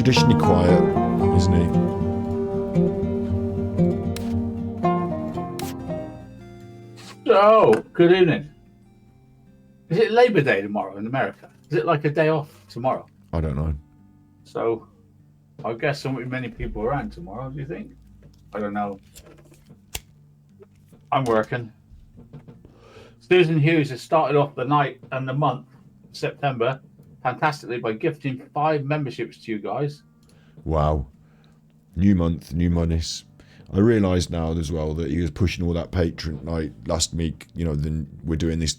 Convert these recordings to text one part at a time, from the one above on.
traditionally quiet, isn't he? So, good evening. Is it Labor Day tomorrow in America? Is it like a day off tomorrow? I don't know. So, I guess there won't be many people around tomorrow, do you think? I don't know. I'm working. Susan Hughes has started off the night and the month, September, fantastically by gifting 5 memberships to you guys. Wow. New month, new monies. I realise now as well that he was pushing all that patron like last week, you know, then we're doing this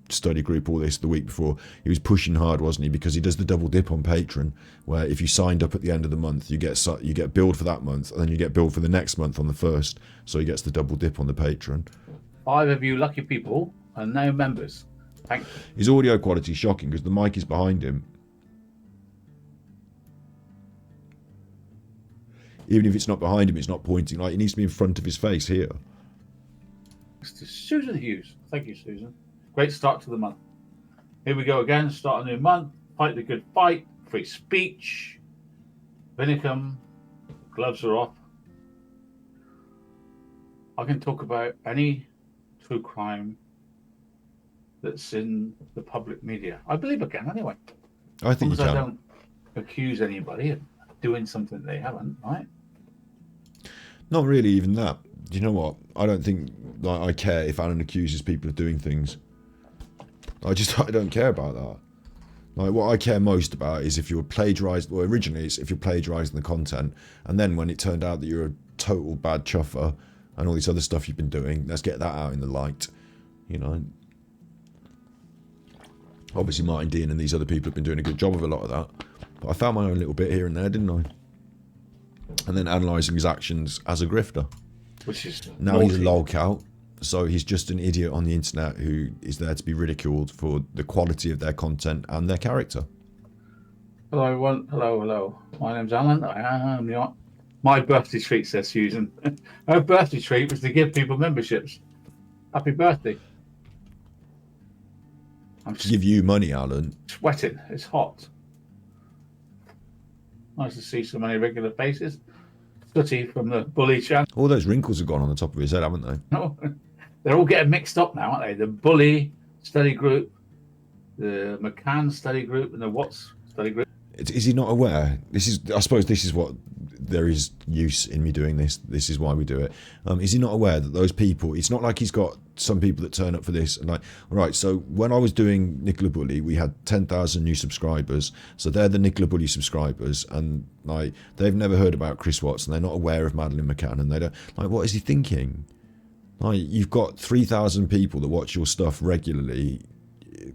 study group, all this the week before. He was pushing hard, wasn't he? Because he does the double dip on Patreon, where if you signed up at the end of the month, you get billed for that month, and then you get billed for the next month on the 1st. So he gets the double dip on the Patreon. 5 of you lucky people are now members. Thank you. His audio quality is shocking because the mic is behind him. Even if it's not behind him, it's not pointing. Like, it needs to be in front of his face here. Susan Hughes. Thank you, Susan. Great start to the month. Here we go again. Start a new month. Fight the good fight. Free speech. Vinicum. Gloves are off. I can talk about any true crime that's in the public media. I believe I can anyway. I think you as long as can. I don't accuse anybody of doing something they haven't, right? Not really even that. Do you know what? I don't think like I care if Alan accuses people of doing things. I don't care about that. Like, what I care most about is if you're plagiarised. Well, originally it's if you're plagiarising the content, and then when it turned out that you're a total bad chuffer and all this other stuff you've been doing, let's get that out in the light. You know. Obviously, Martin Dean and these other people have been doing a good job of a lot of that, but I found my own little bit here and there, didn't I? And then analysing his actions as a grifter. Which is now he's a lolcow, so he's just an idiot on the internet who is there to be ridiculed for the quality of their content and their character. Hello everyone. Hello. My name's Alan. I am your... My birthday treat, says Susan. Her birthday treat was to give people memberships. Happy birthday. I'm To give you money, Alan. sweating. It's hot. Nice to see so many regular faces. Sooty from the bully channel. All those wrinkles have gone on the top of his head, haven't they? No, they're all getting mixed up now, aren't they? The bully study group, the McCann study group, and the Watts study group. Is he not aware? I suppose this is what there is use in me doing this. This is why we do it. Is he not aware that those people, it's not like he's got some people that turn up for this and like, all right, so when I was doing Nichol Bully, we had 10,000 new subscribers. So they're the Nichol Bully subscribers, and like they've never heard about Chris Watts and they're not aware of Madeleine McCann, and they don't, like, what is he thinking? Like, you've got 3,000 people that watch your stuff regularly,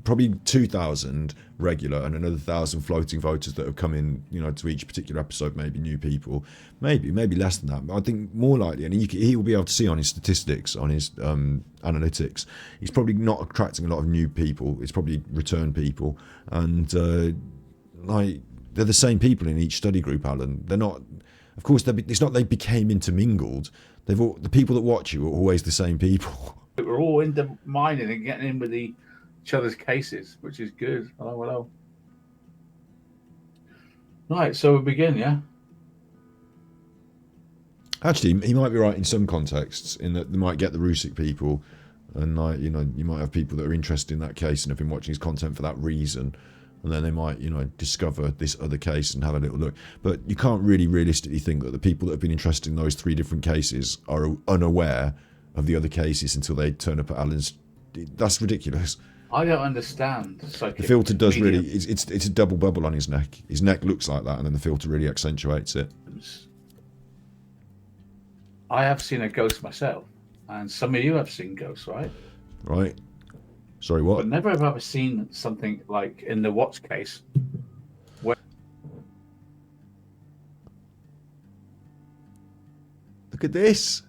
probably 2,000 regular and another 1,000 floating voters that have come in, you know, to each particular episode, maybe new people, maybe less than that, but I think more likely, and he will be able to see on his statistics, on his analytics, he's probably not attracting a lot of new people. It's probably return people, and like, they're the same people in each study group, Alan. They're not, of course, it's not they became intermingled. The people that watch you are always the same people. We're all into mining and getting in with each other's cases, which is good. Hello. Right, so we begin, yeah? Actually, he might be right in some contexts, in that they might get the Rusick people, and like, you know, you might have people that are interested in that case and have been watching his content for that reason, and then they might, you know, discover this other case and have a little look. But you can't really realistically think that the people that have been interested in those 3 different cases are unaware of the other cases until they turn up at Alan's. That's ridiculous. I don't understand. The filter does really, it's a double bubble on his neck. His neck looks like that, and then the filter really accentuates it. I have seen a ghost myself, and some of you have seen ghosts, right? Right. Sorry, what? But never have I ever seen something like in the Watts case. Where... Look at this.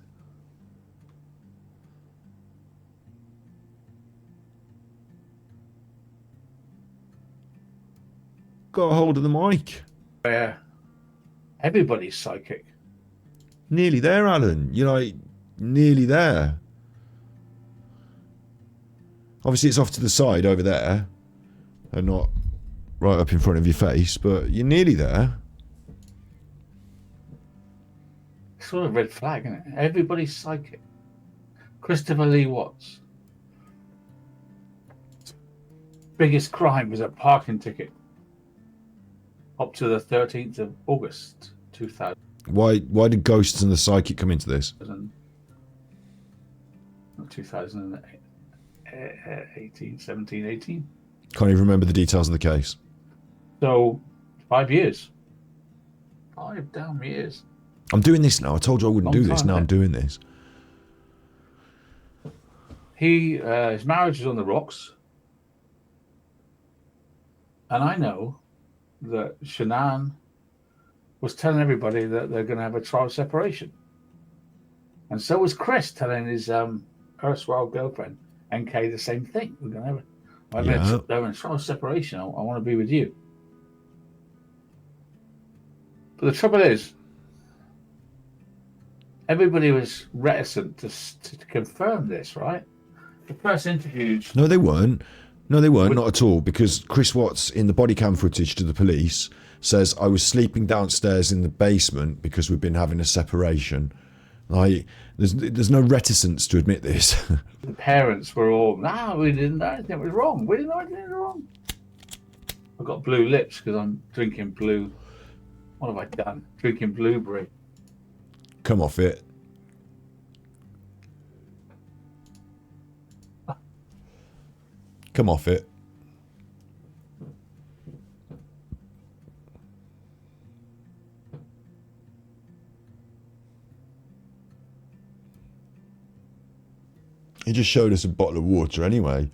Got a hold of the mic. Where everybody's psychic. Nearly there, Alan. You're like nearly there. Obviously, it's off to the side over there, and not right up in front of your face, but you're nearly there. sort of red flag, isn't it? Everybody's psychic. Christopher Lee Watts. Biggest crime was a parking ticket. Up to the 13th of August 2000. Why did ghosts and the psychic come into this? 2018, 17, 18. Can't even remember the details of the case. So 5 years. 5 damn years. I'm doing this now. I told you I wouldn't do this. Now I'm doing this. His marriage was on the rocks. And I know that Shanann was telling everybody that they're going to have a trial separation. And so was Chris telling his erstwhile girlfriend, NK, the same thing. We're going to have a trial separation. I want to be with you. But the trouble is, everybody was reticent to confirm this, right? The first interviews... No, they weren't. Not at all, because Chris Watts, in the body cam footage to the police, says, I was sleeping downstairs in the basement because we've been having a separation. Like, there's no reticence to admit this. The parents were all, no, we didn't know anything was wrong. We didn't know anything was wrong. I've got blue lips because I'm drinking blue. What have I done? Drinking blueberry. Come off it. Come off it. He just showed us a bottle of water anyway.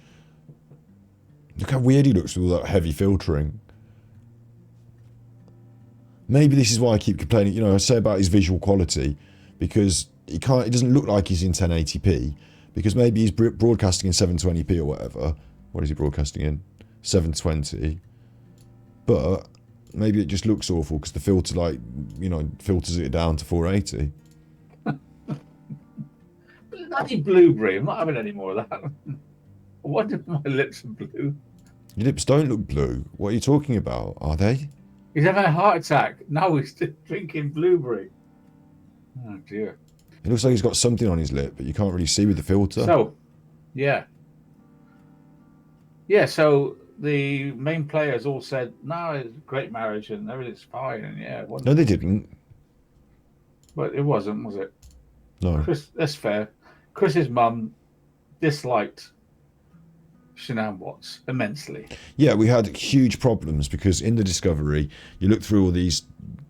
Look how weird he looks with all that heavy filtering. Maybe this is why I keep complaining, you know, I say about his visual quality, because it doesn't look like he's in 1080p, because maybe he's broadcasting in 720p or whatever. What is he broadcasting in? 720. But maybe it just looks awful because the filter, like, you know, filters it down to 480. Bloody blueberry. I'm not having any more of that. What if my lips are blue? Your lips don't look blue. What are you talking about? Are they? He's having a heart attack. Now he's still drinking blueberry. Oh, dear. It looks like he's got something on his lip, but you can't really see with the filter. So, yeah. Yeah, so the main players all said, no, it's a great marriage and everything's fine. And yeah, it wasn't. No, they didn't. But it wasn't, was it? No. Chris, that's fair. Chris's mum disliked Shanann Watts immensely. Yeah, we had huge problems because in the discovery, you look through all these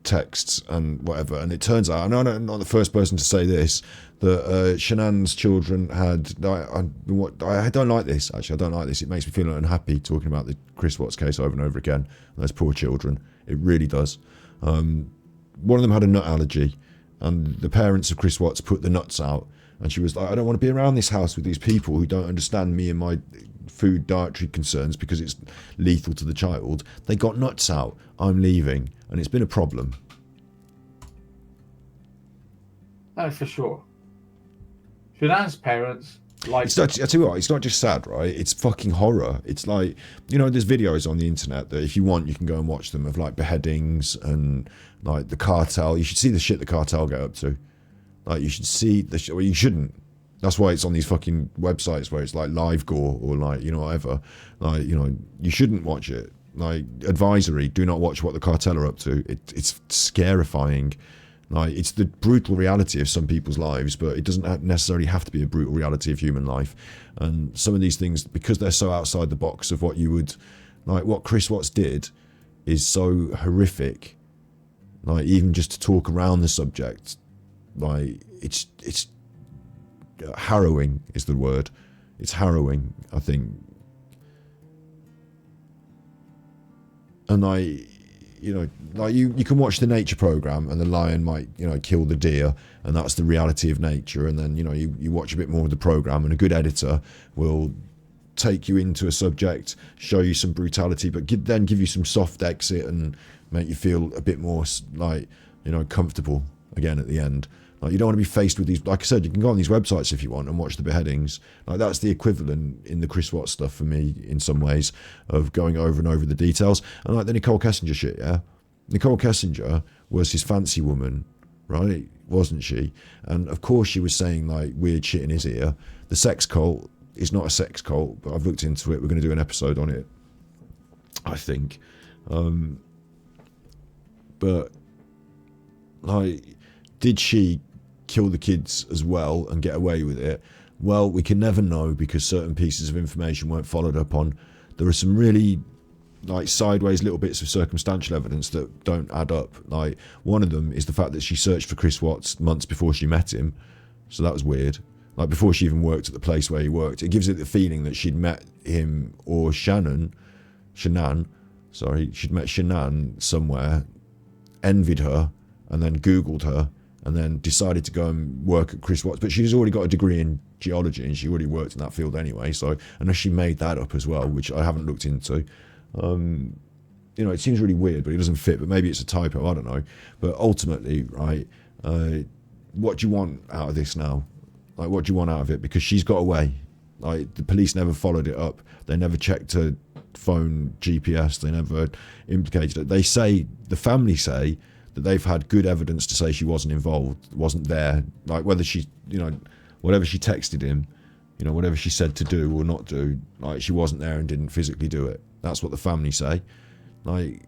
texts and whatever, and it turns out, and I'm not the first person to say this, that Shanann's children had, I don't like this, actually, I don't like this. It makes me feel unhappy talking about the Chris Watts case over and over again. Those poor children. It really does. One of them had a nut allergy, and the parents of Chris Watts put the nuts out, and she was like, I don't want to be around this house with these people who don't understand me and my food dietary concerns because it's lethal to the child. They got nuts out. I'm leaving. And it's been a problem. No, for sure. Shanann's parents like... I tell you what, it's not just sad, right? It's fucking horror. It's like, you know, there's videos on the internet that if you want, you can go and watch them of like beheadings and like the cartel. You should see the shit the cartel get up to. Like, you should see the shit. Well, you shouldn't. That's why it's on these fucking websites where it's like live gore or like, you know, whatever. Like, you know, you shouldn't watch it. Like, advisory, do not watch what the cartel are up to. It's scarifying. Like, it's the brutal reality of some people's lives, but it doesn't necessarily have to be a brutal reality of human life. And some of these things, because they're so outside the box of what you would, like what Chris Watts did is so horrific. Like, even just to talk around the subject, like, it's harrowing is the word. It's harrowing, I think. And you know, like you can watch the nature program and the lion might, you know, kill the deer, and that's the reality of nature. And then, you know, you watch a bit more of the program, and a good editor will take you into a subject, show you some brutality, but then give you some soft exit and make you feel a bit more like, you know, comfortable again at the end. Like, you don't want to be faced with these, like I said, you can go on these websites if you want and watch the beheadings. Like, that's the equivalent in the Chris Watts stuff for me in some ways of going over and over the details. And like the Nichol Kessinger shit, yeah? Nichol Kessinger was his fancy woman right? Wasn't she? And of course she was saying like weird shit in his ear. The sex cult is not a sex cult, but I've looked into it. We're going to do an episode on it, I think. But like, did she kill the kids as well and get away with it? Well, we can never know because certain pieces of information weren't followed up on. There are some really like sideways little bits of circumstantial evidence that don't add up. Like, one of them is the fact that she searched for Chris Watts months before she met him, so that was weird. Like, before she even worked at the place where he worked, it gives it the feeling that she'd met him or Shanann, she'd met Shanann somewhere, envied her, and then Googled her, and then decided to go and work at Chris Watts. But she's already got a degree in geology, and she already worked in that field anyway. So unless she made that up as well, which I haven't looked into, you know, it seems really weird, but it doesn't fit. But maybe it's a typo, I don't know. But ultimately, right, what do you want out of this now? Like, what do you want out of it? Because she's got away. Like, the police never followed it up. They never checked her phone GPS. They never implicated it. They say, the family say, that they've had good evidence to say she wasn't involved, wasn't there. Like, whether she, you know, whatever she texted him, you know, whatever she said to do or not do, like, she wasn't there and didn't physically do it. That's what the family say. Like,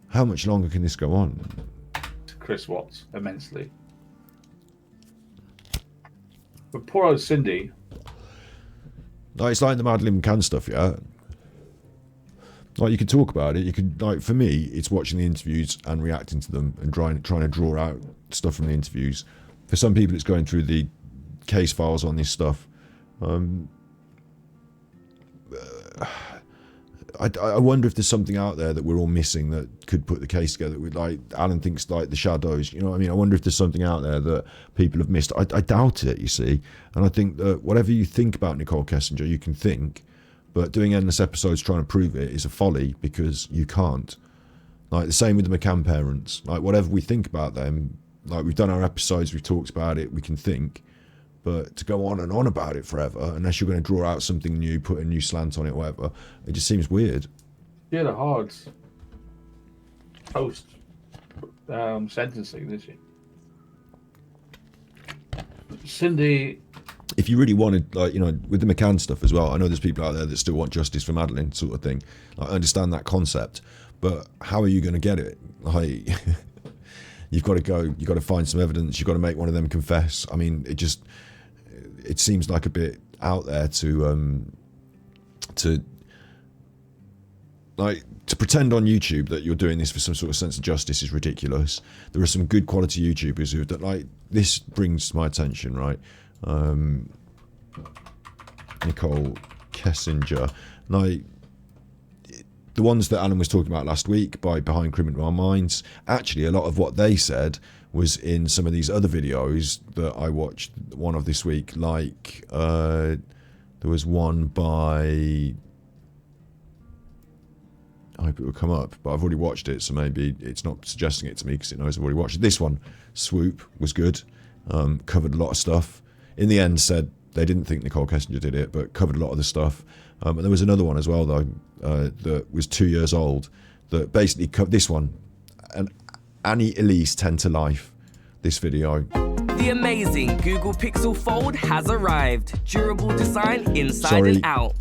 how much longer can this go on? Chris Watts, immensely. But poor old Cindy. Like, it's like the Madeline McCann stuff, yeah? Like, you can talk about it. You can, like, for me, it's watching the interviews and reacting to them and trying to draw out stuff from the interviews. For some people, it's going through the case files on this stuff. I wonder if there's something out there that we're all missing that could put the case together. With, like, Alan thinks, like, the shadows, you know what I mean? I wonder if there's something out there that people have missed. I doubt it, you see. And I think that whatever you think about Nichol Kessinger, you can think, but doing endless episodes trying to prove it is a folly, because you can't. Like, the same with the McCann parents. Like, whatever we think about them, like, we've done our episodes, we've talked about it, we can think. But to go on and on about it forever, unless you're going to draw out something new, put a new slant on it, whatever, it just seems weird. Yeah, the hard post sentencing, did she? Cindy. If you really wanted, like, you know, with the McCann stuff as well, I know there's people out there that still want justice for Madeline, sort of thing. Like, I understand that concept, but how are you going to get it? Like, you've got to find some evidence, you've got to make one of them confess. I mean, it seems like a bit out there to pretend on YouTube that you're doing this for some sort of sense of justice is ridiculous. There are some good quality YouTubers who, that, like, this brings to my attention, right? Nichol Kessinger, like, the ones that Alan was talking about last week by Behind Criminal Minds, actually a lot of what they said was in some of these other videos that I watched one of this week. Like, there was one by, I hope it will come up, but I've already watched it, so maybe it's not suggesting it to me because it knows I've already watched it. This one, Swoop, was good, covered a lot of stuff. In the end, said they didn't think Nichol Kessinger did it, but covered a lot of the stuff. And there was another one as well, though, that was 2 years old, that basically covered this one. And Annie Elise 10 to Life, this video. The amazing Google Pixel Fold has arrived. Durable design inside and out.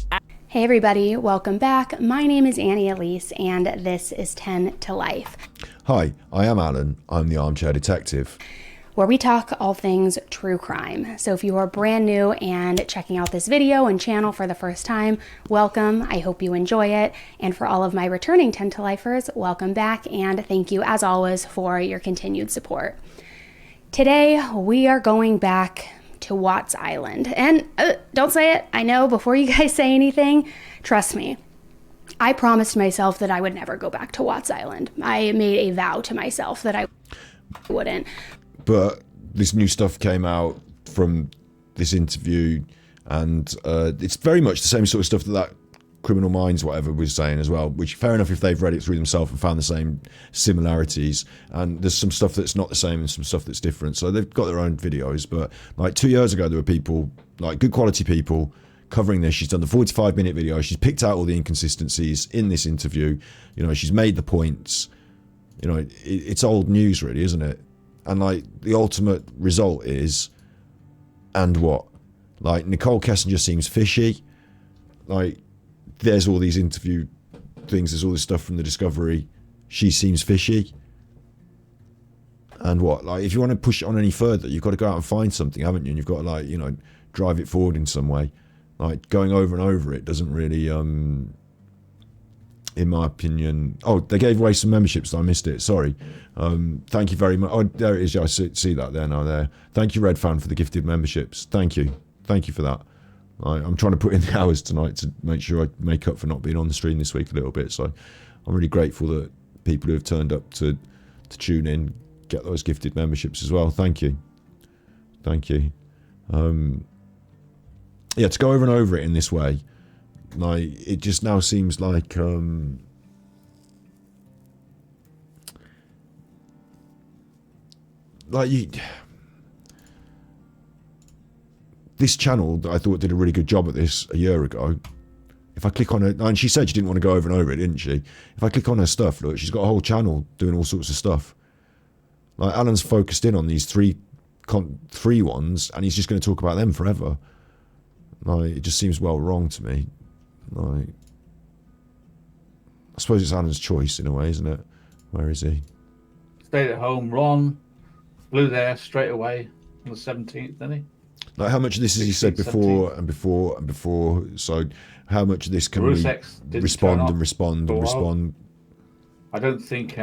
Hey everybody, welcome back. My name is Annie Elise, and this is 10 to Life. Hi, I am Alan. I'm the Armchair Detective, where we talk all things true crime. So if you are brand new and checking out this video and channel for the first time, welcome. I hope you enjoy it. And for all of my returning 10 to Lifers, welcome back, and thank you as always for your continued support. Today, we are going back to Watts Island. And don't say it, I know, before you guys say anything, trust me. I promised myself that I would never go back to Watts Island. I made a vow to myself that I wouldn't. But this new stuff came out from this interview, and it's very much the same sort of stuff that Criminal Minds, whatever, was saying as well, which, fair enough if they've read it through themselves and found the same similarities. And there's some stuff that's not the same and some stuff that's different. So they've got their own videos. But like 2 years ago, there were people, like good quality people, covering this. She's done the 45-minute video. She's picked out all the inconsistencies in this interview. You know, she's made the points. You know, it's old news, really, isn't it? And like the ultimate result is, and what? Like Nichol Kessinger seems fishy. Like there's all these interview things. There's all this stuff from the Discovery. She seems fishy. And what? Like if you want to push it on any further, you've got to go out and find something, haven't you? And you've got to like, you know, drive it forward in some way. Like going over and over it doesn't really, in my opinion. Oh, they gave away some memberships. I missed it. Sorry. Thank you very much. Oh, there it is. Yeah, I see that there now. There. Thank you, Red Fan, for the gifted memberships. Thank you. Thank you for that. I'm trying to put in the hours tonight to make sure I make up for not being on the stream this week a little bit. So I'm really grateful that people who have turned up to tune in get those gifted memberships as well. Thank you. Thank you. Yeah, to go over and over it in this way, like it just now seems like you. This channel that I thought did a really good job at this a year ago. If I click on it, and she said she didn't want to go over and over it, didn't she? If I click on her stuff, look, she's got a whole channel doing all sorts of stuff. Like Alan's focused in on these three ones, and he's just going to talk about them forever. Like it just seems well wrong to me. Like I suppose it's Alan's choice in a way, isn't it? Where is he? Stayed at home, wrong. Flew there straight away on the 17th, didn't he? Like how much of this has he said before 17th. and before and before? So how much of this can we Rusek respond and respond and respond? I don't think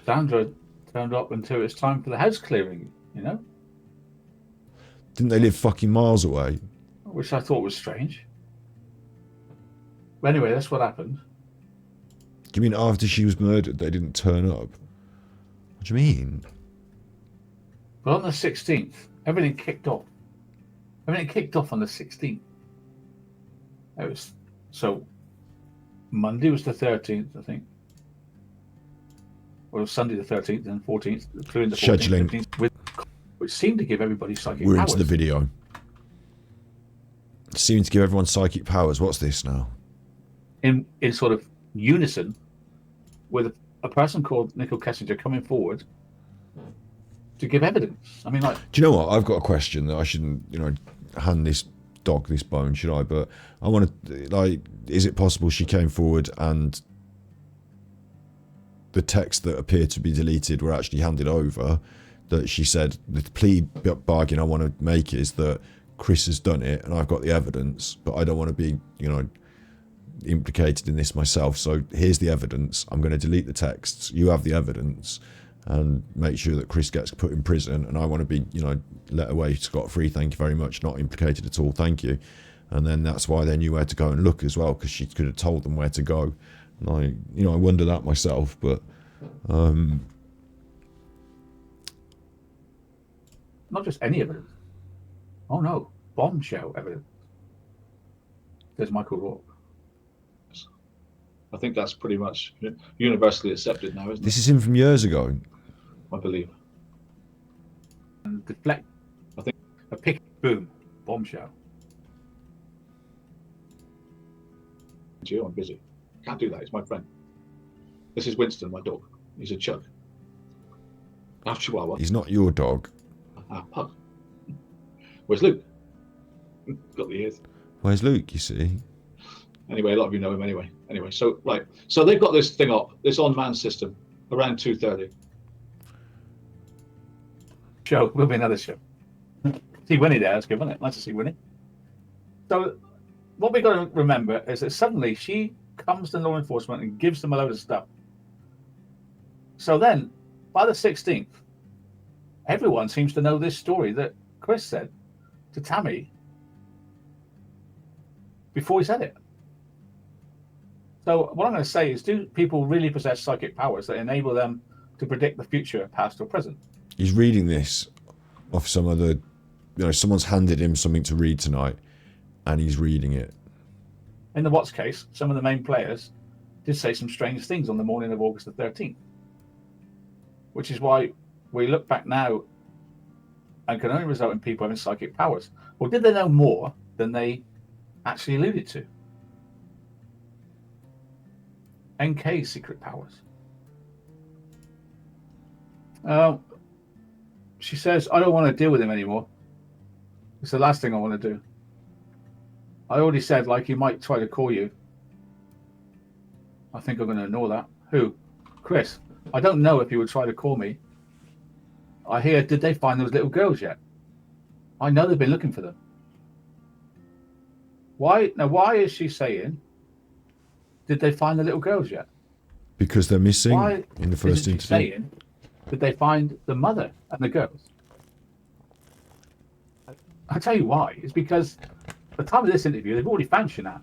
Sandra turned up until it's time for the house clearing, you know? Didn't they live fucking miles away? Which I thought was strange. But anyway, that's what happened. Do you mean after she was murdered they didn't turn up? What do you mean? But on the 16th, everything kicked off. Everything kicked off on the 16th. It was so Monday was the 13th, I think. Or Sunday the 13th and 14th, including the 14th, Scheduling. 15th, which seemed to give everybody psychic We're powers. into the video. Seems to give everyone psychic powers. What's this now? In sort of unison with a person called Nichol Kessinger coming forward to give evidence. I mean, like, Do you know what? I've got a question that I shouldn't, you know, hand this dog this bone, should I? But I want to, like, is it possible she came forward and the texts that appear to be deleted were actually handed over? That she said the plea bargain I want to make is that Chris has done it and I've got the evidence, but I don't want to be, you know, implicated in this myself. So here's the evidence. I'm going to delete the texts. You have the evidence, and make sure that Chris gets put in prison. And I want to be, you know, let away scot-free. Thank you very much. Not implicated at all. Thank you. And then that's why they knew where to go and look as well, because she could have told them where to go. And I, you know, I wonder that myself, but. not just any evidence. Oh no, bombshell evidence. There's Michael Rourke. I think that's pretty much universally accepted now, isn't This is him from years ago. it? I believe. And deflect. I think- A pick, boom, bombshell. I'm busy. Can't do that. It's my friend. This is Winston, my dog. He's a chug. Half Chihuahua. He's not your dog. Half pug. Where's Luke? Got the ears. Where's Luke, you see? Anyway, a lot of you know him anyway. Anyway, so right. So they've got this thing up, this on-man system, around 2:30. Show, will be another show. See Winnie there, that's good, isn't it? Nice to see Winnie. So what we got to remember is that suddenly she comes to law enforcement and gives them a load of stuff. So then, by the 16th, everyone seems to know this story that Chris said to Tammy before he said it. So what I'm going to say is, do people really possess psychic powers that enable them to predict the future, past or present? He's reading this off some other, you know, someone's handed him something to read tonight, and he's reading it. In the Watts case, some of the main players did say some strange things on the morning of August the 13th, which is why we look back now and can only result in people having psychic powers. Or did they know more than they actually alluded to? NK's secret powers. She says, I don't want to deal with him anymore. It's the last thing I want to do. I already said, like, he might try to call you. I think I'm going to ignore that. Who? Chris. I don't know if he would try to call me. I hear, did they find those little girls yet? I know they've been looking for them. Why? Now, why is she saying, did they find the little girls yet? Because they're missing Why in the first isn't she saying, did they find the mother and the girls? I'll tell you why. It's because at the time of this interview, they've already found Shanann.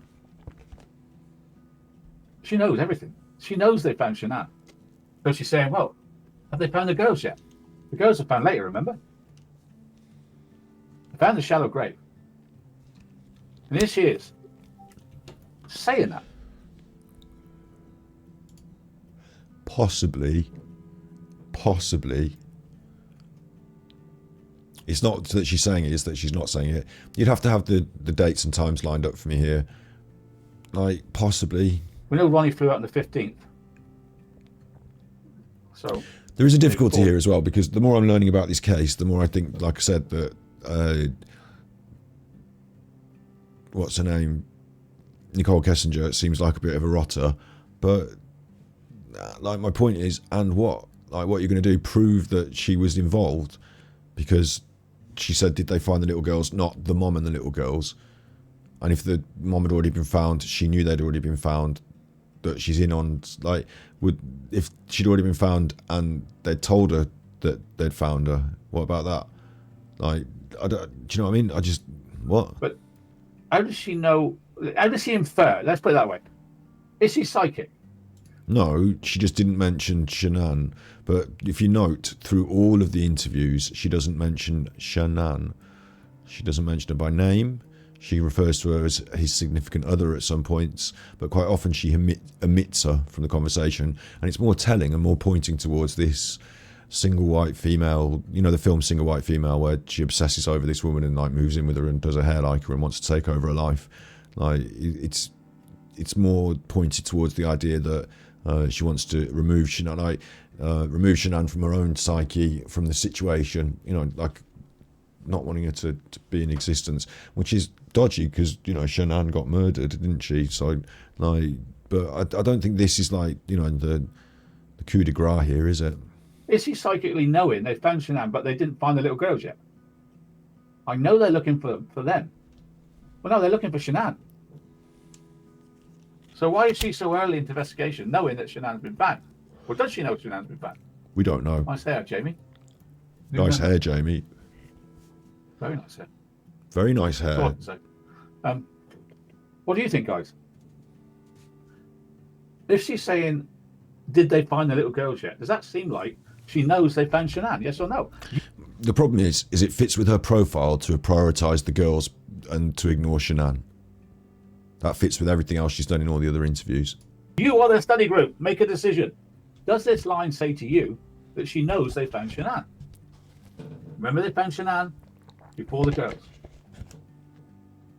She knows everything. She knows they found Shanann. So she's saying, well, have they found the girls yet? The girls are found later, remember? They found the shallow grave. And here she is, saying that. Possibly. It's not that she's saying it, it's that she's not saying it. You'd have to have the dates and times lined up for me here. Like, possibly. We know Ronnie flew out on the 15th. So there is a difficulty here as well, because the more I'm learning about this case, the more I think, like I said, that what's her name, Nichol Kessinger, it seems like a bit of a rotter. But like, my point is, and what? Like, what you're going to do? Prove that she was involved? Because she said, did they find the little girls? Not the mom and the little girls. And if the mom had already been found, she knew they'd already been found. That she's in on, like, if she'd already been found and they'd told her that they'd found her, what about that? Like, do you know what I mean? What? But how does she know? How does she infer? Let's put it that way. Is she psychic? No, she just didn't mention Shanann. But if you note, through all of the interviews, she doesn't mention Shanann. She doesn't mention her by name. She refers to her as his significant other at some points, but quite often she omits her from the conversation. And it's more telling and more pointing towards this single white female, you know, the film Single White Female, where she obsesses over this woman and like moves in with her and does her hair like her and wants to take over her life. Like, it's more pointed towards the idea that she wants to remove Shanann from her own psyche, from the situation, you know, like not wanting her to be in existence, which is dodgy because, you know, Shanann got murdered, didn't she? So, like, but I don't think this is like, you know, the coup de grace here, is it? Is he psychically knowing they found Shanann, but they didn't find the little girls yet? I know they're looking for them. Well, no, they're looking for Shanann. So why is she so early into investigation, knowing that Shanann's been found? Or does she know Shanann's been found? We don't know. Nice hair, Jamie. Nice hair, Jamie. Very nice hair. Very nice hair. What do you think, guys? If she's saying, did they find the little girls yet? Does that seem like she knows they found Shanann? Yes or no? The problem is it fits with her profile to prioritise the girls and to ignore Shanann. That fits with everything else she's done in all the other interviews. You are the study group. Make a decision. Does this line say to you that she knows they found Shanann? Remember they found Shanann before the girls.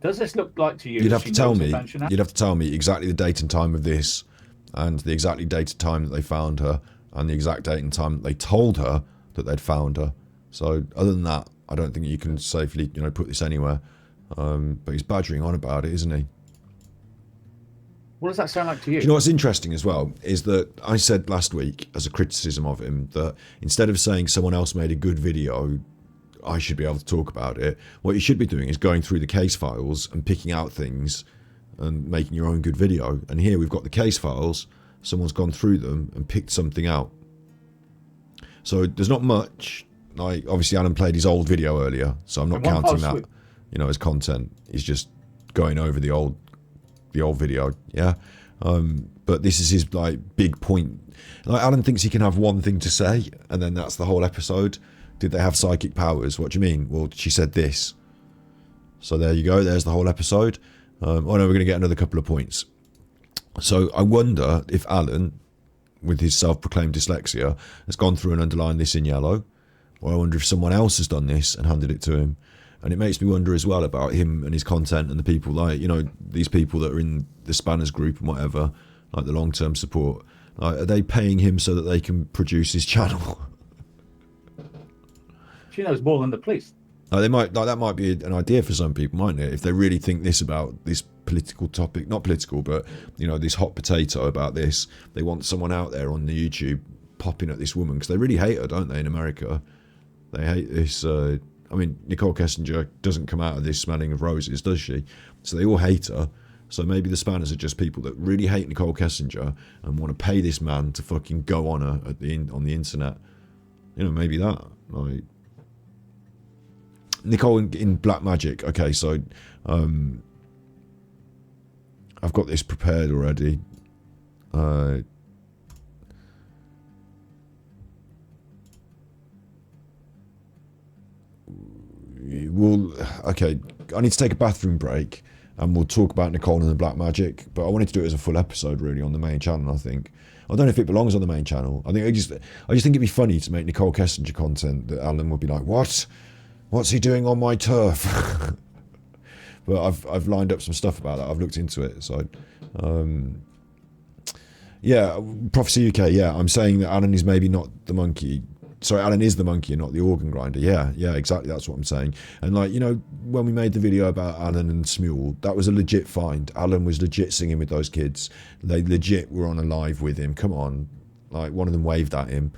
Does this look like to you? You'd have to tell me. You'd have to tell me exactly the date and time of this, and the exact date and time that they found her, and the exact date and time that they told her that they'd found her. So other than that, I don't think you can safely, you know, put this anywhere. But he's badgering on about it, isn't he? What does that sound like to you? Do you know what's interesting as well is that I said last week as a criticism of him that instead of saying someone else made a good video, I should be able to talk about it. What you should be doing is going through the case files and picking out things and making your own good video. And here we've got the case files. Someone's gone through them and picked something out. So there's not much. Like, obviously Alan played his old video earlier, so I'm not counting that, you know, as content. He's just going over the old video, yeah. But this is his like big point. Like, Alan thinks he can have one thing to say, and then that's the whole episode. Did they have psychic powers? What do you mean? Well, she said this. So there you go. There's the whole episode. Oh no, we're going to get another couple of points. So I wonder if Alan, with his self-proclaimed dyslexia, has gone through and underlined this in yellow, or I wonder if someone else has done this and handed it to him. And it makes me wonder as well about him and his content and the people, like, you know, these people that are in the Spanners group and whatever. like the long-term support. Like, are they paying him so that they can produce his channel? She knows more than the police. They might, like, that might be an idea for some people, mightn't it? If they really think this about this political topic, not political, but you know, this hot potato about this, they want someone out there on the YouTube popping at this woman because they really hate her, don't they? In America, they hate this. I mean, Nichol Kessinger doesn't come out of this smelling of roses, does she? So they all hate her. So maybe the spanners are just people that really hate Nichol Kessinger and want to pay this man to fucking go on her on the internet. You know, maybe that. Like Nichol in Black Magic. Okay, so I've got this prepared already. Okay, I need to take a bathroom break and we'll talk about Nichol and the Black Magic, but I wanted to do it as a full episode really on the main channel. I think I don't know if it belongs on the main channel. I just think it'd be funny to make Nichol Kessinger content that Alan would be like, what's he doing on my turf? But I've lined up some stuff about that. I've looked into it. So yeah, Prophecy UK, yeah, I'm saying that Alan is maybe not the monkey. Sorry, Alan is the monkey and not the organ grinder. Yeah, exactly. That's what I'm saying. And like, you know, when we made the video about Alan and Smule, that was a legit find. Alan was legit singing with those kids. They legit were on a live with him. Come on. Like, one of them waved at him.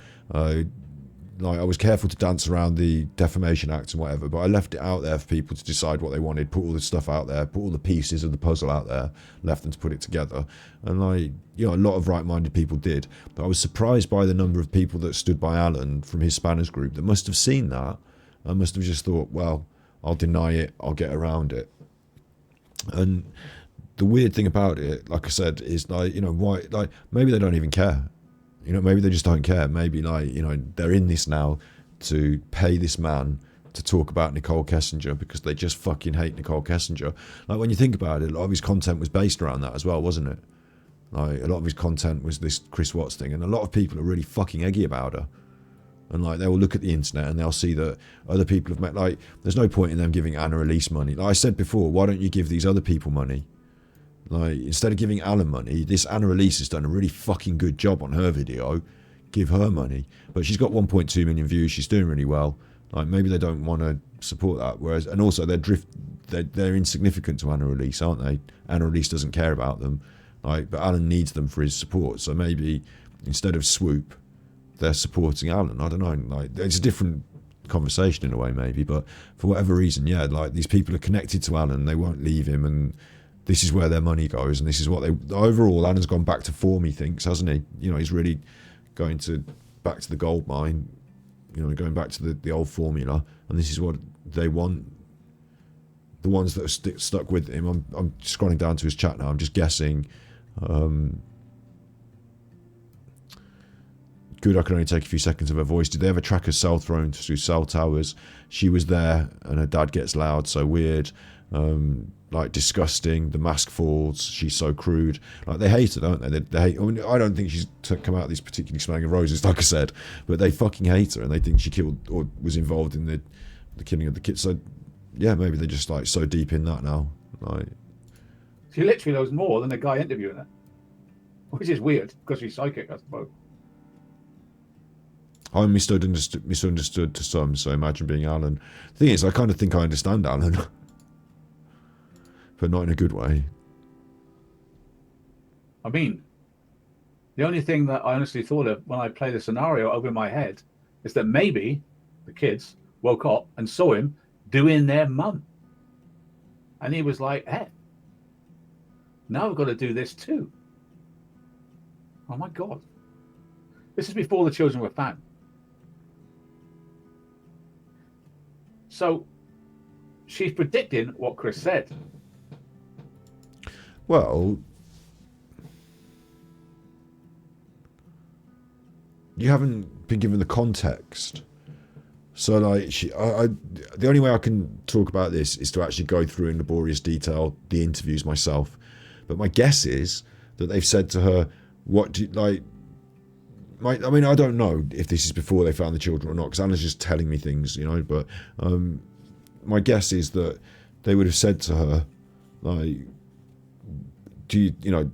Like, I was careful to dance around the Defamation Act and whatever, but I left it out there for people to decide what they wanted, put all the stuff out there, put all the pieces of the puzzle out there, left them to put it together. And like, you know, a lot of right-minded people did. But I was surprised by the number of people that stood by Alan from his Spanners group that must have seen that and must have just thought, well, I'll deny it, I'll get around it. And the weird thing about it, like I said, is like, you know, why, like, maybe they don't even care. You know, maybe they just don't care. Maybe, like, you know, they're in this now to pay this man to talk about Nichol Kessinger because they just fucking hate Nichol Kessinger. Like, when you think about it, a lot of his content was based around that as well, wasn't it? Like, a lot of his content was this Chris Watts thing, and a lot of people are really fucking eggy about her. And like, they will look at the internet and they'll see that other people have met, like, there's no point in them giving Anna Elise money. Like I said before, why don't you give these other people money? Like, instead of giving Alan money, this Anna Elise has done a really fucking good job on her video. Give her money. But she's got 1.2 million views. She's doing really well. Like, maybe they don't want to support that. Whereas, and also they're insignificant to Anna Elise, aren't they? Anna Elise doesn't care about them. Like, but Alan needs them for his support. So maybe instead of Swoop, they're supporting Alan. I don't know. Like, it's a different conversation in a way, maybe. But for whatever reason, yeah, like, these people are connected to Alan. They won't leave him, and this is where their money goes, and this is what they... Overall, Alan's gone back to form, he thinks, hasn't he? You know, he's really going back to the gold mine, you know, going back to the old formula, and this is what they want. The ones that are stuck with him, I'm scrolling down to his chat now, I'm just guessing. Good, I can only take a few seconds of her voice. Did they ever track her cell thrown through cell towers? She was there, and her dad gets loud, so weird. Like, disgusting, the mask falls, she's so crude. Like, they hate her, don't they? They hate, I mean, I don't think she's come out of these particularly smelling of roses, like I said, but they fucking hate her, and they think she killed or was involved in the killing of the kids. So yeah, maybe they're just like so deep in that now. Like, She literally knows more than the guy interviewing her, which is weird because she's psychic, I suppose. I'm misunderstood to some, so imagine being Alan. The thing is, I kind of think I understand Alan. But not in a good way. I mean, the only thing that I honestly thought of when I play the scenario over my head is that maybe the kids woke up and saw him doing their mum. And he was like, hey, now we've got to do this too. Oh my God. This is before the children were found. So she's predicting what Chris said. Well, you haven't been given the context. So, like, the only way I can talk about this is to actually go through in laborious detail the interviews myself. But my guess is that they've said to her, what do you, like, I mean, I don't know if this is before they found the children or not, because Anna's just telling me things, you know, but my guess is that they would have said to her, like, do you, you know,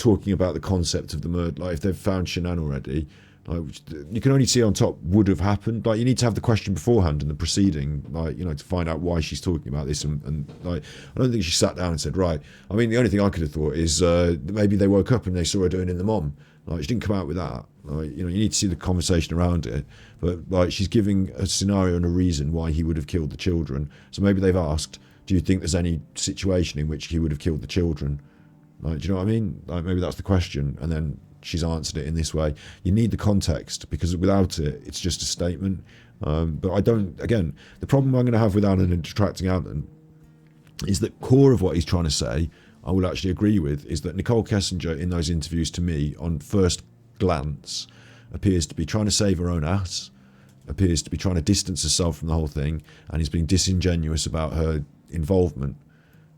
talking about the concept of the murder. Like if they've found Shanann already, like you can only see on top would have happened. Like you need to have the question beforehand in the proceeding, like to find out why she's talking about this. And like I don't think she sat down and said, right. I mean, the only thing I could have thought is maybe they woke up and they saw her doing in the mom. Like she didn't come out with that. Like you need to see the conversation around it. But like she's giving a scenario and a reason why he would have killed the children. So maybe they've asked, do you think there's any situation in which he would have killed the children? Like, do you know what I mean? Like maybe that's the question, and then she's answered it in this way. You need the context, because without it, it's just a statement. But I don't. Again, the problem I'm going to have with Alan and detracting Alan is that core of what he's trying to say, I will actually agree with, is that Nichol Kessinger in those interviews, to me, on first glance, appears to be trying to save her own ass, appears to be trying to distance herself from the whole thing, and is being disingenuous about her involvement.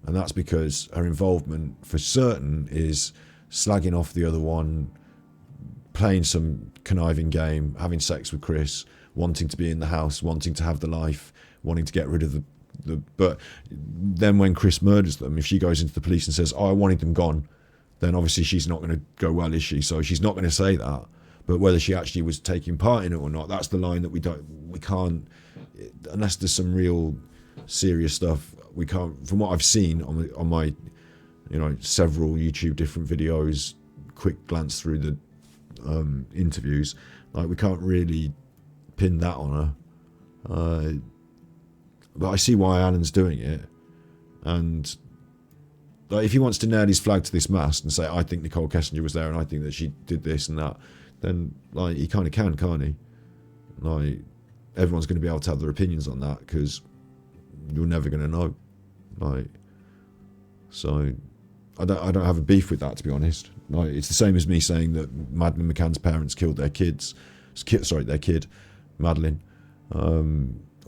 And that's because her involvement for certain is slagging off the other one, playing some conniving game, having sex with Chris, wanting to be in the house, wanting to have the life, wanting to get rid of the but then when Chris murders them, if she goes into the police and says, oh, I wanted them gone, then obviously she's not going to go well, is she? So she's not going to say that. But whether she actually was taking part in it or not, that's the line that we can't, unless there's some real serious stuff, we can't, from what I've seen on my several YouTube different videos, quick glance through the interviews, like we can't really pin that on her. But I see why Alan's doing it, and like if he wants to nail his flag to this mast and say, I think Nichol Kessinger was there and I think that she did this and that, then like he kind of can, can't he? Like everyone's going to be able to have their opinions on that, because you're never going to know. Like, so I don't have a beef with that, to be honest. Like it's the same as me saying that Madeleine McCann's parents killed their kid, Madeleine,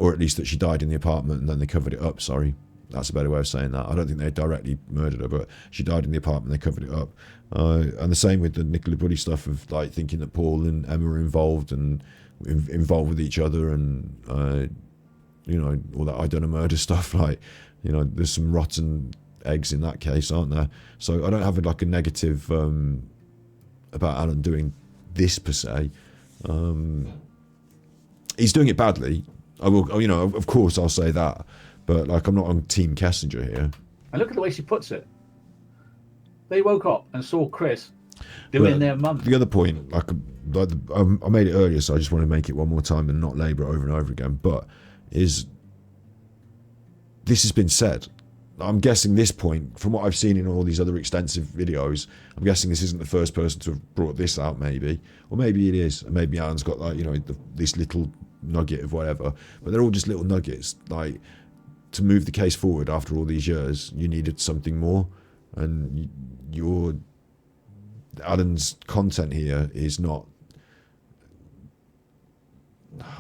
or at least that she died in the apartment and then they covered it up. Sorry, that's a better way of saying that. I don't think they directly murdered her, but she died in the apartment, they covered it up. And the same with the Nicola Buddy stuff of like thinking that Paul and Emma were involved with each other, and all that I done a murder stuff. Like, there's some rotten eggs in that case, aren't there? So I don't have a negative about Alan doing this per se. He's doing it badly. I will, of course I'll say that, but like I'm not on Team Kessinger here. And look at the way she puts it. They woke up and saw Chris doing their mum. The other point, I made it earlier, so I just want to make it one more time and not labour it over and over again. But this has been said. I'm guessing this point, from what I've seen in all these other extensive videos, I'm guessing this isn't the first person to have brought this out, maybe, or maybe it is, and maybe Alan's got this little nugget of whatever, but they're all just little nuggets. Like, to move the case forward after all these years, you needed something more, and Alan's content here is not.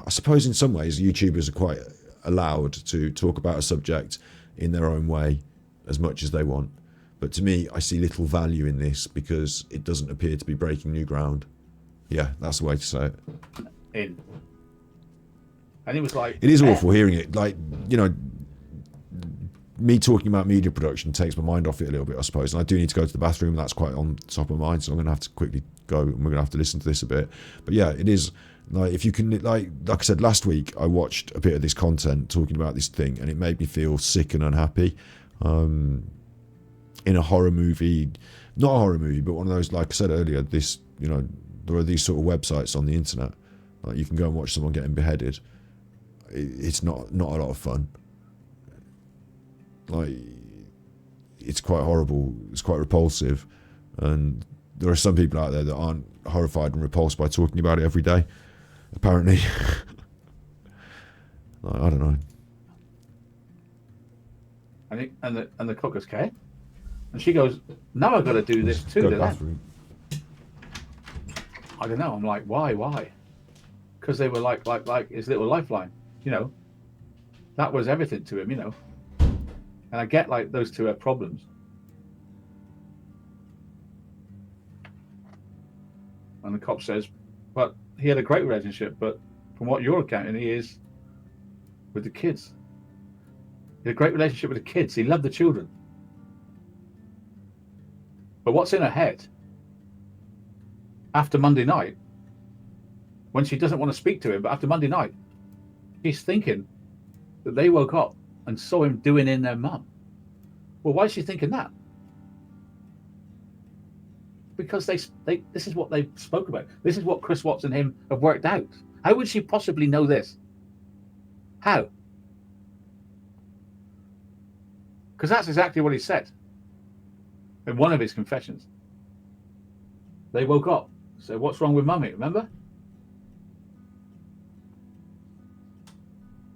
I suppose in some ways YouTubers are quite allowed to talk about a subject in their own way as much as they want, but to me I see little value in this because it doesn't appear to be breaking new ground. Yeah, that's the way to say it. And it was like, it is awful hearing it. Like, me talking about media production takes my mind off it a little bit, I suppose. And I do need to go to the bathroom. That's quite on top of my mind. So I'm going to have to quickly go and we're going to have to listen to this a bit. But yeah, it is like, if you can, like I said, last week I watched a bit of this content talking about this thing and it made me feel sick and unhappy. In a horror movie, not a horror movie, but one of those, like I said earlier, there are these sort of websites on the internet. Like you can go and watch someone getting beheaded. It's not a lot of fun. Like, it's quite horrible, it's quite repulsive, and there are some people out there that aren't horrified and repulsed by talking about it every day, apparently. Like, I don't know. And the cook goes, okay, and she goes, now I've got to do this too. I don't know. I'm like, why? Because they were like his little lifeline, That was everything to him, And I get like those two have problems. And the cop says, but he had a great relationship, but from what you're accounting, he is with the kids. He had a great relationship with the kids. He loved the children. But what's in her head after Monday night, when she doesn't want to speak to him, but after Monday night, she's thinking that they woke up and saw him doing in their mum. Well, why is she thinking that? Because this is what they spoke about. This is what Chris Watts and him have worked out. How would she possibly know this? How? Because that's exactly what he said in one of his confessions. They woke up. So what's wrong with mummy? Remember?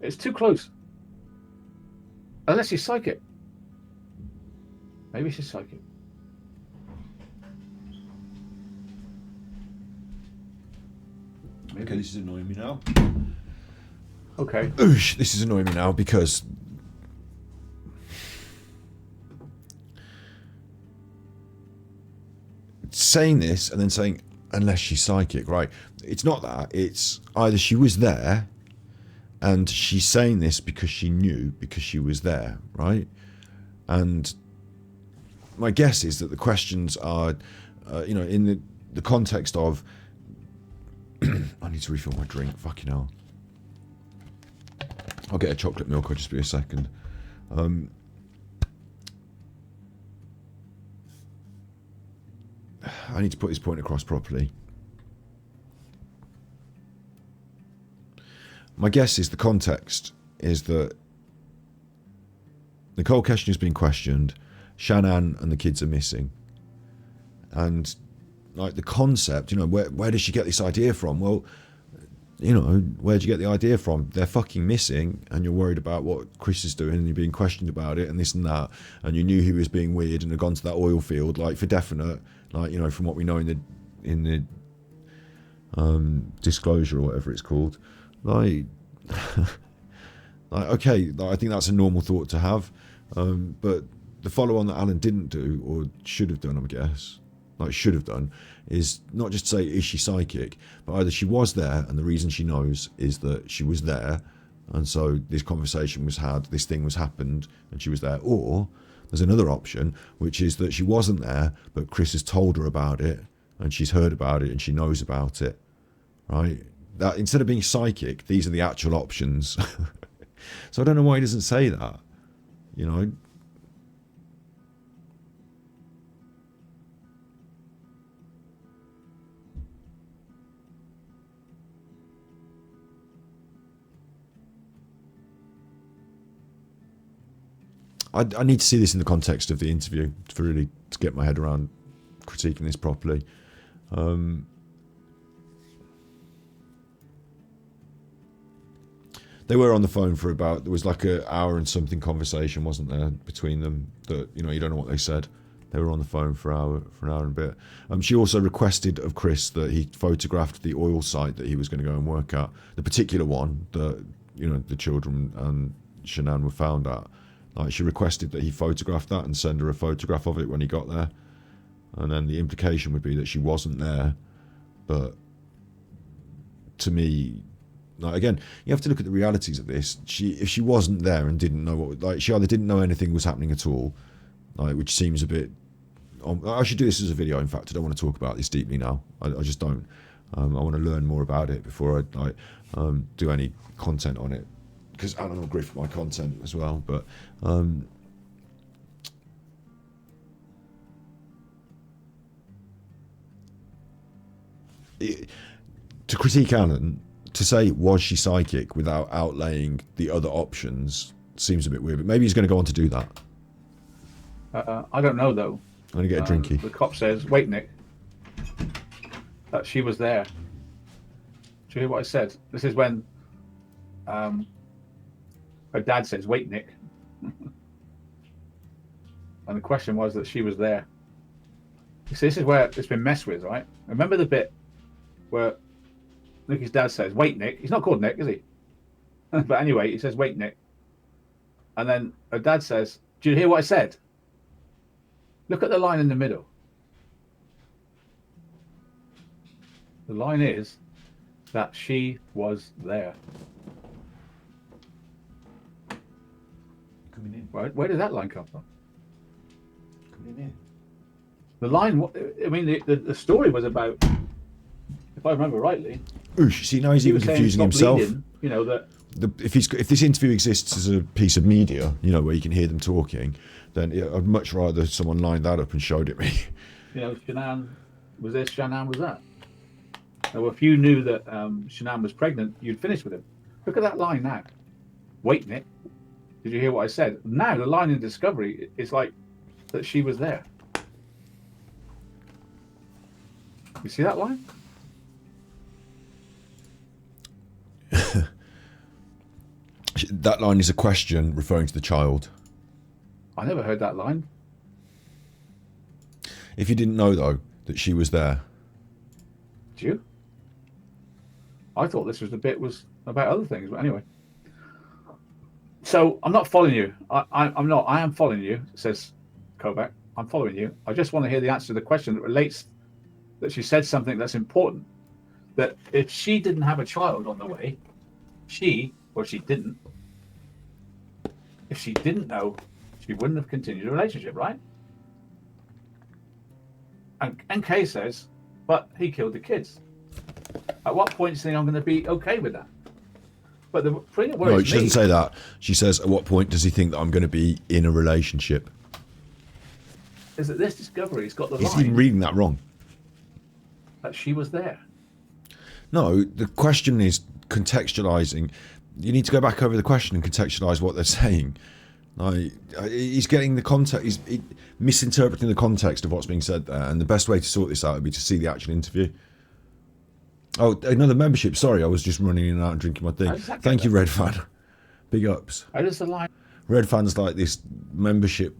It's too close. Unless she's psychic. Maybe she's psychic. Okay, this is annoying me now. Okay. Oosh, this is annoying me now because saying this and then saying unless she's psychic, right? It's not that. It's either she was there and she's saying this because she knew, because she was there, right? And my guess is that the questions are, in the context of I need to refill my drink. Fucking hell. I'll get a chocolate milk. I'll just be a second. I need to put this point across properly. My guess is the context is that Nichol Kessinger has been questioned. Shanann and the kids are missing. And like the concept, where does she get this idea from? Well, where'd you get the idea from? They're fucking missing and you're worried about what Chris is doing and you're being questioned about it and this and that, and you knew he was being weird and had gone to that oil field, like for definite, like, from what we know in the disclosure or whatever it's called. Like okay, I think that's a normal thought to have, but the follow-on that Alan didn't do, or should have done, I guess, should have done, is not just say is she psychic, but either she was there and the reason she knows is that she was there and so this conversation was had, this thing was happened and she was there, or there's another option, which is that she wasn't there but Chris has told her about it and she's heard about it and she knows about it, right? That instead of being psychic, these are the actual options. So I don't know why he doesn't say that, I need to see this in the context of the interview to get my head around critiquing this properly. They were on the phone for there was like an hour and something conversation, wasn't there, between them that, you don't know what they said. They were on the phone for an hour and a bit. She also requested of Chris that he photographed the oil site that he was going to go and work at, the particular one that, the children and Shanann were found at. Like, she requested that he photograph that and send her a photograph of it when he got there. And then the implication would be that she wasn't there. But to me, again, you have to look at the realities of this. If she wasn't there and didn't know she either didn't know anything was happening at all, which seems a bit. I should do this as a video. In fact, I don't want to talk about this deeply now. I just don't. I want to learn more about it before I do any content on it. Because Alan will grift my content as well, but to critique Alan, to say was she psychic without outlaying the other options seems a bit weird. But maybe he's going to go on to do that. I don't know though. I'm going to get a drinky. The cop says, "Wait, Nick, that she was there." Do you hear what I said? This is when. Her dad says, "Wait, Nick." And the question was that she was there. You see, this is where it's been messed with, right? Remember the bit where Nicky's dad says, "Wait, Nick." He's not called Nick, is he? But anyway, he says, "Wait, Nick." And then her dad says, "Do you hear what I said?" Look at the line in the middle. The line is that she was there. Coming in. Right? Where did that line come from? Coming in. The line, I mean, the story was about if I remember rightly, Oosh, see, now he's he even was saying confusing stop himself. bleeding, you know, that If this interview exists as a piece of media, you know, where you can hear them talking, then I'd much rather someone lined that up and showed it me. you know, Shanann was this, Shanann was that. Now, if you knew that Shanann was pregnant, you'd finish with him. Look at that line now. Wait, Nick. Did you hear what I said? Now, the line in Discovery is like that she was there. You see that line? That line is a question referring to the child. I never heard that line. If you didn't know, though, that she was there. Did you? I thought this was the bit was about other things, but anyway. So I'm not following you. I'm not. I am following you, says Kovac. I'm following you. I just want to hear the answer to the question that relates that she said something that's important. That if she didn't have a child on the way, she didn't. If she didn't know, she wouldn't have continued the relationship, right? And Kay says, but he killed the kids. At what point do you think I'm going to be okay with that? But the thing that worries No, she me, doesn't say that. She says, at what point does he think that I'm going to be in a relationship? is that this Discovery has got the He's line even reading that wrong. that she was there. No, the question is contextualizing. You need to go back over the question and contextualize what they're saying. Like, he's getting the context, he's misinterpreting the context of what's being said there, and the best way to sort this out would be to see the actual interview. Oh, another membership. Sorry, I was just running in and out and drinking my thing. Thank you, Red Fan. Big ups. How does the line? Red Fan's like this membership.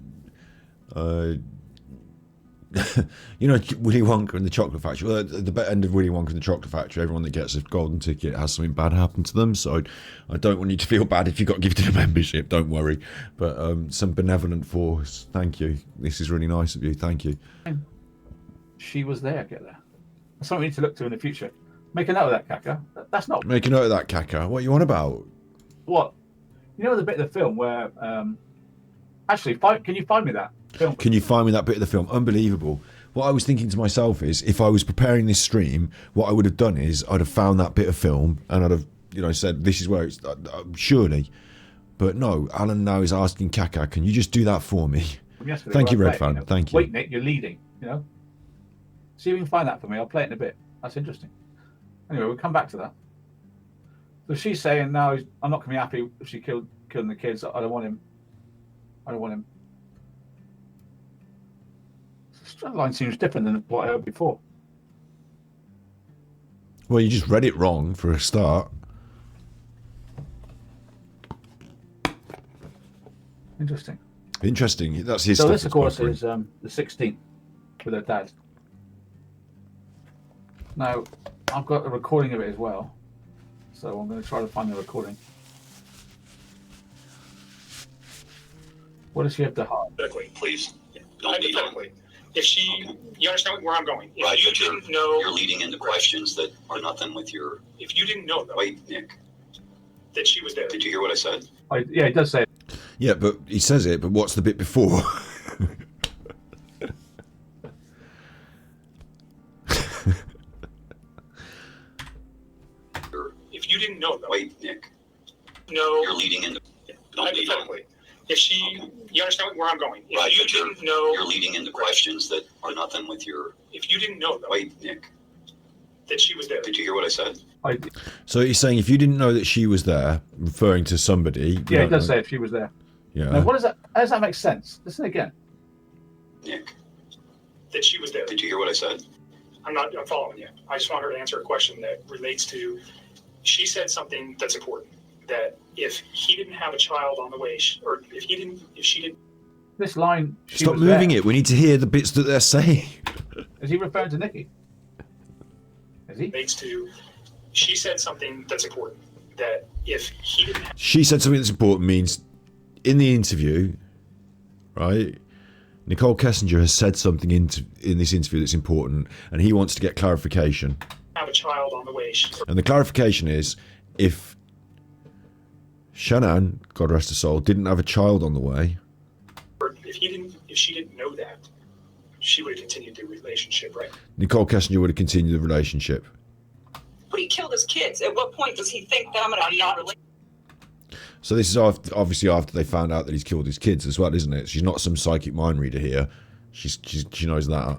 You know, Willy Wonka and the Chocolate Factory. Well, at the end of Willy Wonka and the Chocolate Factory, everyone that gets a golden ticket has something bad happen to them. So I don't want you to feel bad if you got gifted a membership. Don't worry. But some benevolent force. Thank you. This is really nice of you. Thank you. She was there. Get there. That's something we need to look to in the future. Make a note of that, Kaka. That's not Make a note of that, Kaka. What are you on about? what. You know the bit of the film where actually, can you find me that film? Can you find me that bit of the film? Unbelievable. What I was thinking to myself is, if I was preparing this stream, what I would have done is I'd have found that bit of film and I'd have, you know, said, this is where it's, surely. But no, Alan now is asking Kaka, can you just do that for me? Thank you, Red Fan. Thank you. Wait, Nick, you're leading. You know. See if you can find that for me. I'll play it in a bit. That's interesting. Anyway, we'll come back to that. So she's saying, no, I'm not going to be happy if she killing the kids. I don't want him. I don't want him. That line seems different than what I heard before. Well, you just read it wrong for a start. Interesting. Interesting. That's his So stuff. this, of course, is the 16th with her dad. Now, I've got a recording of it as well. So I'm going to try to find the recording. What does she have to hide? Hypothetically, Please, don't lead on. hypothetically, if she, you understand where I'm going? If Right, you but didn't know, you're leading into questions that are nothing with your. if you didn't know though Wait, Nick, that she was there, did you hear what I said? Yeah, it does say it. Yeah, but he says it, but what's the bit before? if you didn't know though, Wait, Nick, no, you're leading into. Don't lead on. hypothetically, if she, you understand where I'm going? If Right, you but didn't know, you're leading into questions that are nothing with your. if you didn't know though Wait, Nick, that she was there, did you hear what I said? So he's saying if you didn't know that she was there, referring to somebody. you Yeah, it don't does know. say if she was there. Yeah. Now, what is that? How does that make sense? Listen again. Nick, that she was there. did you hear what I said? I'm following you. I just want her to answer a question that relates to, she said something that's important, that if he didn't have a child on the way, or if she didn't, This line. She Stop was moving there. it. We need to hear the bits that they're saying. Is he referring to Nikki? Is he? relates to, she said something that's important, that if he didn't have, She said something that's important means in the interview, right? Nichol Kessinger has said something in this interview that's important, and he wants to get clarification. have a child on the way, And the clarification is, if Shanann, God rest her soul, didn't have a child on the way, or if she didn't know that, she would have continued the relationship, right? Nichol Kessinger would have continued the relationship. But he killed his kids. At what point does he think that I'm going to be in a relationship? So this is obviously after they found out that he's killed his kids as well, isn't it? She's not some psychic mind reader here. She knows that.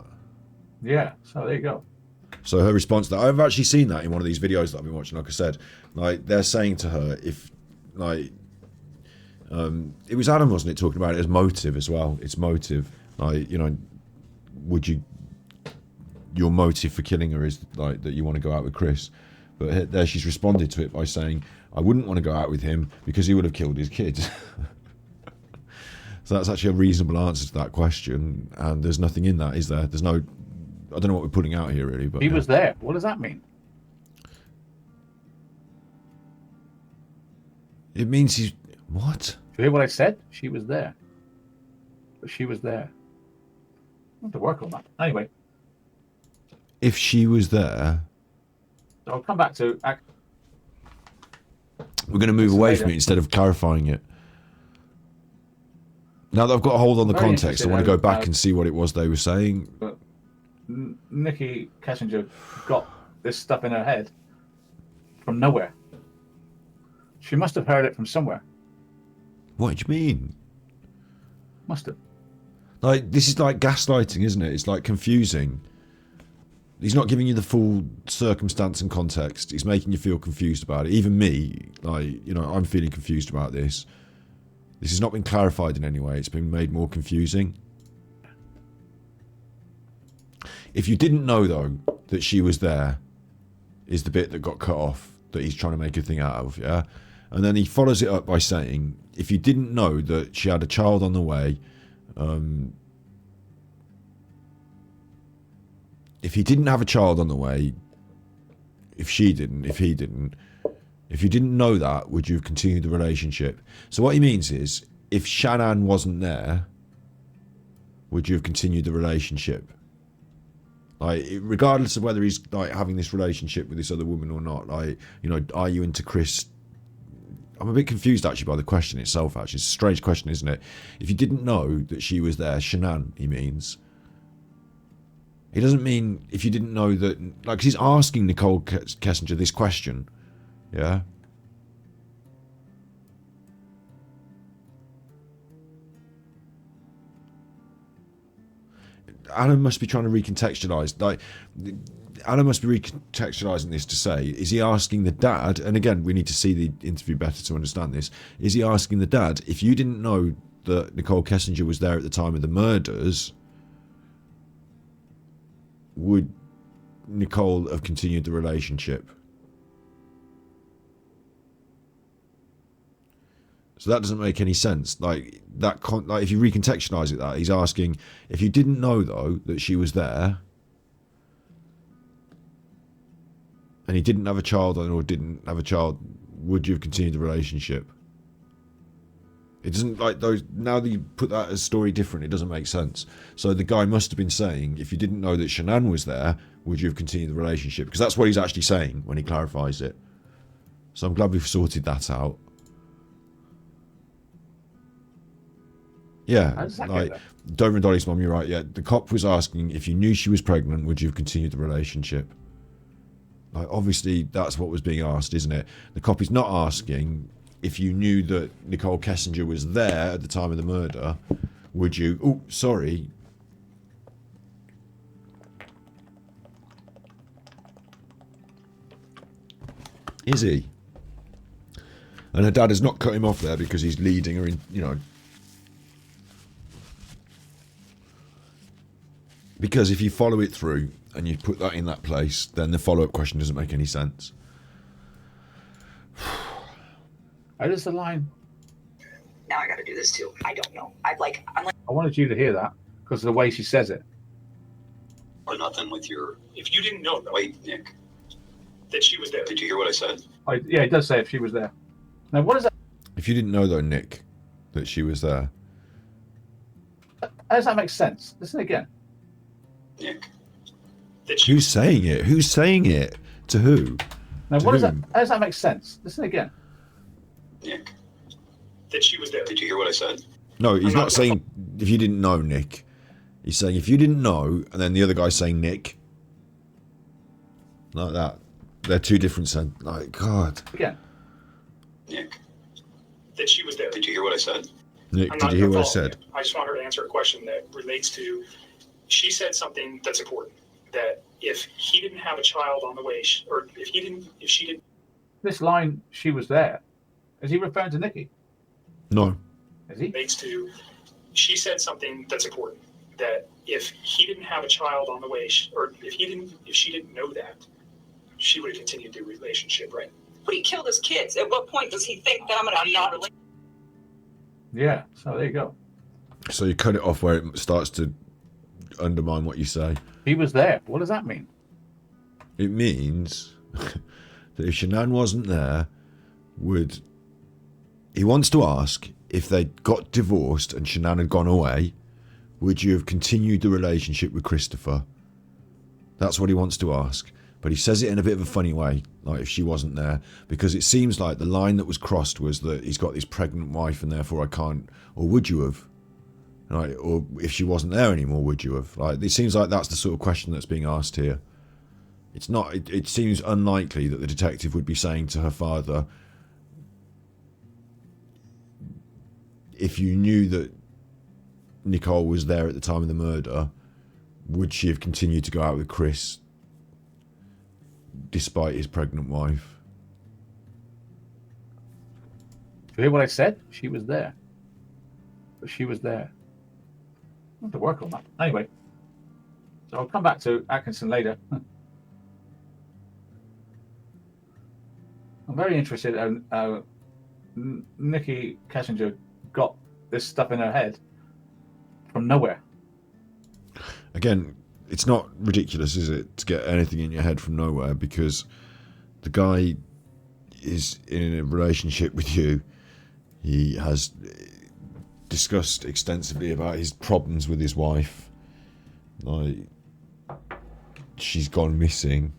Yeah, so there you go. So her response to that, I've actually seen that in one of these videos that I've been watching. Like I said, like they're saying to her, if like, it was Adam, wasn't it, talking about it as motive as well? It's motive. Like, you know, would you? Your motive for killing her is like that you want to go out with Chris, but there she's responded to it by saying, I wouldn't want to go out with him because he would have killed his kids. So that's actually a reasonable answer to that question, and there's nothing in that, is there? There's no, I don't know what we're putting out here really, but he was there. What does that mean? It means he's what? Do you hear what I said? She was there. But she was there. I have to work on that. Anyway, If she was there, I'll come back to. we're going to move away from it instead of clarifying it. Now that I've got a hold on the Very context, I want to go back interesting. and see what it was they were saying. Nikki Kessinger got this stuff in her head from nowhere. She must have heard it from somewhere. What do you mean? Must have. Like, this is like gaslighting, isn't it? It's like confusing. He's not giving you the full circumstance and context. He's making you feel confused about it. Even me, like, you know, I'm feeling confused about this. This has not been clarified in any way. It's been made more confusing. If you didn't know, though, that she was there, is the bit that got cut off, that he's trying to make a thing out of, yeah? And then he follows it up by saying, if you didn't know that she had a child on the way, if he didn't have a child on the way, if she didn't, if he didn't, if you didn't know that, would you have continued the relationship? So what he means is, if Shanann wasn't there, would you have continued the relationship? Like, regardless of whether he's like having this relationship with this other woman or not, like, you know, are you into Chris? I'm a bit confused actually by the question itself. Actually, it's a strange question, isn't it? If you didn't know that she was there, Shanann, he means. He doesn't mean if you didn't know that, like, 'cause he's asking Nichol Kessinger this question, yeah. Adam must be trying to recontextualize. Like, Adam must be recontextualizing this to say, is he asking the dad? And again, we need to see the interview better to understand this. Is he asking the dad, if you didn't know that Nichol Kessinger was there at the time of the murders, would Nichol have continued the relationship? So that doesn't make any sense. Like that, like if you recontextualize it, that he's asking, if you didn't know though that she was there, and he didn't have a child or didn't have a child, would you have continued the relationship? It doesn't, like, those, now that you put that as story different, it doesn't make sense. So the guy must have been saying, if you didn't know that Shanann was there, would you have continued the relationship? Because that's what he's actually saying when he clarifies it. So I'm glad we've sorted that out. Yeah, like, Dover and Dolly's mum, you're right, yeah. The cop was asking, if you knew she was pregnant, would you have continued the relationship? Like, obviously, that's what was being asked, isn't it? The cop is not asking, if you knew that Nichol Kessinger was there at the time of the murder, would you... Oh, sorry. Is he? And her dad has not cut him off there because he's leading her in, you know... Because if you follow it through and you put that in that place, then the follow-up question doesn't make any sense. How does the line? Now I got to do this too. I don't know. I'm like. I wanted you to hear that because of the way she says it. Or nothing with your. If you didn't know, though, Wait, Nick. that she was there. Did you hear what I said? Yeah, it does say if she was there. Now, what is that? If you didn't know, though, Nick, that she was there. How does that make sense? Listen again. Nick. That she Who's saying it? Who's saying it? To who? Now, To what is that? whom? How does that make sense? Listen again. Nick. that she was there. Did you hear what I said? No, he's I'm not not- saying if you didn't know, Nick. He's saying if you didn't know, and then the other guy's saying Nick. Like that. they're two different like, God. Again. Nick, That she was there. did you hear what I said? Nick, I'm did not you hear what I following said? you. I just want her to answer a question that relates to. She said something that's important. That if he didn't have a child on the way, or if she didn't. This line, she was there. Is he referring to Nikki? No. Is he? Relates to. She said something that's important. That if he didn't have a child on the way, or if she didn't know that, she would have continued the relationship, right? But he killed his kids. At what point does he think that I'm not related? Yeah, so there you go. So you cut it off where it starts to undermine what you say. He was there. What does that mean? It means that if Shanann wasn't there, he wants to ask, if they got divorced and Shanann had gone away, would you have continued the relationship with Christopher? That's what he wants to ask. But he says it in a bit of a funny way, like if she wasn't there, because it seems like the line that was crossed was that he's got this pregnant wife and therefore I can't, or would you have? Right? Or if she wasn't there anymore, would you have? Like, it seems like that's the sort of question that's being asked here. It's not. It seems unlikely that the detective would be saying to her father, if you knew that Nichol was there at the time of the murder, would she have continued to go out with Chris despite his pregnant wife? Did you hear what I said? She was there. But she was there. I have to work on that. Anyway, so I'll come back to Atkinson later. I'm very interested in how Nikki Kessinger got this stuff in her head from nowhere. Again, it's not ridiculous, is it, to get anything in your head from nowhere, because the guy is in a relationship with you. He has discussed extensively about his problems with his wife. Like, she's gone missing.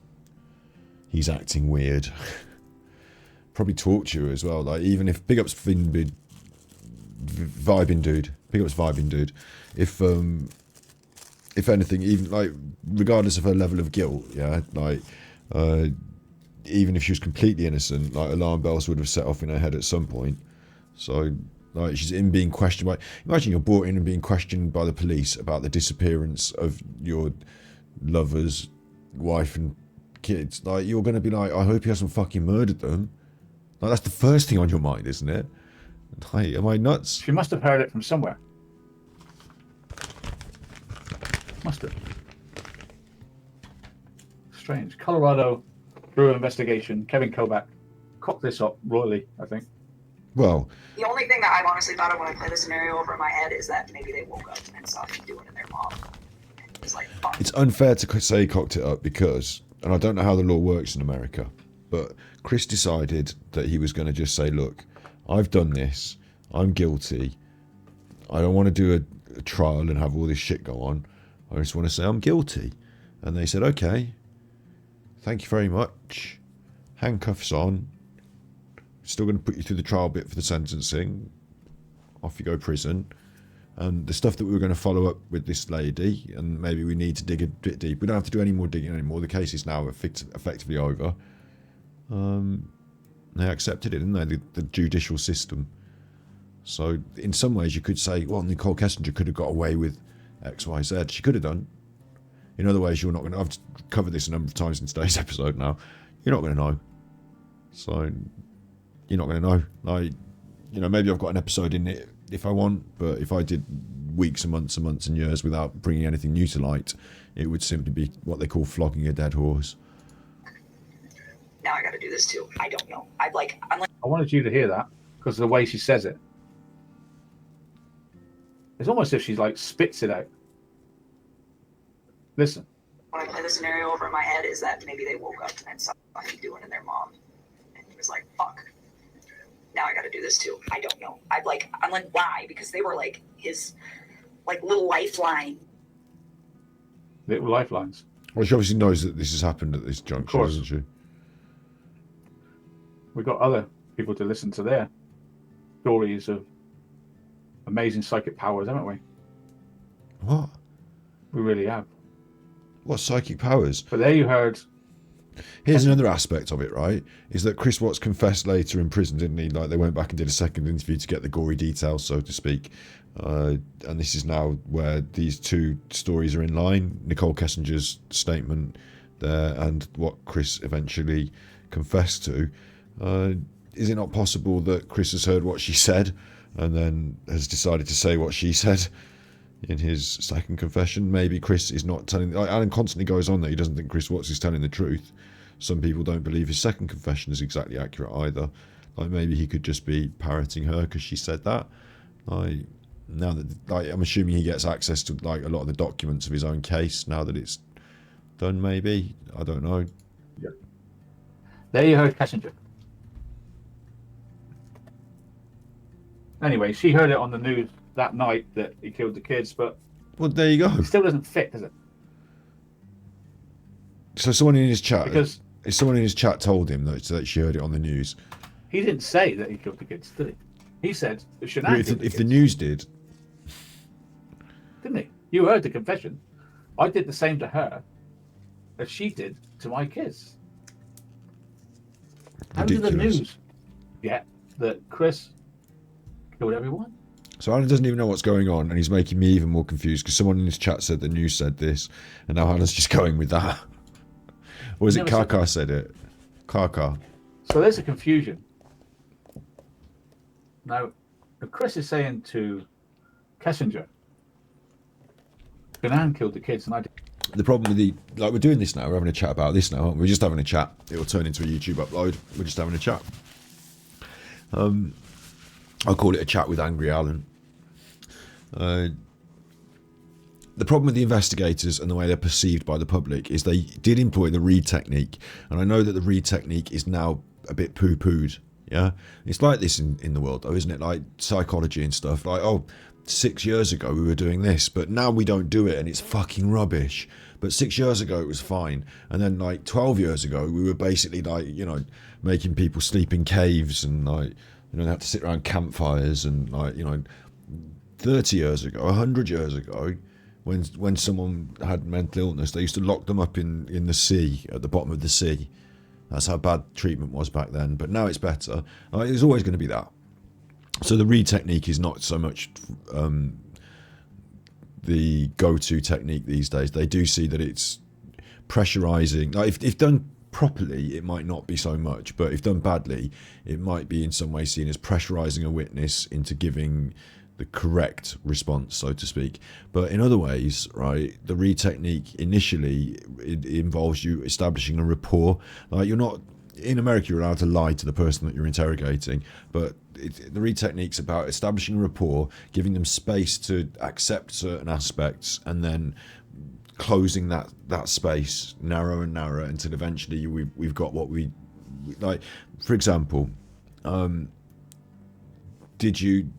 He's acting weird. Probably talk to you as well. Like, even if big ups vibing dude. Big ups vibing dude. If anything, even like regardless of her level of guilt, yeah, like even if she was completely innocent, like alarm bells would have set off in her head at some point. So like she's in being questioned by. Imagine you're brought in and being questioned by the police about the disappearance of your lover's wife and kids. Like, you're going to be like, I hope he hasn't fucking murdered them. Like, that's the first thing on your mind, isn't it? Like, am I nuts? She must have heard it from somewhere. Must have. Strange. Colorado Bureau of Investigation, Kevin Kovac, cocked this up royally, I think. Well, The only thing that I've honestly thought of when I play the scenario over in my head is that maybe they woke up and saw him doing it in their mom. It's like, fuck. it's unfair to say he cocked it up because, and I don't know how the law works in America, but Chris decided that he was going to just say, look, I've done this, I'm guilty, I don't want to do a trial and have all this shit go on, I just want to say I'm guilty. And they said, okay, thank you very much, handcuffs on, still going to put you through the trial bit for the sentencing, off you go prison. And the stuff that we were going to follow up with this lady, and maybe we need to dig a bit deep. We don't have to do any more digging anymore. The case is now effectively over. They accepted it, didn't they? The judicial system. So in some ways you could say, well, Nichol Kessinger could have got away with X, Y, Z. She could have done. In other ways, you're not going to. I've covered this a number of times in today's episode now. You're not going to know. So you're not going to know. Like, you know, maybe I've got an episode in it if I want, but if I did weeks and months and years without bringing anything new to light, it would simply be what they call flogging a dead horse. Now I gotta do this too. I don't know. I'm like, I wanted you to hear that because of the way she says it. It's almost as if she's like spits it out. Listen. when I play the scenario over in my head is that maybe they woke up and saw him doing it in their mom. And he was like, fuck. Now I gotta do this too. I don't know. I'm like, why? Because they were like his like little lifeline. Little lifelines. Well, she obviously knows that this has happened at this juncture, doesn't she? We've got other people to listen to their stories of amazing psychic powers, haven't we? What? We really have. What psychic powers? But there you heard Here's another aspect of it, right? Is that Chris Watts confessed later in prison, didn't he? Like they went back and did a second interview to get the gory details, so to speak. And this is now where these two stories are in line. Nicole Kessinger's statement there and what Chris eventually confessed to. Is it not possible that Chris has heard what she said and then has decided to say what she said in his second confession? Maybe Chris is not telling... Alan constantly goes on that he doesn't think Chris Watts is telling the truth. Some people don't believe his second confession is exactly accurate either. Like maybe he could just be parroting her because she said that. Now that I'm assuming he gets access to like a lot of the documents of his own case now that it's done. Maybe I don't know. Yeah. There you heard Kessinger. Anyway, she heard it on the news that night that he killed the kids, but well, there you go. It still doesn't fit, does it? So someone in his chat, because someone in his chat told him that she heard it on the news. He didn't say that he killed the kids, did he? He said that Shanann If the news did, didn't he? You heard the confession. I did the same to her as she did to my kids. How did the news get that Chris killed everyone? So Alan doesn't even know what's going on, and he's making me even more confused because someone in his chat said the news said this, and now Alan's just going with that. Or is it Kaka said it? Kaka. So there's a confusion. Now, if Chris is saying to Kessinger, Shanann killed the kids and I did. The problem with we're doing this now, we're having a chat about this now, aren't we? We're just having a chat. It'll turn into a YouTube upload. We're just having a chat. I'll call it a chat with Angry Alan. The problem with the investigators and the way they're perceived by the public is they did employ the Reid technique, and I know that the Reid technique is now a bit poo-pooed. Yeah, it's like this in the world though, isn't it? Like psychology and stuff. Like, 6 years ago we were doing this, but now we don't do it and it's fucking rubbish. But 6 years ago it was fine, and then like 12 years ago we were basically like, making people sleep in caves and they have to sit around campfires, and 30 years ago, 100 years ago, when someone had mental illness, they used to lock them up in the sea, at the bottom of the sea. That's how bad treatment was back then. But now it's better. There's always going to be that. So the Reid technique is not so much the go-to technique these days. They do see that it's pressurizing. Like if done properly, it might not be so much, but if done badly, it might be in some way seen as pressurizing a witness into giving the correct response, so to speak. But in other ways, right, the Reid technique initially it involves you establishing a rapport. Like you're not in America, you're allowed to lie to the person that you're interrogating, but the Reid technique's about establishing a rapport, giving them space to accept certain aspects, and then closing that space narrower and narrower until eventually we've got what we like. For example, did you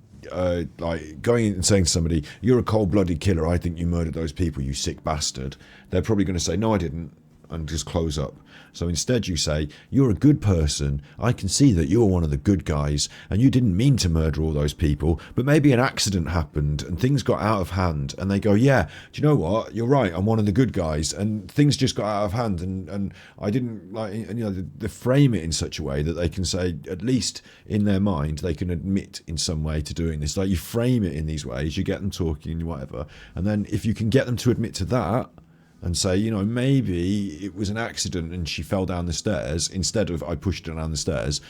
like going in and saying to somebody, "You're a cold-blooded killer, I think you murdered those people, you sick bastard," they're probably going to say, "No, I didn't," and just close up. So instead you say, "You're a good person, I can see that you're one of the good guys, and you didn't mean to murder all those people, but maybe an accident happened and things got out of hand." And they go, "Yeah, do you know what, you're right, I'm one of the good guys, and things just got out of hand, and I didn't like," and they frame it in such a way that they can say, at least in their mind, they can admit in some way to doing this. Like you frame it in these ways, you get them talking and whatever, and then if you can get them to admit to that and say, maybe it was an accident and she fell down the stairs instead of I pushed her down the stairs.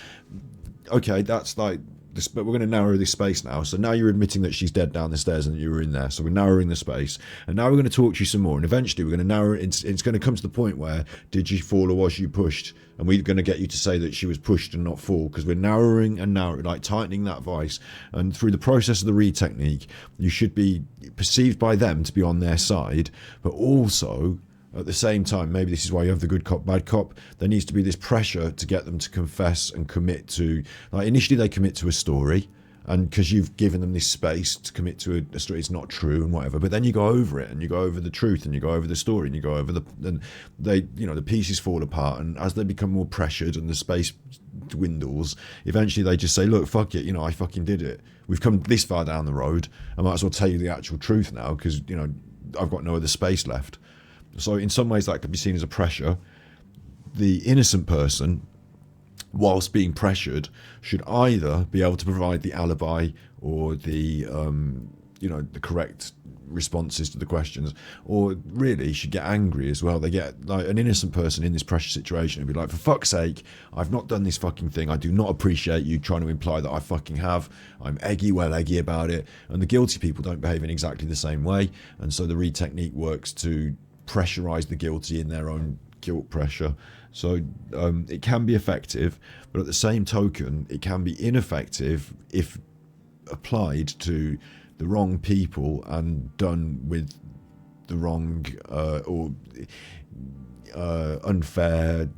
Okay, that's like this, but we're going to narrow this space now. So now you're admitting that she's dead down the stairs and you were in there. So we're narrowing the space, and now we're going to talk to you some more. And eventually we're going to narrow it. It's going to come to the point where did you fall or was you pushed? And we're going to get you to say that she was pushed and not fall, because we're narrowing and narrowing, like tightening that vice. And through the process of the Reid technique, you should be perceived by them to be on their side, but also at the same time, maybe this is why you have the good cop, bad cop, there needs to be this pressure to get them to confess and commit to, like initially they commit to a story, and because you've given them this space to commit to a story, it's not true and whatever, but then you go over it and you go over the truth and you go over the story and you go over and they, the pieces fall apart, and as they become more pressured and the space dwindles, eventually they just say, look, fuck it, I fucking did it. We've come this far down the road, I might as well tell you the actual truth now, because I've got no other space left. So in some ways that could be seen as a pressure. the innocent person, whilst being pressured, should either be able to provide the alibi or the the correct responses to the questions, or really should get angry as well. They get like an innocent person in this pressure situation and be like, for fuck's sake, I've not done this fucking thing. I do not appreciate you trying to imply that I fucking have. I'm eggy about it. And the guilty people don't behave in exactly the same way. And so the Reid technique works to pressurize the guilty in their own guilt pressure. So it can be effective, but at the same token, it can be ineffective if applied to the wrong people and done with the wrong or unfair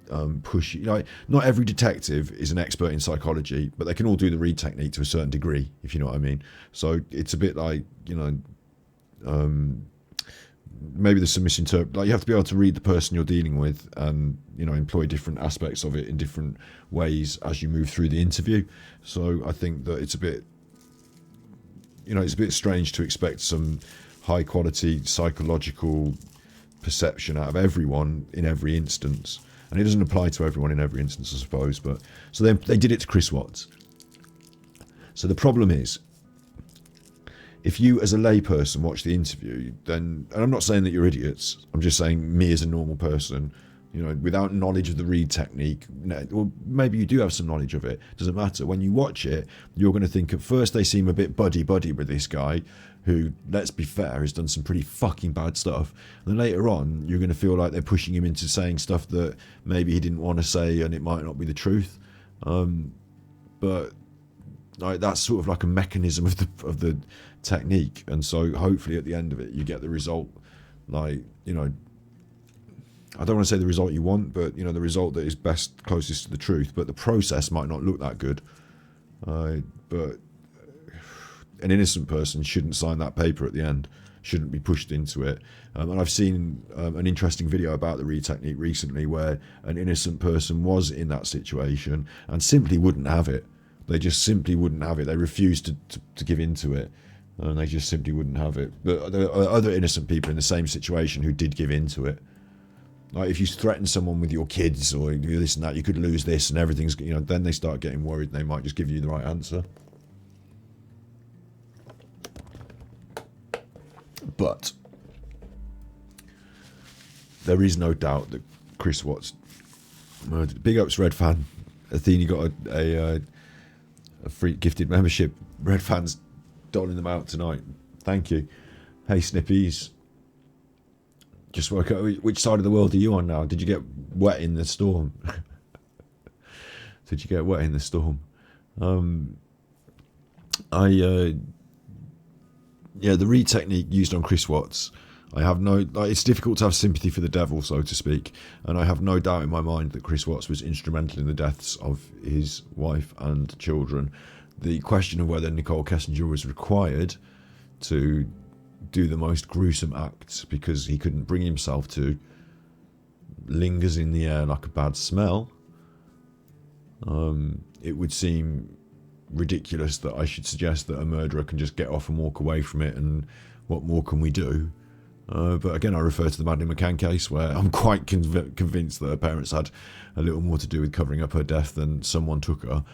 pushy. Not every detective is an expert in psychology, but they can all do the Reid technique to a certain degree, if you know what I mean. So it's a bit like, maybe there's some misinterpretation. Like, you have to be able to read the person you're dealing with and employ different aspects of it in different ways as you move through the interview. So I think that it's a bit strange to expect some high quality psychological perception out of everyone in every instance, and it doesn't apply to everyone in every instance, I suppose. But so they did it to Chris Watts. So the problem is, if you as a layperson watch the interview, then, and I'm not saying that you're idiots, I'm just saying me as a normal person, without knowledge of the Reid technique, or maybe you do have some knowledge of it, doesn't matter. When you watch it, you're going to think at first they seem a bit buddy-buddy with this guy, who, let's be fair, has done some pretty fucking bad stuff. And then later on, you're going to feel like they're pushing him into saying stuff that maybe he didn't want to say, and it might not be the truth. But that's sort of like a mechanism of the technique, and so hopefully at the end of it, you get the result. I don't want to say the result you want, but the result that is best, closest to the truth. But the process might not look that good. But an innocent person shouldn't sign that paper at the end, shouldn't be pushed into it. And I've seen an interesting video about the Reid technique recently where an innocent person was in that situation and simply wouldn't have it. They just simply wouldn't have it. They refused to give into it, and they just simply wouldn't have it. But there are other innocent people in the same situation who did give into it. Like, if you threaten someone with your kids or do this and that, you could lose this and everything's, then they start getting worried and they might just give you the right answer. But there is no doubt that Chris Watts murdered. Big ups, Red Fan. Athene got a free gifted membership. Red Fan's doling them out tonight. Thank you. Hey, Snippies. Just work out which side of the world are you on now? Did you get wet in the storm? Did you get wet in the storm? The Reid technique used on Chris Watts, I have it's difficult to have sympathy for the devil, so to speak, and I have no doubt in my mind that Chris Watts was instrumental in the deaths of his wife and children. The question of whether Nichol Kessinger was required to do the most gruesome acts because he couldn't bring himself to lingers in the air like a bad smell. It would seem ridiculous that I should suggest that a murderer can just get off and walk away from it, and what more can we do? But again, I refer to the Madeleine McCann case, where I'm quite convinced that her parents had a little more to do with covering up her death than someone took her.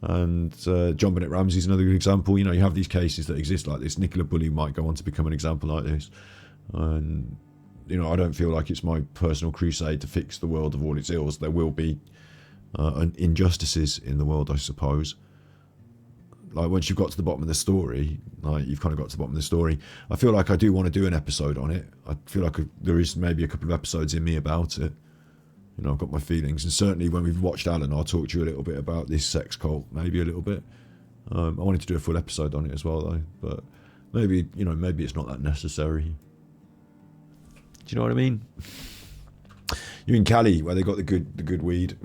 And John Bennett Ramsey's another good example. You have these cases that exist like this. Nicola Bulley might go on to become an example like this. And I don't feel like it's my personal crusade to fix the world of all its ills. There will be injustices in the world, I suppose. Like, once you've got to the bottom of the story, you've kind of got to the bottom of the story. I feel like I do want to do an episode on it. I feel like there is maybe a couple of episodes in me about it. I've got my feelings, and certainly when we've watched Alan, I'll talk to you a little bit about this sex cult, maybe a little bit. I wanted to do a full episode on it as well, though, but maybe it's not that necessary. Do you know what I mean? You're in Cali, where they got the good weed.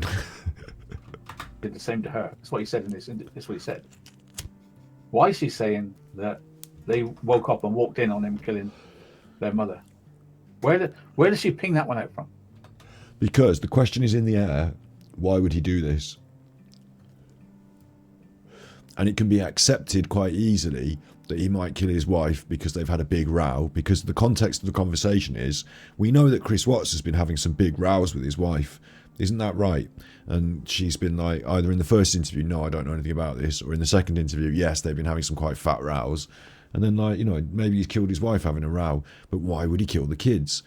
Did the same to her. That's what he said in this. That's what he said. Why is she saying that they woke up and walked in on him killing their mother? Where does she ping that one out from? Because the question is in the air, why would he do this? And it can be accepted quite easily that he might kill his wife because they've had a big row, because the context of the conversation is, we know that Chris Watts has been having some big rows with his wife Isn't that right? And she's been like, either in the first interview, no, I don't know anything about this, or in the second interview, yes, they've been having some quite fat rows. And then, like, you know, maybe he's killed his wife having a row, but why would he kill the kids?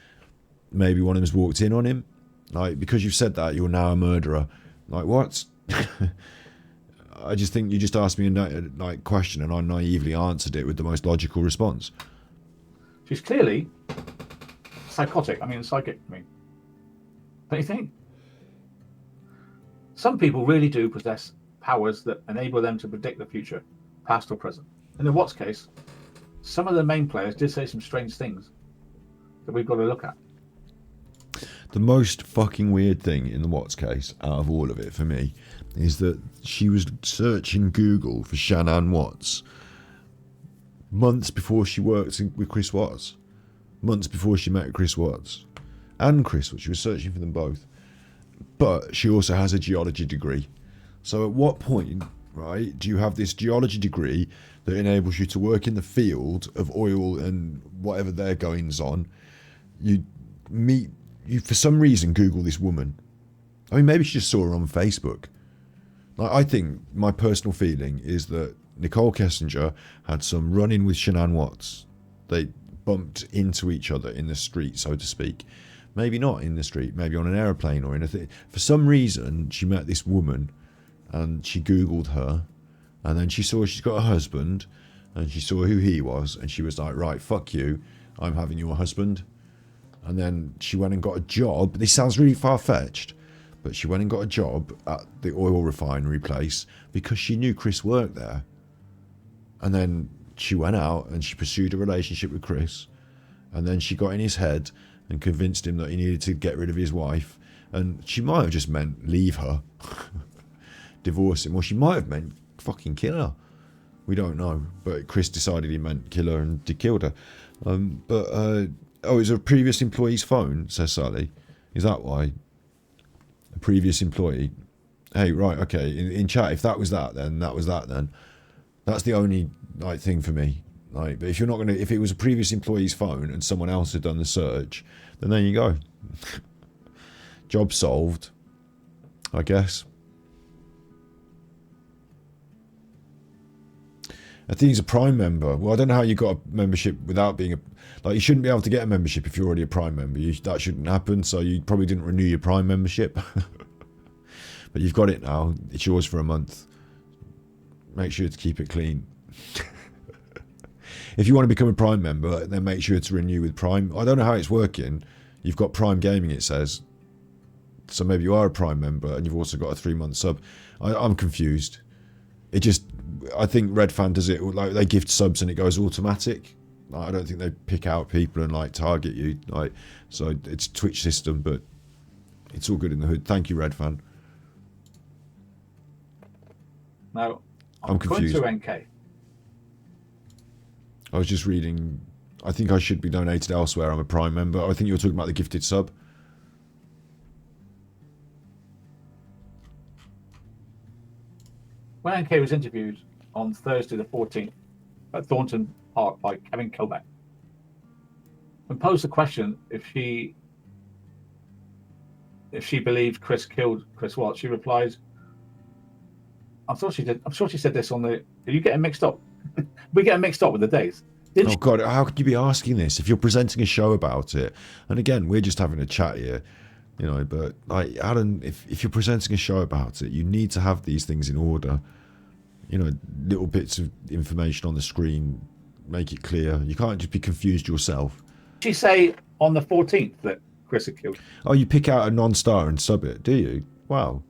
Maybe one of them's walked in on him. Like, because you've said that, you're now a murderer. Like, what? I just think you just asked me a question and I naively answered it with the most logical response. She's clearly psychotic. I mean, psychic. I mean, don't you think? Some people really do possess powers that enable them to predict the future, past or present. In the Watts case, some of the main players did say some strange things that we've got to look at. The most fucking weird thing in the Watts case, out of all of it for me, is that she was searching Google for Shanann Watts months before she worked with Chris Watts. Months before she met Chris Watts. And Chris Watts, she was searching for them both. But she also has a geology degree. So at what point, right, do you have this geology degree that enables you to work in the field of oil and whatever their goings on? You for some reason Google this woman. I mean, maybe she just saw her on Facebook. Like, I think my personal feeling is that Nichol Kessinger had some run-in with Shanann Watts. They bumped into each other in the street, so to speak. Maybe not in the street, maybe on an aeroplane or anything. For some reason, she met this woman and she Googled her, and then she saw she's got a husband, and she saw who he was, and she was like, right, fuck you, I'm having your husband. And then she went and got a job. This sounds really far-fetched, but she went and got a job at the oil refinery place because she knew Chris worked there. And then she went out and she pursued a relationship with Chris, and then she got in his head and convinced him that he needed to get rid of his wife. And she might have just meant leave her, divorce him, or she might have meant fucking kill her. We don't know, but Chris decided he meant kill her and he killed her. Oh, it's a previous employee's phone, says Sally. Is that why? A previous employee. Hey, right, okay. In chat, if that was that, then that was that. Then that's the only thing for me. But if you're not gonna, if it was a previous employee's phone and someone else had done the search, then there you go. Job solved, I guess. I think he's a Prime member. Well, I don't know how you got a membership without being a... you shouldn't be able to get a membership if you're already a Prime member. That shouldn't happen, so you probably didn't renew your Prime membership. But you've got it now. It's yours for a month. Make sure to keep it clean. If you want to become a Prime member, then make sure to renew with Prime. I don't know how it's working. You've got Prime Gaming, it says. So maybe you are a Prime member and you've also got a 3-month sub. I'm confused. It just... I think Red Fan does it, like they gift subs and it goes automatic. I don't think they pick out people and target you. So it's a Twitch system, but it's all good in the hood. Thank you, Red Fan. Now, I'm confused. To NK. I was just reading. I think I should be donated elsewhere. I'm a Prime member. I think you were talking about the gifted sub. When NK was interviewed on Thursday the 14th at Thornton Park by Kevin Kovac, when posed the question if she believed Chris killed Chris Watts, she replied, I'm sure she said this on the... Are you getting mixed up? We get mixed up with the days. Oh God, how could you be asking this if you're presenting a show about it? And again, we're just having a chat here. But Alan, if you're presenting a show about it, you need to have these things in order. Little bits of information on the screen, make it clear. You can't just be confused yourself. Did she say on the 14th that Chris had killed? Oh, you pick out a non-star and sub it, do you? Wow.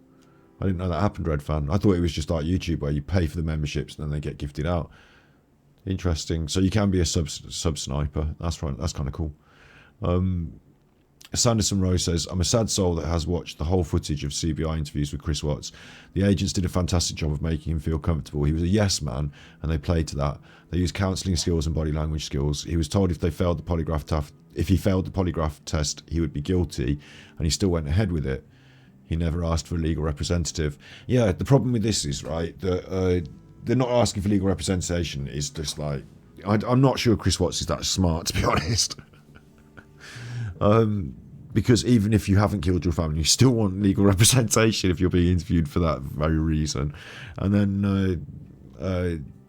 I didn't know that happened, Red Fan. I thought it was just like YouTube where you pay for the memberships and then they get gifted out. Interesting. So you can be a sub sniper. That's right. That's kind of cool. Sanderson Rose says, I'm a sad soul that has watched the whole footage of CBI interviews with Chris Watts. The agents did a fantastic job of making him feel comfortable. He was a yes man, and they played to that. They used counselling skills and body language skills. He was told if he failed the polygraph test, he would be guilty, and he still went ahead with it. He never asked for a legal representative. Yeah, the problem with this is, right, that they're not asking for legal representation. Is just I'm not sure Chris Watts is that smart, to be honest. because even if you haven't killed your family, you still want legal representation if you're being interviewed for that very reason. And then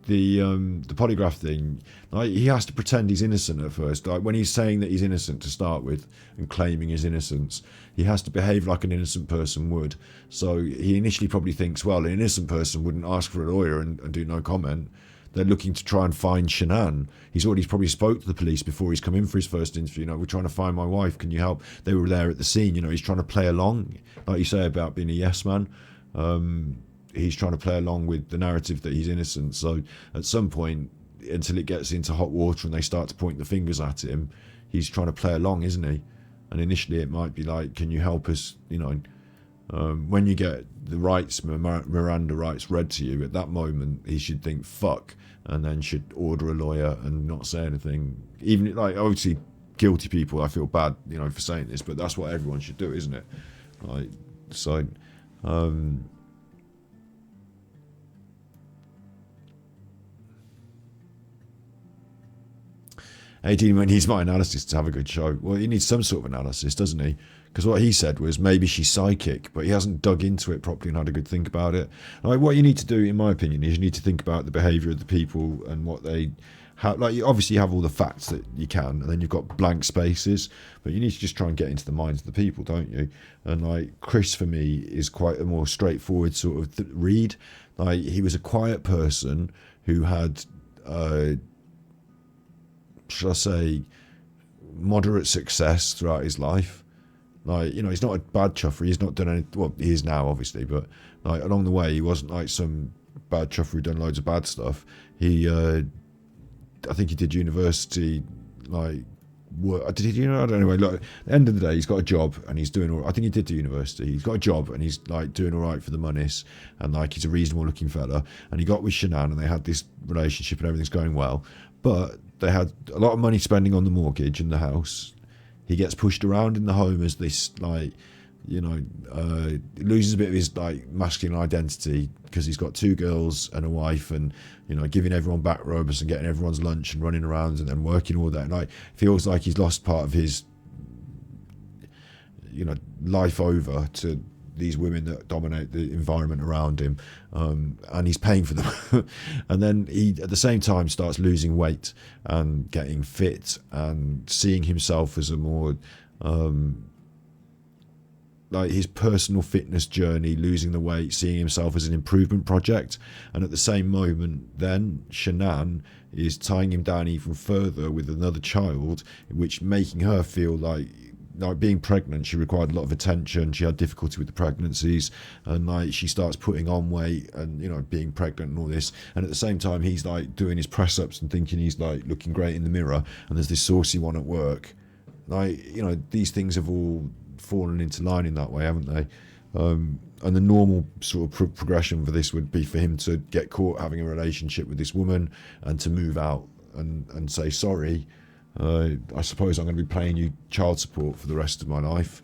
the polygraph thing, like, he has to pretend he's innocent at first. Like, when he's saying that he's innocent to start with and claiming his innocence, he has to behave like an innocent person would. So he initially probably thinks, well, an innocent person wouldn't ask for a lawyer and do no comment. They're looking to try and find Shanann. He's probably spoke to the police before he's come in for his first interview. We're trying to find my wife. Can you help? They were there at the scene. He's trying to play along, like you say about being a yes man. He's trying to play along with the narrative that he's innocent. So at some point, until it gets into hot water and they start to point the fingers at him, he's trying to play along, isn't he? And initially it might be like, can you help us? When you get the rights, Miranda rights read to you, at that moment he should think fuck, and then should order a lawyer and not say anything. Even, like, obviously guilty people, I feel bad, for saying this, but that's what everyone should do, isn't it? Like, so, Dean needs my analysis to have a good show. Well, he needs some sort of analysis, doesn't he? Because what he said was maybe she's psychic, but he hasn't dug into it properly and had a good think about it. Like, what you need to do, in my opinion, is you need to think about the behaviour of the people and what they have. Like, you obviously have all the facts that you can, and then you've got blank spaces, but you need to just try and get into the minds of the people, don't you? And, like, Chris, for me, is quite a more straightforward sort of Reid. Like, he was a quiet person who had, should I say, moderate success throughout his life. Like, he's not a bad chuffer. He's not done any. Well, he is now, obviously, but like along the way, he wasn't like some bad chuffer who done loads of bad stuff. He, I think he did university. Like, did he? I don't know. Like, at the end of the day, he's got a job and he's doing all. I think he did do university. He's got a job and he's like doing all right for the monies, and like he's a reasonable looking fella. And he got with Shanann and they had this relationship and everything's going well, but they had a lot of money spending on the mortgage and the house. He gets pushed around in the home as this, like, loses a bit of his like masculine identity because he's got 2 girls and a wife, and giving everyone back rubs and getting everyone's lunch and running around and working all that. And like, feels like he's lost part of his life over to these women that dominate the environment around him, and he's paying for them. And then he at the same time starts losing weight and getting fit and seeing himself as a more like his personal fitness journey, losing the weight, seeing himself as an improvement project. And at the same moment then Shanann is tying him down even further with another child, which making her feel like being pregnant, she required a lot of attention. She had difficulty with the pregnancies, and like she starts putting on weight and being pregnant and all this. And at the same time, he's like doing his press ups and thinking he's like looking great in the mirror. And there's this saucy one at work. Like, these things have all fallen into line in that way, haven't they? And the normal sort of progression for this would be for him to get caught having a relationship with this woman and to move out and say sorry. I suppose I'm going to be paying you child support for the rest of my life.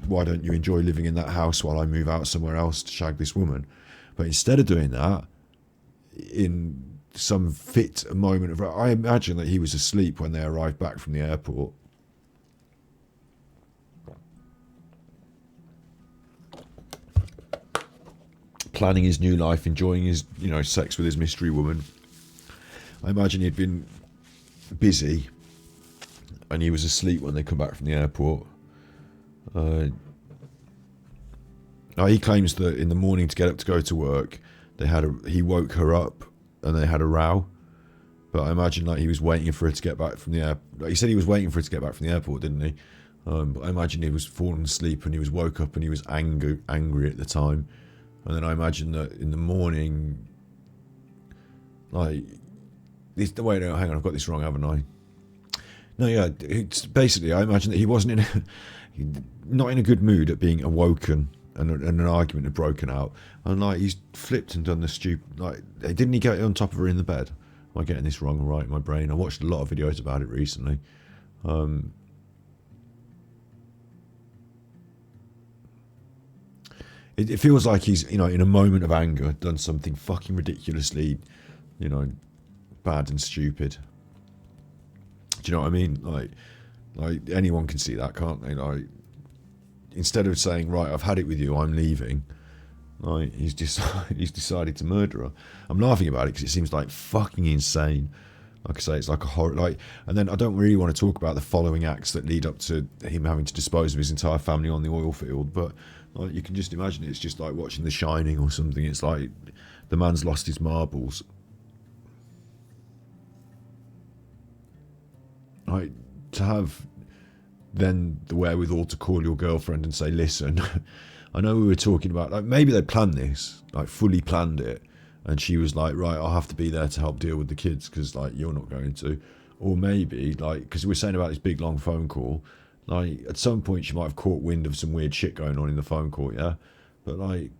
Why don't you enjoy living in that house while I move out somewhere else to shag this woman? But instead of doing that, in some fit moment of, I imagine that he was asleep when they arrived back from the airport. Planning his new life, enjoying his, sex with his mystery woman. I imagine he'd been busy and he was asleep when they come back from the airport. He claims that in the morning to get up to go to work, he woke her up and they had a row. But I imagine like he was waiting for her to get back from the airport. Like, he said he was waiting for her to get back from the airport, didn't he? But I imagine he was falling asleep and he was woke up and he was angry at the time. And then I imagine that in the morning, like, hang on, I've got this wrong, haven't I? No, yeah, it's basically, I imagine that he wasn't not in a good mood at being awoken and an argument had broken out. And like, he's flipped and done the stupid, like, didn't he get on top of her in the bed? Am I getting this wrong or right in my brain? I watched a lot of videos about it recently. It feels like he's, in a moment of anger, done something fucking ridiculously, bad and stupid. Do you know what I mean? Like, Like, anyone can see that, can't they? Like, instead of saying, right, I've had it with you, I'm leaving, like, he's decided to murder her. I'm laughing about it because it seems like fucking insane. Like I say, it's like a horror. Like, and then I don't really want to talk about the following acts that lead up to him having to dispose of his entire family on the oil field. But like, you can just imagine it's just like watching The Shining or something. It's like the man's lost his marbles. Like, to have then the wherewithal to call your girlfriend and say, listen, I know we were talking about, like, maybe they planned this, like fully planned it. And she was like, right, I'll have to be there to help deal with the kids because, like, you're not going to. Or maybe, like, because we're saying about this big, long phone call, like, at some point she might have caught wind of some weird shit going on in the phone call, yeah? But, like,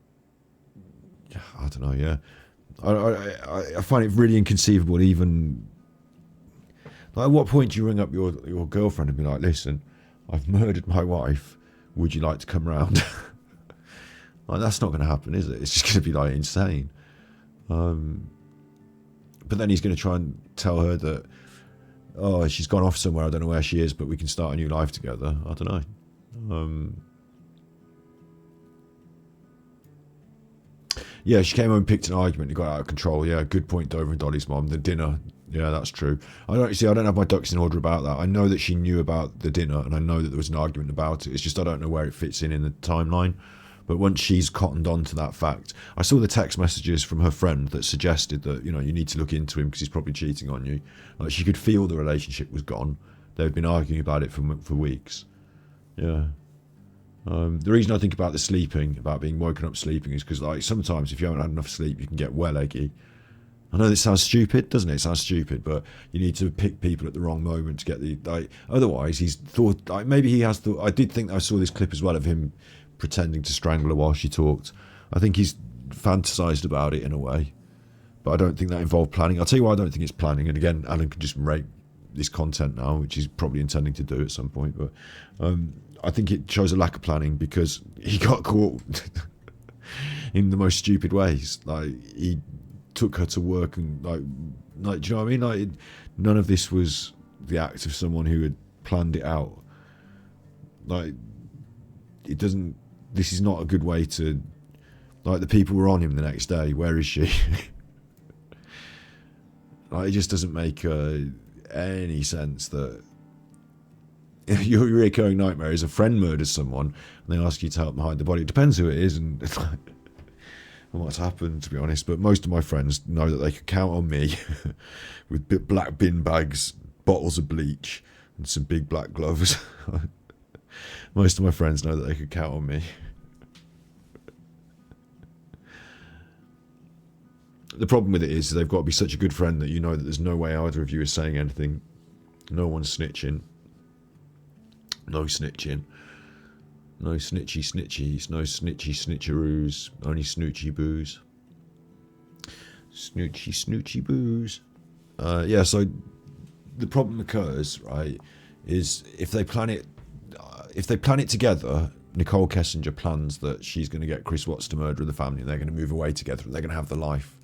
I don't know, yeah. I find it really inconceivable even... Like, at what point do you ring up your girlfriend and be like, listen, I've murdered my wife, would you like to come round? Like, that's not going to happen, is it? It's just going to be, like, insane. But then he's going to try and tell her that, oh, she's gone off somewhere, I don't know where she is, but we can start a new life together. I don't know. Yeah, she came home and picked an argument and got out of control. Yeah, good point, Dover and Dolly's mom. The dinner. Yeah, that's true. I don't have my ducks in order about that. I know that she knew about the dinner and I know that there was an argument about it. It's just I don't know where it fits in the timeline. But once she's cottoned on to that fact, I saw the text messages from her friend that suggested that, you know, you need to look into him because he's probably cheating on you. Like, she could feel the relationship was gone. They've been arguing about it for weeks. Yeah. The reason I think about the sleeping, about being woken up sleeping, is because, like, sometimes if you haven't had enough sleep, you can get well eggy. I know this sounds stupid, doesn't it? It sounds stupid, but you need to pick people at the wrong moment to get the, like, otherwise he's thought, like, maybe he has thought, I did think I saw this clip as well of him pretending to strangle her while she talked. I think he's fantasized about it in a way, but I don't think that involved planning. I'll tell you why I don't think it's planning, and again, Alan can just rape this content now, which he's probably intending to do at some point, but I think it shows a lack of planning because he got caught in the most stupid ways. Like, he took her to work and like do you know what I mean? Like, none of this was the act of someone who had planned it out. Like, it doesn't, this is not a good way to, like, the people were on him the next day. Where is she? Like, it just doesn't make any sense that your recurring nightmare is a friend murders someone and they ask you to help them hide the body. It depends who it is and what's happened, to be honest. But most of my friends know that they could count on me with black bin bags, bottles of bleach, and some big black gloves. Most of my friends know that they could count on me. The problem with it is they've got to be such a good friend that you know that there's no way either of you is saying anything. No one's snitching. No snitching. No snitchy snitchies. No snitchy snitcheroos. Only snoochy boos. Snoochy snoochy boos. Yeah, so the problem occurs, right, is if they plan it together, Nichol Kessinger plans that she's going to get Chris Watts to murder the family and they're going to move away together and they're going to have the life.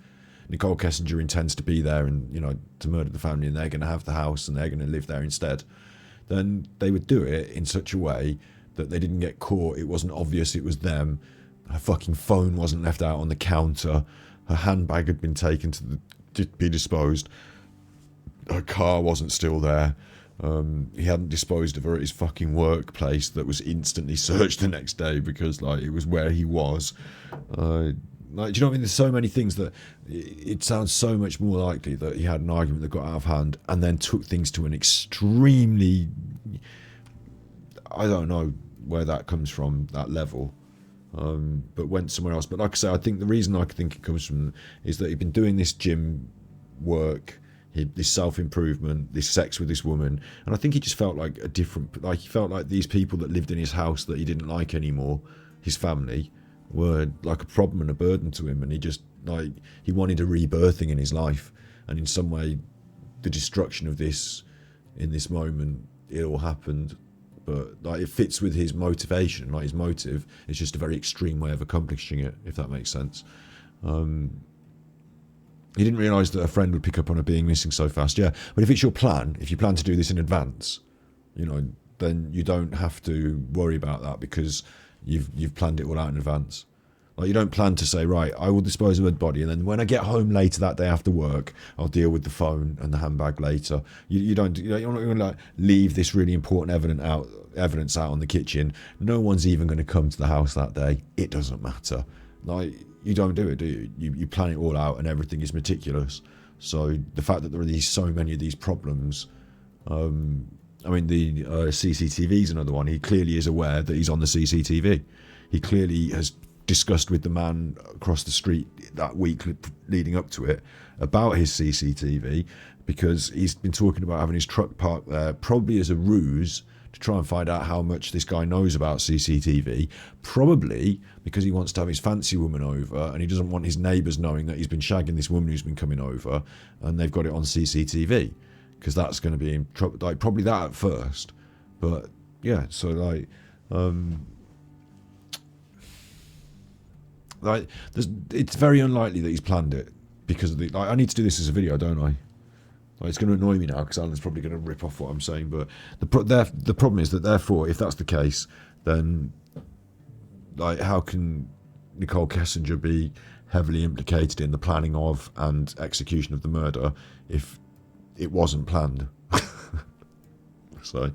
Nichol Kessinger intends to be there and, you know, to murder the family and they're going to have the house and they're going to live there instead. Then they would do it in such a way that they didn't get caught. It wasn't obvious it was them. Her fucking phone wasn't left out on the counter. Her handbag had been taken to be disposed. Her car wasn't still there. He hadn't disposed of her at his fucking workplace that was instantly searched the next day because, like, it was where he was. Like, do you know what I mean? There's so many things that it sounds so much more likely that he had an argument that got out of hand and then took things to an extremely, I don't know where that comes from, that level, but went somewhere else. But like I say, I think the reason I think it comes from is that he'd been doing this gym work, this self-improvement, this sex with this woman, and I think he just felt like a different, like he felt like these people that lived in his house that he didn't like anymore, his family, were like a problem and a burden to him, and he just, like, he wanted a rebirthing in his life, and in some way the destruction of this in this moment, it all happened, but like it fits with his motivation, like his motive is just a very extreme way of accomplishing it, if that makes sense. He didn't realise that a friend would pick up on her being missing so fast. Yeah, but if it's your plan, if you plan to do this in advance, you know, then you don't have to worry about that because you've planned it all out in advance. Like, you don't plan to say, right, I will dispose of her body, and then when I get home later that day after work, I'll deal with the phone and the handbag later. You're not going to like leave this really important evidence out on the kitchen. No one's even going to come to the house that day. It doesn't matter. Like, you don't do it, do you? You plan it all out, and everything is meticulous. So the fact that there are so many of these problems, I mean, the CCTV is another one. He clearly is aware that he's on the CCTV. He clearly has discussed with the man across the street that week leading up to it about his CCTV, because he's been talking about having his truck parked there, probably as a ruse to try and find out how much this guy knows about CCTV, probably because he wants to have his fancy woman over and he doesn't want his neighbours knowing that he's been shagging this woman who's been coming over and they've got it on CCTV, because that's going to be in trouble. Like, probably that at first, but yeah, so like it's very unlikely that he's planned it, because of the, like, I need to do this as a video, don't I? Like, it's going to annoy me now because Alan's probably going to rip off what I'm saying, but the problem is that, therefore, if that's the case, then like, how can Nichol Kessinger be heavily implicated in the planning of and execution of the murder if it wasn't planned? So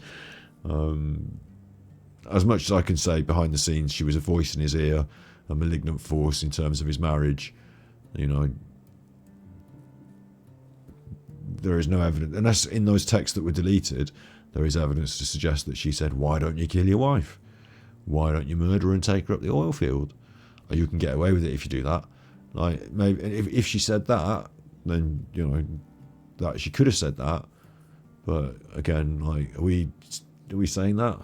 as much as I can say, behind the scenes she was a voice in his ear, a malignant force in terms of his marriage, you know, there is no evidence, unless in those texts that were deleted, there is evidence to suggest that she said, why don't you kill your wife? Why don't you murder her and take her up the oil field? Or you can get away with it if you do that. Like, maybe if she said that, then, you know, that she could have said that. But again, like, are we saying that?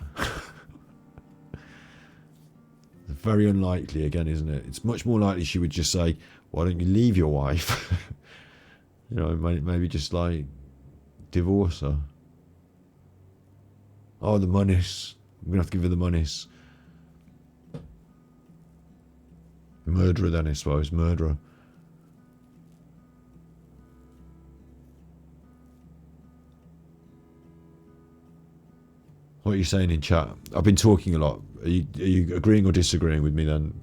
Very unlikely again, isn't it? It's much more likely she would just say, why don't you leave your wife? You know, maybe just like divorce her. Oh, the monies. I'm gonna have to give her the monies. Murder her then, I suppose. Murder her. What are you saying in chat? I've been talking a lot. Are you agreeing or disagreeing with me then?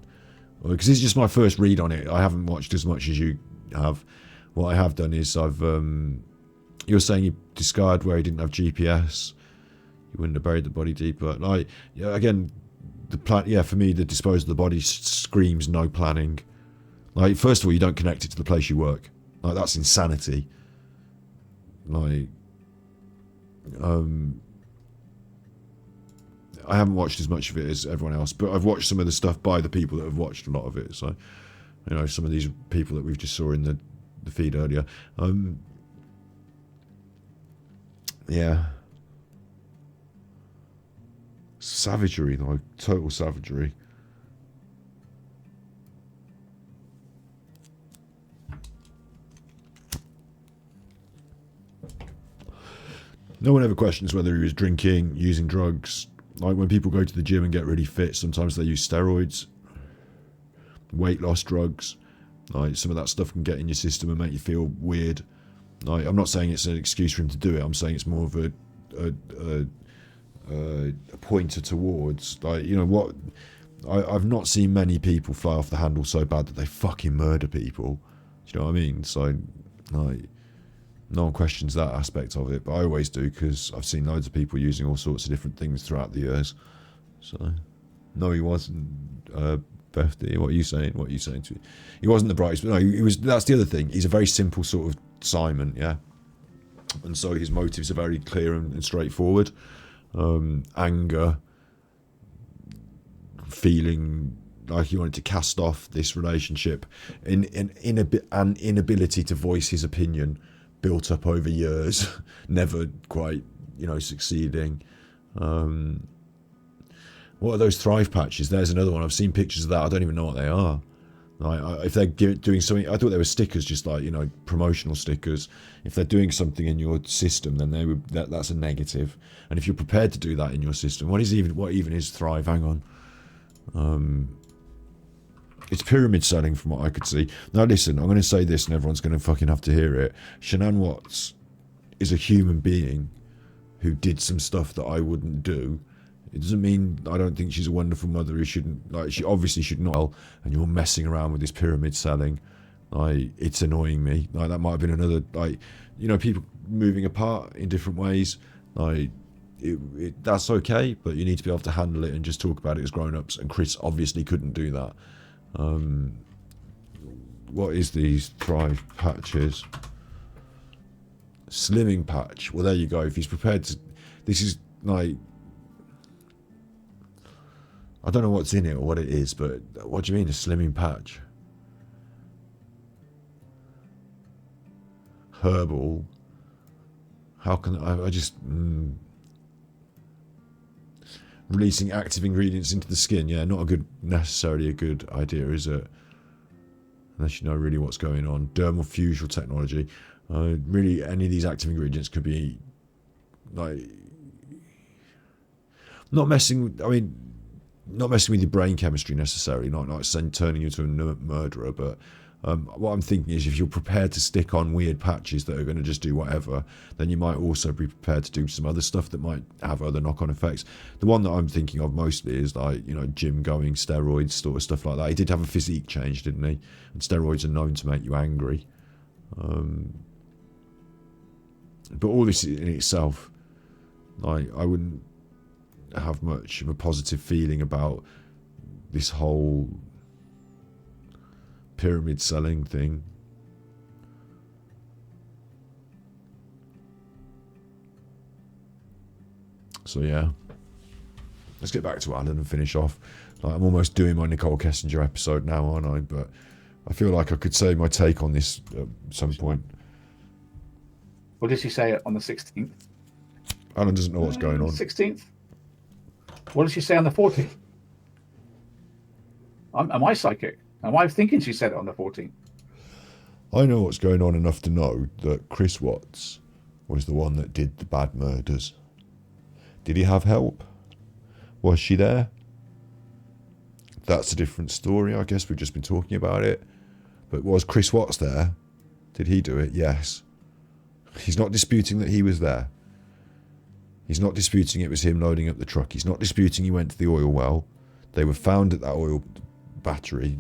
Because this is just my first read on it. I haven't watched as much as you have. What I have done is you're saying you discarded where he didn't have GPS. You wouldn't have buried the body deeper. Like, yeah, again, the plan. Yeah, for me, the disposal of the body screams no planning. Like, first of all, you don't connect it to the place you work. Like, that's insanity. Like, I haven't watched as much of it as everyone else, but I've watched some of the stuff by the people that have watched a lot of it. So, you know, some of these people that we've just saw in the feed earlier. Yeah. Savagery, though. Total savagery. No one ever questions whether he was drinking, using drugs. Like, when people go to the gym and get really fit, sometimes they use steroids, weight loss drugs. Like, some of that stuff can get in your system and make you feel weird. Like, I'm not saying it's an excuse for him to do it. I'm saying it's more of a pointer towards, like, you know what? I've not seen many people fly off the handle so bad that they fucking murder people. Do you know what I mean? So, like, no one questions that aspect of it, but I always do, because I've seen loads of people using all sorts of different things throughout the years. So, no, he wasn't. Bethany, what are you saying? What are you saying to me? He wasn't the brightest, but no, he was. That's the other thing. He's a very simple sort of Simon, yeah. And so his motives are very clear and straightforward. Anger, feeling like he wanted to cast off this relationship, an inability to voice his opinion, built up over years, never quite, you know, succeeding. What are those Thrive patches? There's another one. I've seen pictures of that. I don't even know what they are. Like, if they're doing something, I thought they were stickers, just like, you know, promotional stickers. If they're doing something in your system, then that's a negative. And if you're prepared to do that in your system, what even is Thrive? Hang on. It's pyramid selling from what I could see. Now listen, I'm going to say this and everyone's going to fucking have to hear it. Shanann Watt is a human being who did some stuff that I wouldn't do. It doesn't mean I don't think she's a wonderful mother who shouldn't, like, she obviously should not. And you're messing around with this pyramid selling. Like, it's annoying me. Like, that might have been another, like, you know, people moving apart in different ways. Like, that's okay, but you need to be able to handle it and just talk about it as grown-ups. And Chris obviously couldn't do that. What is these 5 patches? Slimming patch. Well, there you go. If he's prepared to, this is like, I don't know what's in it or what it is, but what do you mean a slimming patch? Herbal. How can I just releasing active ingredients into the skin? Yeah, not necessarily a good idea, is it? Unless you know really what's going on. Dermal fusional technology. Really, any of these active ingredients could be like not messing with your brain chemistry necessarily. Not turning you into a murderer, but what I'm thinking is if you're prepared to stick on weird patches that are going to just do whatever, then you might also be prepared to do some other stuff that might have other knock-on effects. The one that I'm thinking of mostly is like, you know, gym going, steroids, sort of stuff like that. He did have a physique change, didn't he? And steroids are known to make you angry. But all this in itself, like, I wouldn't have much of a positive feeling about this whole pyramid selling thing. So yeah, let's get back to Alan and finish off. Like, I'm almost doing my Nichol Kessinger episode now, aren't I? But I feel like I could say my take on this at some point. What did she say on the 16th? Alan doesn't know what's going on. 16th? What did she say on the 14th? Am I psychic? Am I thinking she said it on the 14th? I know what's going on enough to know that Chris Watts was the one that did the bad murders. Did he have help? Was she there? That's a different story. I guess we've just been talking about it. But was Chris Watts there? Did he do it? Yes. He's not disputing that he was there. He's not disputing it was him loading up the truck. He's not disputing he went to the oil well. They were found at that oil battery.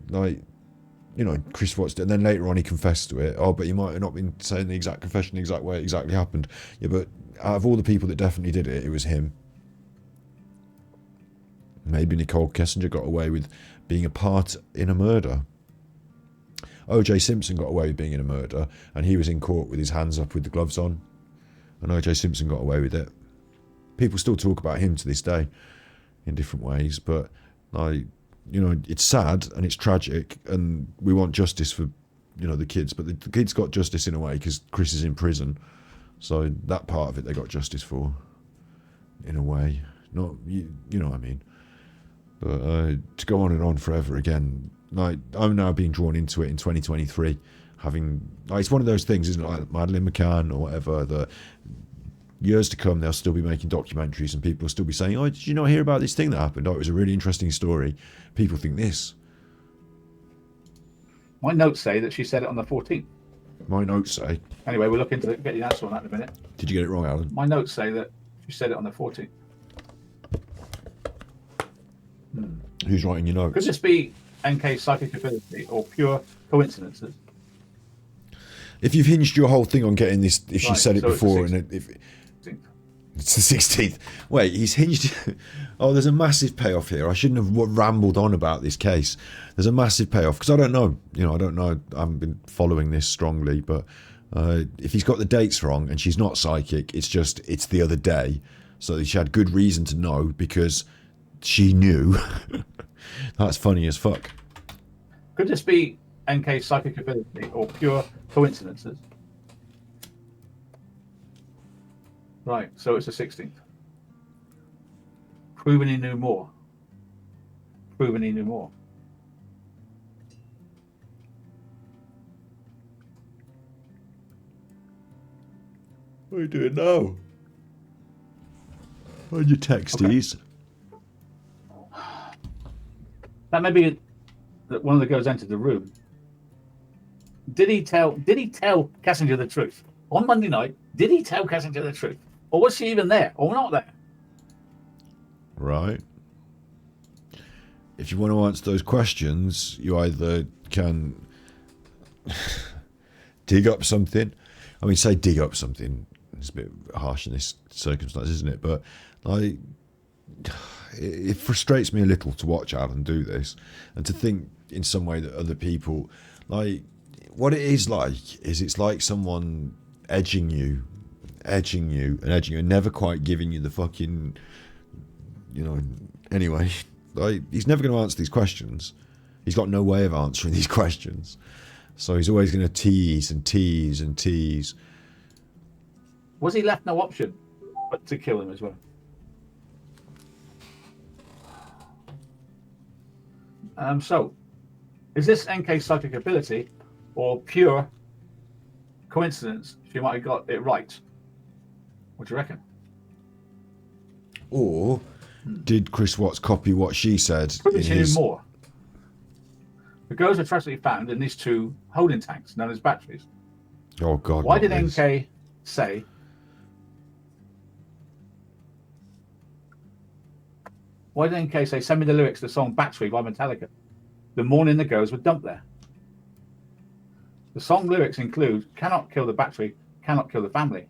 Like, you know, Chris Watts did. And then later on he confessed to it. Oh, but he might have not been saying the exact confession, the exact way it exactly happened. Yeah, but out of all the people that definitely did it, it was him. Maybe Nichol Kessinger got away with being a part in a murder. O.J. Simpson got away with being in a murder, and he was in court with his hands up with the gloves on. And O.J. Simpson got away with it. People still talk about him to this day in different ways, but, like, you know, it's sad and it's tragic, and we want justice for, you know, the kids, but the kids got justice in a way because Chris is in prison, so that part of it they got justice for, in a way. Not, you know what I mean. But to go on and on forever again, like, I'm now being drawn into it in 2023, having, like, it's one of those things, isn't it, like Madeleine McCann or whatever, that years to come they'll still be making documentaries and people will still be saying, oh, did you not hear about this thing that happened? Oh, it was a really interesting story. People think this. My notes say that she said it on the 14th. My notes say. Anyway, we'll look into it, get the answer on that in a minute. Did you get it wrong, Alan? My notes say that she said it on the 14th. Who's writing your notes? Could this be NK psychic ability or pure coincidences? If you've hinged your whole thing on getting this, if she Right, said it so it's before, the and it's the 16th. Wait, he's hinged. Oh, there's a massive payoff here. I shouldn't have rambled on about this case. There's a massive payoff because I don't know. You know, I don't know. I haven't been following this strongly, but if he's got the dates wrong and she's not psychic, it's the other day. So she had good reason to know because she knew. That's funny as fuck. Could this be NK psychic ability or pure coincidences? Right, so it's the 16th. Proving he knew more. Proving he knew more. What are you doing now? On your texties. Okay. That may be that one of the girls entered the room. Did he tell Kessinger the truth on Monday night Did he tell Kessinger the truth? Or was she even there? Or not there? Right. If you want to answer those questions, you either can dig up something. I mean, say dig up something. It's a bit harsh in this circumstance, isn't it? But like, it frustrates me a little to watch Alan do this and to think in some way that other people, like, what it is like is it's like someone edging you, and never quite giving you the fucking, you know, anyway. Like, he's never going to answer these questions. He's got no way of answering these questions. So he's always going to tease and tease and tease. Was he left no option but to kill him as well? So, is this NK's psychic ability or pure coincidence? She might have got it right. What do you reckon? Or did Chris Watts copy what she said? More. The girls were tragically found in these two holding tanks known as batteries. Oh God! Why did NK say? Why did NK say, "Send me the lyrics to the song Battery" by Metallica the morning the girls were dumped there? The song lyrics include "Cannot kill the battery, cannot kill the family."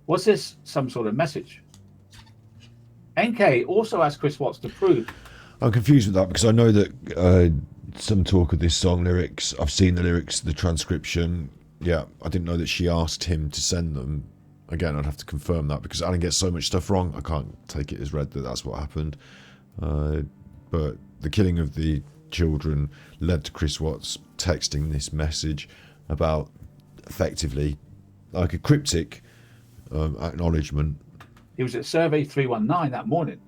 Was this some sort of message? NK also asked Chris Watts to prove. I'm confused with that because I know that some talk of this song lyrics. I've seen the lyrics, the transcription. Yeah, I didn't know that she asked him to send them. Again, I'd have to confirm that because Alan gets so much stuff wrong. I can't take it as read that that's what happened. But the killing of the children led to Chris Watts texting this message about effectively like a cryptic acknowledgement. He was at Survey 319 that morning.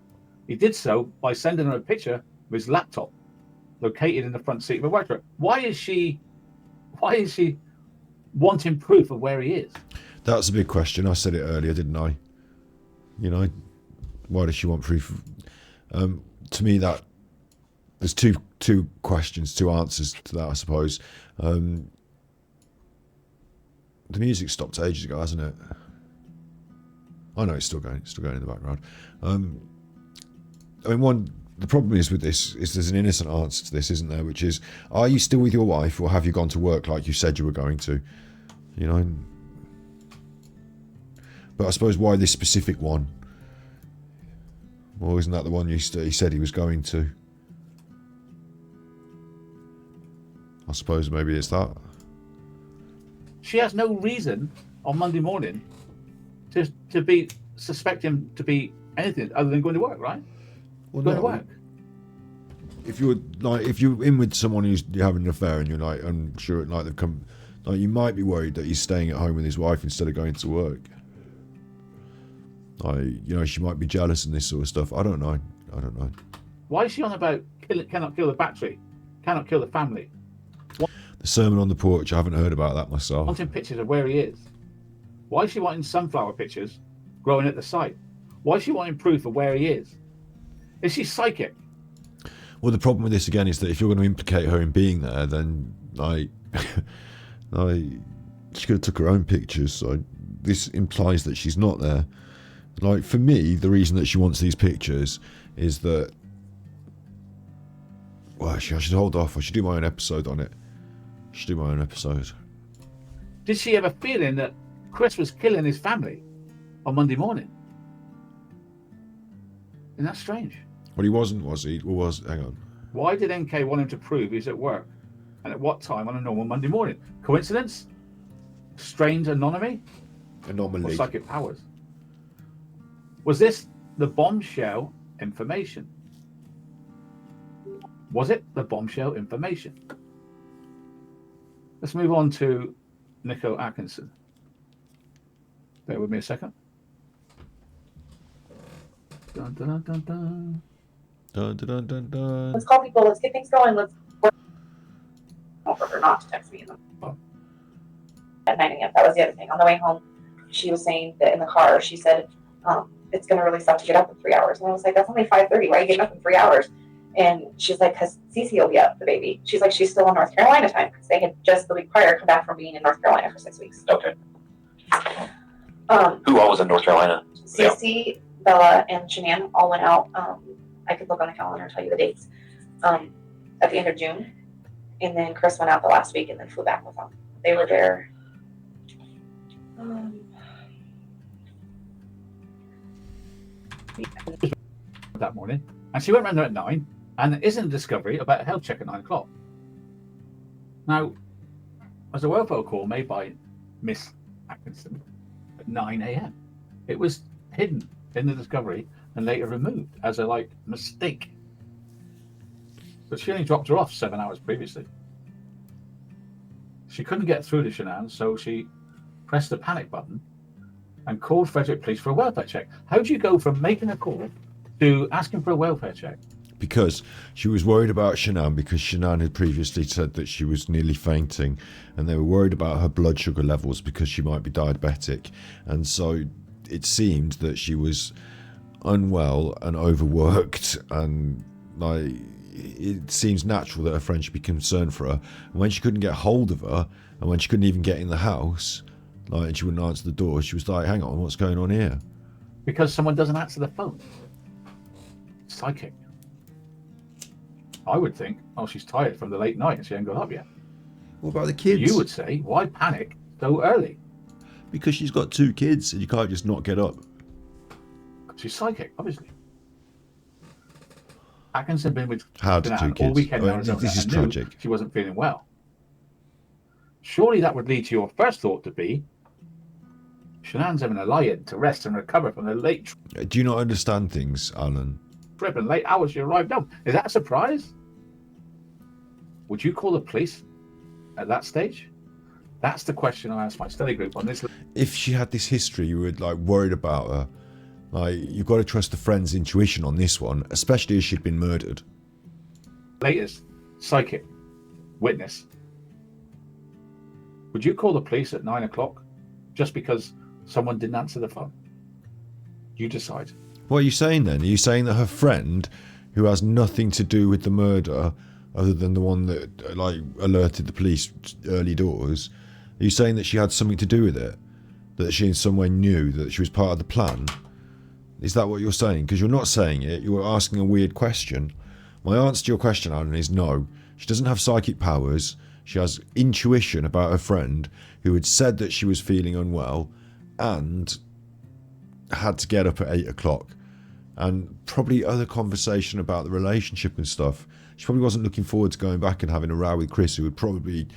He did so by sending her a picture of his laptop located in the front seat of a work truck. Why is she wanting proof of where he is? That's a big question. I said it earlier, didn't I? You know, why does she want proof? To me, that there's two questions, two answers to that, I suppose. The music stopped ages ago, hasn't it? I know it's still going in the background. I mean, the problem is with this is there's an innocent answer to this, isn't there? Which is, are you still with your wife, or have you gone to work like you said you were going to? You know. But I suppose why this specific one? Well, isn't that the one he said he was going to? I suppose maybe it's that. She has no reason on Monday morning to suspect him to be anything other than going to work, right? Well, going to work. If you're in with someone you're having an affair and you're like unsure at night, they've come, like, you might be worried that he's staying at home with his wife instead of going to work. She might be jealous and this sort of stuff. I don't know. Why is she on about cannot kill the battery, cannot kill the family? The sermon on the porch, I haven't heard about that myself. Wanting pictures of where he is. Why is she wanting sunflower pictures growing at the site? Why is she wanting proof of where he is? Is she psychic? Well, the problem with this again is that if you're going to implicate her in being there, then she could have took her own pictures. So this implies that she's not there. Like, for me, the reason that she wants these pictures is that, well, actually, I should hold off. I should do my own episode on it. Did she have a feeling that Chris was killing his family on Monday morning? Isn't that strange? Well, he wasn't, was he? Or was, hang on. Why did NK want him to prove he's at work? And at what time on a normal Monday morning? Coincidence? Strange anomaly? Anomaly. Or psychic powers? Was this the bombshell information? Was it the bombshell information? Let's move on to Nichol Atkinson. Bear with me a second. Dun, dun, dun, dun. Dun, dun, dun, dun. Let's call people. Let's get things going. Let's work. I'll for her not to text me at 9 a.m. That was the other thing. On the way home, she was saying that in the car, she said, it's going to really suck to get up in 3 hours. And I was like, that's only 5:30. Why are you getting up in 3 hours? And she's like, because Cece will be up, the baby. She's like, she's still in North Carolina time because they had just the week prior come back from being in North Carolina for 6 weeks. Okay. Who all was in North Carolina? Cece, Bella, and Shanann all went out. I could look on the calendar and tell you the dates. At the end of June. And then Chris went out the last week and then flew back with them. They were there. That morning, and she went round there at 9, and there isn't a discovery about a health check at 9 o'clock. Now, there's a welfare call made by Miss Atkinson at 9 a.m. It was hidden in the discovery and later removed as a mistake. But she only dropped her off 7 hours previously. She couldn't get through to Shanann, so she pressed the panic button and called Frederick Police for a welfare check. How do you go from making a call to asking for a welfare check? Because she was worried about Shanann, because Shanann had previously said that she was nearly fainting, and they were worried about her blood sugar levels because she might be diabetic. And so it seemed that she was unwell and overworked, and it seems natural that her friend should be concerned for her. And when she couldn't get hold of her, and when she couldn't even get in the house, and she wouldn't answer the door, she was like, hang on, what's going on here? Because someone doesn't answer the phone. Psychic. I would think, she's tired from the late night and she hasn't got up yet. What about the kids? You would say, why panic so early? Because she's got 2 kids and you can't just not get up. She's psychic, obviously. Atkinson had been with Had 2 kids. all weekend. This is tragic. She wasn't feeling well. Surely that would lead to your first thought to be, Shanann's having a lie-in to rest and recover from the late Do you not understand things, Alan? trip and late hours she arrived home. Is that a surprise? Would you call the police at that stage? That's the question I asked my study group on this. If she had this history, you were worried about her. You've got to trust a friend's intuition on this one, especially as she'd been murdered. Latest psychic witness. Would you call the police at 9 o'clock just because someone didn't answer the phone? You decide. What are you saying then? Are you saying that her friend, who has nothing to do with the murder, other than the one that alerted the police early doors, are you saying that she had something to do with it? That she in some way knew that she was part of the plan? Is that what you're saying? Because you're not saying it, you're asking a weird question. My answer to your question, Alan, is no. She doesn't have psychic powers. She has intuition about her friend, who had said that she was feeling unwell and had to get up at 8 o'clock. And probably other conversation about the relationship and stuff. She probably wasn't looking forward to going back and having a row with Chris, who would probably,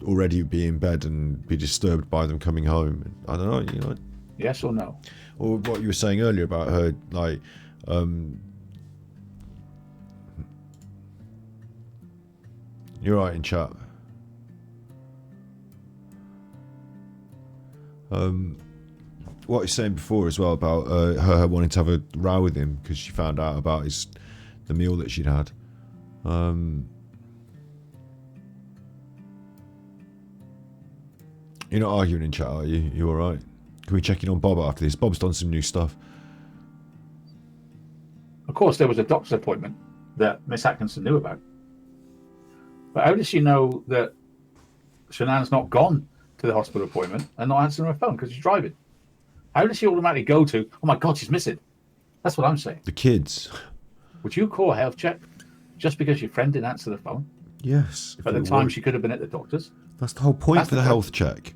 already be in bed and be disturbed by them coming home. I don't know, Yes or no? Or what you were saying earlier about her, you're right in chat. What you were saying before as well about her wanting to have a row with him because she found out about the meal that she'd had. You're not arguing in chat, are you? You all right? Can we check in on Bob after this? Bob's done some new stuff. Of course, there was a doctor's appointment that Miss Atkinson knew about. But how does she know that Shanann's not gone to the hospital appointment and not answering her phone because she's driving? How does she automatically go to, oh my God, she's missing? That's what I'm saying. The kids. Would you call a health check just because your friend didn't answer the phone? Yes. At the time, she could have been at the doctor's. That's the whole point for the health check.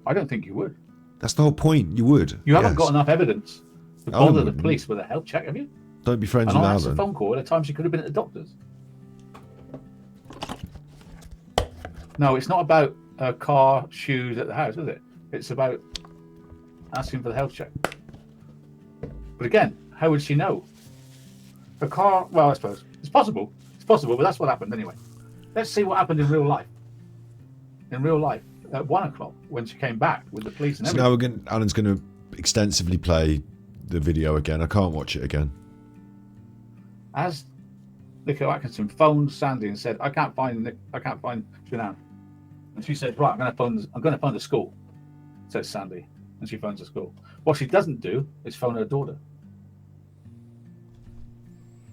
I don't think you would. That's the whole point. You would. You haven't got enough evidence to bother the police with a health check, have you? Don't be friends with Alan. Alan. A phone call at a time she could have been at the doctor's. No, it's not about car, shoes at the house, is it? It's about asking for the health check. But again, how would she know? Her car, well, I suppose. It's possible, but that's what happened anyway. Let's see what happened in real life. In real life, at 1 o'clock, when she came back with the police and everything. Now Alan's going to extensively play the video again. I can't watch it again. As Nichol Atkinson phoned Sandy and said, I can't find Shanann. And she said, right, I'm going to phone the school, says Sandy. And she phones the school. What she doesn't do is phone her daughter.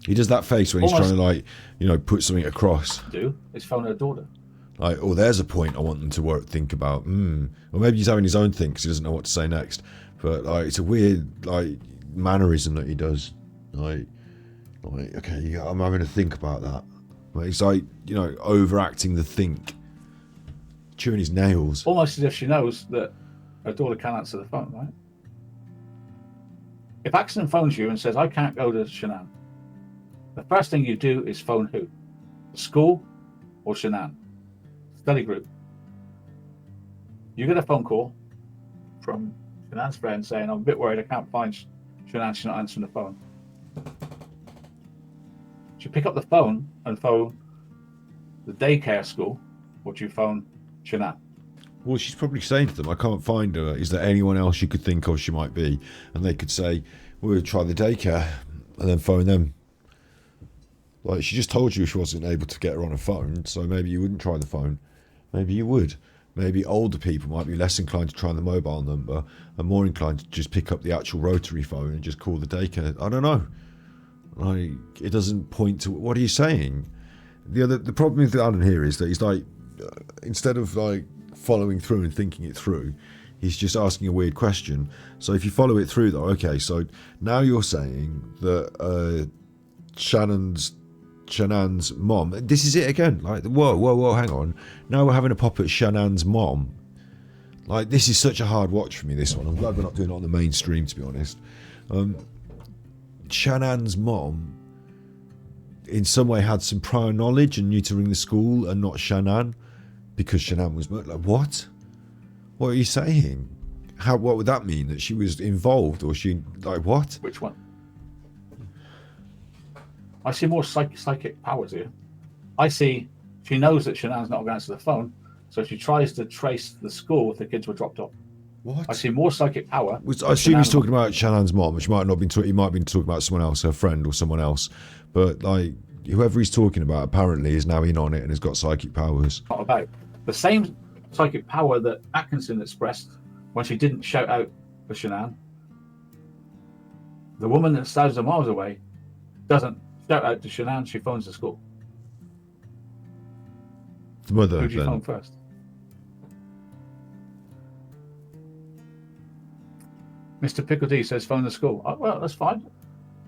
He does that face when he's trying to put something across. Do is phone her daughter. Like, oh, there's a point I want them to think about. Or maybe he's having his own thing because he doesn't know what to say next. But like, it's a weird like mannerism that he does. Like okay, yeah, I'm having to think about that. Like, it's like, you know, overacting the think, chewing his nails. Almost as if she knows that her daughter can't answer the phone, right? If Axon phones you and says, I can't go to Shanann, the first thing you do is phone who? The school or Shanann? Study group. You get a phone call from Shanann's friend saying, I'm a bit worried, I can't find Shanann, she's not answering the phone. Do you pick up the phone and phone the daycare school, or do you phone Shanann? Well, she's probably saying to them, I can't find her. Is there anyone else you could think of she might be? And they could say, we'll try the daycare, and then phone them. Like, she just told you she wasn't able to get her on a phone, so maybe you wouldn't try the phone. Maybe you would. Maybe older people might be less inclined to try the mobile number and more inclined to just pick up the actual rotary phone and just call the daycare. I don't know. Like, it doesn't point to... What are you saying? The problem with Alan here is that he's like, instead of like following through and thinking it through, he's just asking a weird question. So if you follow it through though, okay, so now you're saying that Shanann's mom, this is it again, like, whoa, hang on, now we're having a pop at Shanann's mom. Like, this is such a hard watch for me, this one. I'm glad we're not doing it on the mainstream, to be honest. Shanann's mom in some way had some prior knowledge and knew to ring the school and not Shanann because Shanann was like, what are you saying? What would that mean? That she was involved, or she, like, what? Which one? I see more psychic powers here. I see she knows that Shanann's not going to answer the phone, so she tries to trace the school if the kids were dropped off. What? I see more psychic power. I assume he's talking about Shannon's mom, which might not been. He might have been talking about someone else, her friend or someone else. But like, whoever he's talking about apparently is now in on it and has got psychic powers. Not about the same psychic power that Atkinson expressed when she didn't shout out for Shanann. The woman that's 1,000 miles away doesn't shout out to Shanann. She phones the school. The mother. Who do you phone first? Mr. Pickle D says phone the school. Oh, well, that's fine.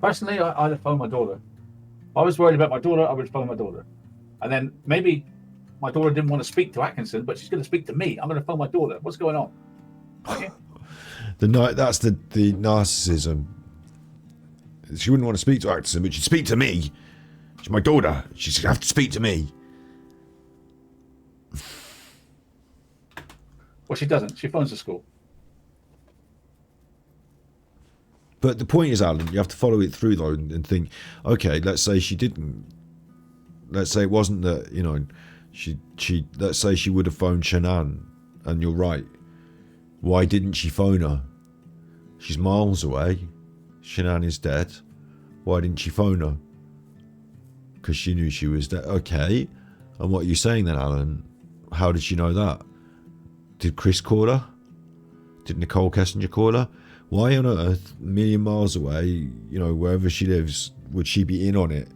Personally, I'd have phoned my daughter. If I was worried about my daughter, I would phone my daughter. And then maybe my daughter didn't want to speak to Atkinson, but she's going to speak to me. I'm going to phone my daughter. What's going on? Okay. That's the narcissism. She wouldn't want to speak to Atkinson, but she'd speak to me. She's my daughter. She's going to have to speak to me. Well, she doesn't. She phones the school. But the point is, Alan, you have to follow it through though and think, okay, let's say she didn't. Let's say it wasn't that, you know, she let's say she would have phoned Shanann, and you're right. Why didn't she phone her? She's miles away. Shanann is dead. Why didn't she phone her? Because she knew she was dead. Okay. And what are you saying then, Alan? How did she know that? Did Chris call her? Did Nichol Kessinger call her? Why on earth, a million miles away, you know, wherever she lives, would she be in on it?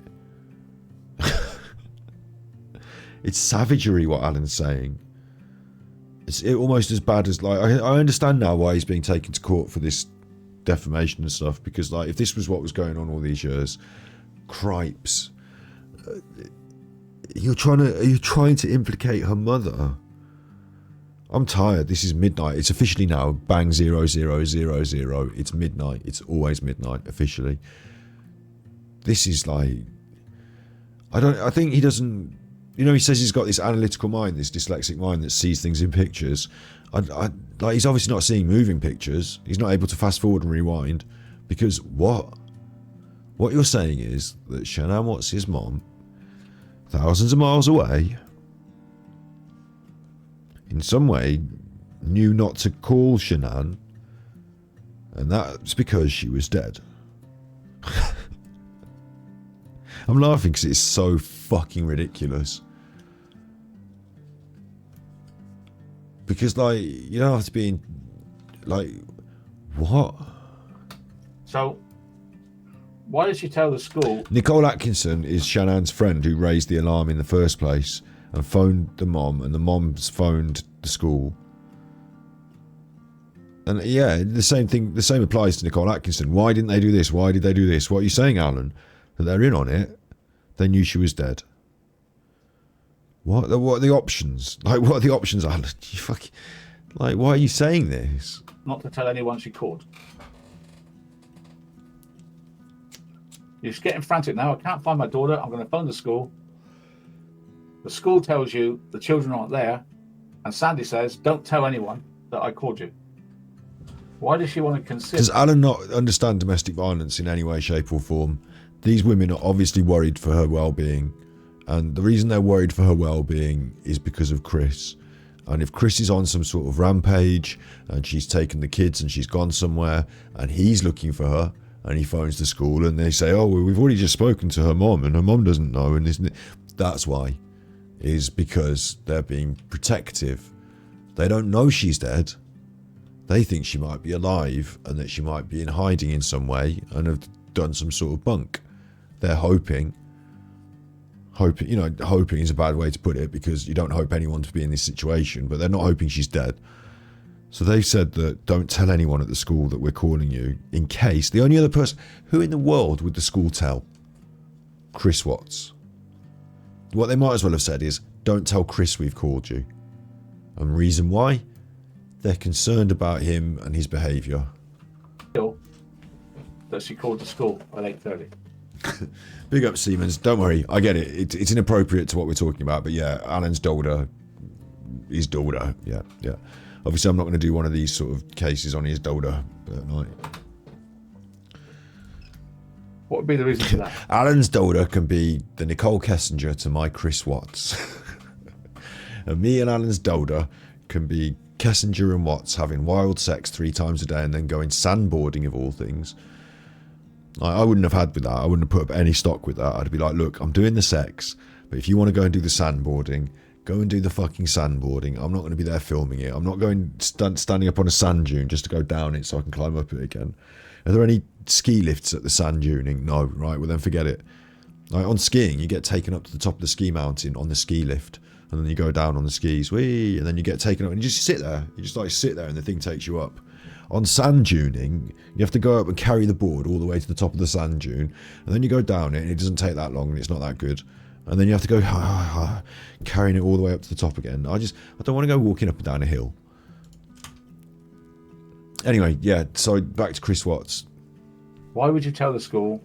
It's savagery what Alan's saying. It's almost as bad as, like, I understand now why he's being taken to court for this defamation and stuff, because, like, if this was what was going on all these years, cripes. Are you trying to implicate her mother? I'm tired. This is midnight. It's officially now bang 0000. It's midnight. It's always midnight officially. This is like, I think he doesn't, you know, he says he's got this analytical mind, this dyslexic mind that sees things in pictures. Like, he's obviously not seeing moving pictures. He's not able to fast forward and rewind, because what you're saying is that Shanann Watt's his mom, thousands of miles away, in some way knew not to call Shanann, and that's because she was dead. I'm laughing because it's so fucking ridiculous. Because, like, you don't have to be in, like, what? So, why did she tell the school? Nicole Atkinson is Shannann's friend who raised the alarm in the first place, and phoned the mom, and the mom's phoned the school. And yeah, the same thing, the same applies to Nicole Atkinson. Why didn't they do this? Why did they do this? What are you saying, Alan? That they're in on it? They knew she was dead. What are the options? Like, what are the options, Alan? You fucking, like, why are you saying this? Not to tell anyone she called. You're just getting frantic now. I can't find my daughter. I'm going to phone the school. The school tells you the children aren't there. And Sandy says, don't tell anyone that I called you. Why does she want to consider... Does Alan not understand domestic violence in any way, shape or form? These women are obviously worried for her well-being. And the reason they're worried for her well-being is because of Chris. And if Chris is on some sort of rampage and she's taken the kids and she's gone somewhere and he's looking for her and he phones the school and they say, oh, well, we've already just spoken to her mom and her mom doesn't know. And that's why. Is because they're being protective. They don't know she's dead. They think she might be alive and that she might be in hiding in some way and have done some sort of bunk. They're hoping, you know, hoping is a bad way to put it because you don't hope anyone to be in this situation, but they're not hoping she's dead. So they've said that don't tell anyone at the school that we're calling you in case. The only other person, who in the world would the school tell? Chris Watts. What they might as well have said is, don't tell Chris we've called you. And reason why? They're concerned about him and his behaviour. That she called the school at 8:30. Big up Siemens, don't worry, I get it. It's inappropriate to what we're talking about, but yeah, Alan's daughter, his daughter, yeah. Obviously I'm not going to do one of these sort of cases on his daughter at night. What would be the reason for that? Alan's daughter can be the Nicole Kessinger to my Chris Watts. And me and Alan's daughter can be Kessinger and Watts having wild sex 3 times a day and then going sandboarding of all things. I wouldn't have had with that. I wouldn't have put up any stock with that. I'd be like, look, I'm doing the sex, but if you want to go and do the sandboarding, go and do the fucking sandboarding. I'm not going to be there filming it. I'm not going standing up on a sand dune just to go down it so I can climb up it again. Are there any ski lifts at the sand duning? No, right, well then forget it. Like on skiing, you get taken up to the top of the ski mountain on the ski lift, and then you go down on the skis, whee, and then you get taken up, and you just sit there. You just like sit there, and the thing takes you up. On sand duning, you have to go up and carry the board all the way to the top of the sand dune, and then you go down it, and it doesn't take that long, and it's not that good. And then you have to go carrying it all the way up to the top again. I don't want to go walking up and down a hill. Anyway, yeah, so back to Chris Watts. Why would you tell the school?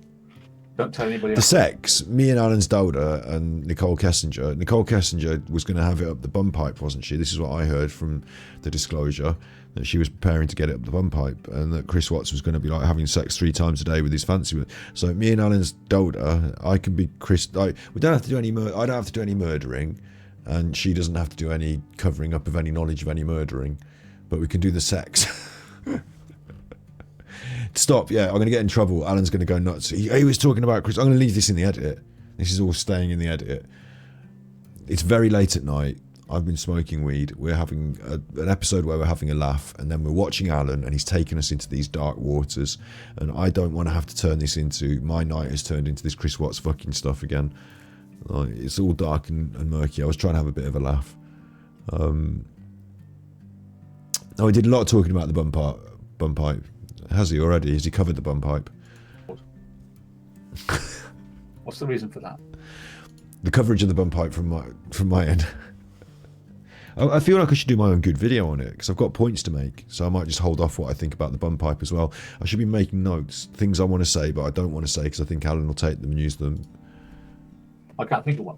Don't tell anybody else. The sex, me and Alan's daughter and Nicole Kessinger. Nicole Kessinger was going to have it up the bum pipe, wasn't she? This is what I heard from the disclosure, that she was preparing to get it up the bum pipe, and that Chris Watts was going to be like having sex 3 times a day with his fancy. So me and Alan's daughter, I can be Chris. We don't have to do any. I don't have to do any murdering, and she doesn't have to do any covering up of any knowledge of any murdering, but we can do the sex. Stop, yeah, I'm going to get in trouble. Alan's going to go nuts. He was talking about Chris. I'm going to leave this in the edit. This is all staying in the edit. It's very late at night. I've been smoking weed. We're having an episode where we're having a laugh, and then we're watching Alan, and he's taken us into these dark waters, and I don't want to have to turn this into, my night has turned into this Chris Watts fucking stuff again. It's all dark and murky. I was trying to have a bit of a laugh. We did a lot of talking about the bum pipe. Has he already? Has he covered the bum pipe? What's the reason for that? The coverage of the bum pipe from my end. I feel like I should do my own good video on it because I've got points to make, so I might just hold off what I think about the bum pipe as well. I should be making notes, things I want to say but I don't want to say because I think Alan will take them and use them. I can't think of one.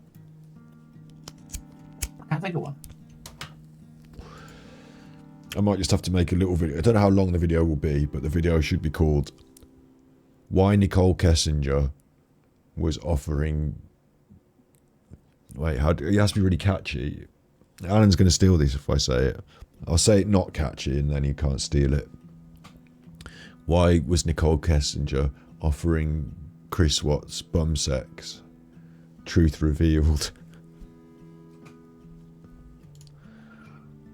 I might just have to make a little video. I don't know how long the video will be, but the video should be called Why Nicole Kessinger Was Offering... Wait, it has to be really catchy. Alan's going to steal this if I say it. I'll say it not catchy and then he can't steal it. Why was Nicole Kessinger offering Chris Watts bum sex? Truth revealed.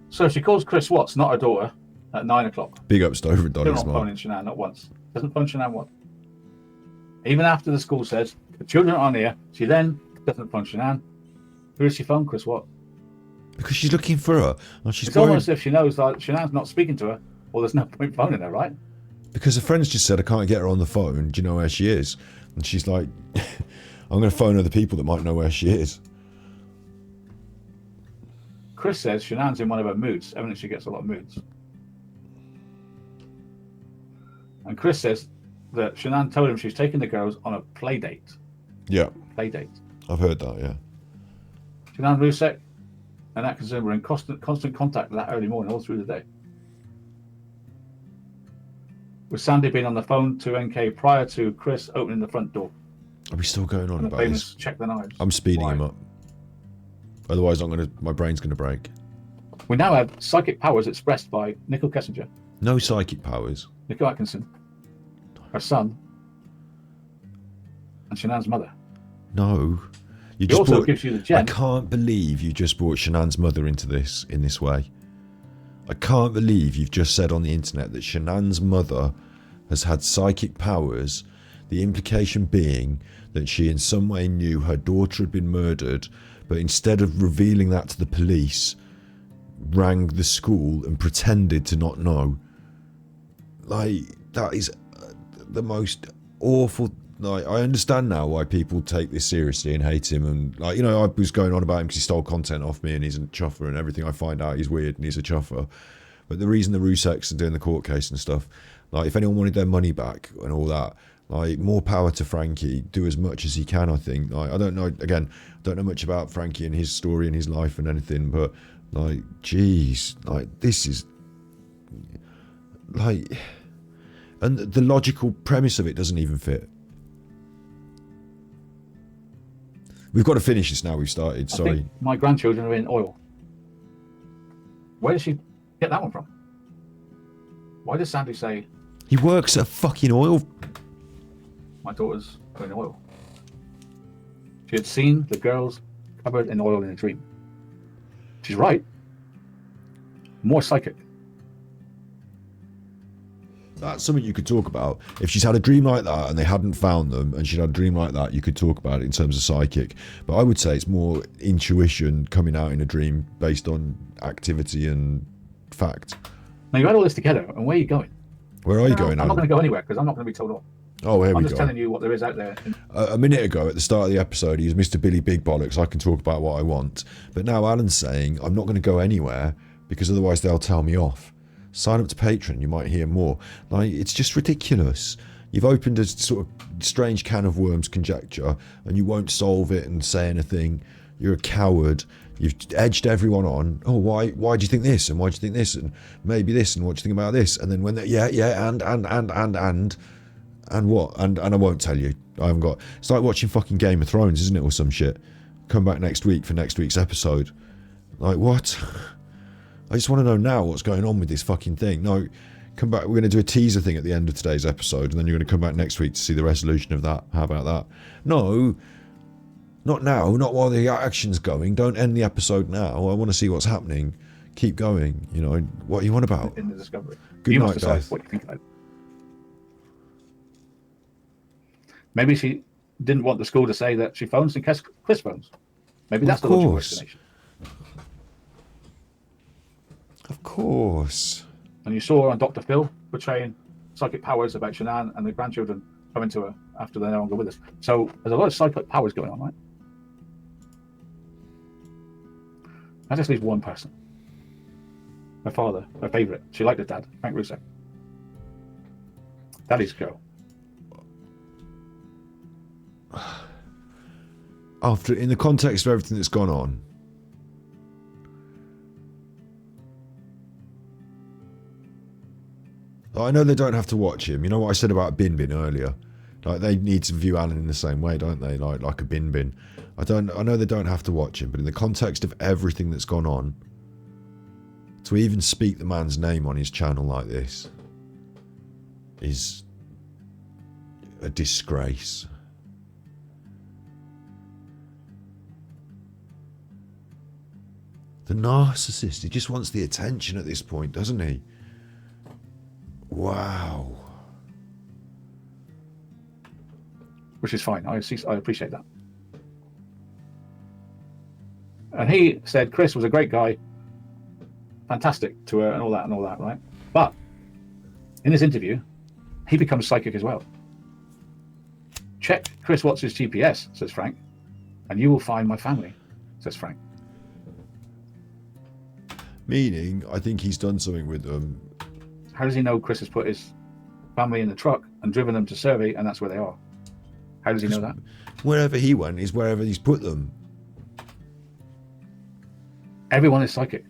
So she calls Chris Watts, not her daughter, at 9 o'clock. Big up Stover and Donny's Still not mom. phoning Shanann, not once. Doesn't phone Shanann once. Even after the school says, the children aren't here, she then doesn't phone Shanann. Who does she phone, Chris? What? Because she's looking for her. And she's It's worried. almost as if she knows that Shanann's not speaking to her. Well, there's no point phoning her, right? Because her friends just said, I can't get her on the phone. Do you know where she is? And she's like, I'm going to phone other people that might know where she is. Chris says Shanann's in one of her moods. Evidently, she gets a lot of moods. And Chris says that Shanann told him she's taking the girls on a play date. Yeah. Play date. I've heard that, yeah. Shanann Rusek and Atkinson were in constant contact that early morning, all through the day. With Sandy being on the phone to NK prior to Chris opening the front door. Are we still going on And the about famous this? check the knives. I'm speeding Why? him up. Otherwise, my brain's going to break. We now have psychic powers expressed by Nichol Kessinger, No psychic powers. Nichol Atkinson, her son, and Shanann's mother. No. You He just also brought, gives you the I gem. can't believe you just brought Shanann's mother into this in this way. I can't believe you've just said on the internet that Shanann's mother has had psychic powers, the implication being that she in some way knew her daughter had been murdered, but instead of revealing that to the police, rang the school and pretended to not know. Like, that is the most awful. Like, I understand now why people take this seriously and hate him, and like, you know, I was going on about him because he stole content off me and he's a chuffer and everything. I find out he's weird and he's a chuffer. But the reason the Ruseks are doing the court case and stuff, like, if anyone wanted their money back and all that, like, more power to Frankie. Do as much as he can, I think. Like, I don't know, again, I don't know much about Frankie and his story and his life and anything, but like, geez, like, this is like, and the logical premise of it doesn't even fit. We've got to finish this now. We've started. I Sorry. think my grandchildren are in oil. Where does she get that one from? Why does Sandy say He works at fucking oil. my daughters are in oil? She had seen the girls covered in oil in a dream. She's right. More psychic. That's something you could talk about. If she's had a dream like that and they hadn't found them, and she'd had a dream like that, you could talk about it in terms of psychic. But I would say it's more intuition coming out in a dream based on activity and fact. Now you add all this together, and where are you going? Where are you going, I'm not Alan? going to go anywhere because I'm not going to be told off. Oh, here I'm we just go. telling you what there is out there. A minute ago at the start of the episode, he was Mr. Billy Big Bollocks. I can talk about what I want. But now Alan's saying, I'm not going to go anywhere because otherwise they'll tell me off. Sign up to Patreon, you might hear more. Like, it's just ridiculous. You've opened a sort of strange can of worms conjecture and you won't solve it and say anything. You're a coward. You've edged everyone on. Oh, why do you think this? And why do you think this? And maybe this, and what do you think about this? And then when they, and what? And I won't tell you. I haven't got. It's like watching fucking Game of Thrones, isn't it, or some shit? Come back next week for next week's episode. Like, what? I just want to know now what's going on with this fucking thing. No, come back. We're going to do a teaser thing at the end of today's episode, and then you're going to come back next week to see the resolution of that. How about that? No, not now. Not while the action's going. Don't end the episode now. I want to see what's happening. Keep going. You know, what are you on about? In the discovery. Good you night, must decide Beth. what you think about it. Maybe she didn't want the school to say that she phones and Chris phones. Maybe Well, that's the logical course. explanation. Of course. And you saw on Dr. Phil portraying psychic powers about Shanann and the grandchildren coming to her after they're no longer with us. So there's a lot of psychic powers going on, right? That just leaves one person. Her father, her favourite. She liked her dad, Frank Russo. Daddy's girl. After, in the context of everything that's gone on, I know they don't have to watch him. You know what I said about Bin Bin earlier? Like, they need to view Alan in the same way, don't they? Like a Bin Bin. I know they don't have to watch him, but in the context of everything that's gone on, to even speak the man's name on his channel like this is a disgrace. The narcissist, he just wants the attention at this point, doesn't he? Wow. Which is fine. I appreciate that. And he said Chris was a great guy, fantastic to her, and all that, right? But in this interview, he becomes psychic as well. Check Chris Watts' GPS, says Frank, and you will find my family, says Frank. Meaning, I think he's done something with them. How does he know Chris has put his family in the truck and driven them to Survey, and that's where they are? How does he know that? Wherever he went is wherever he's put them. Everyone is psychic.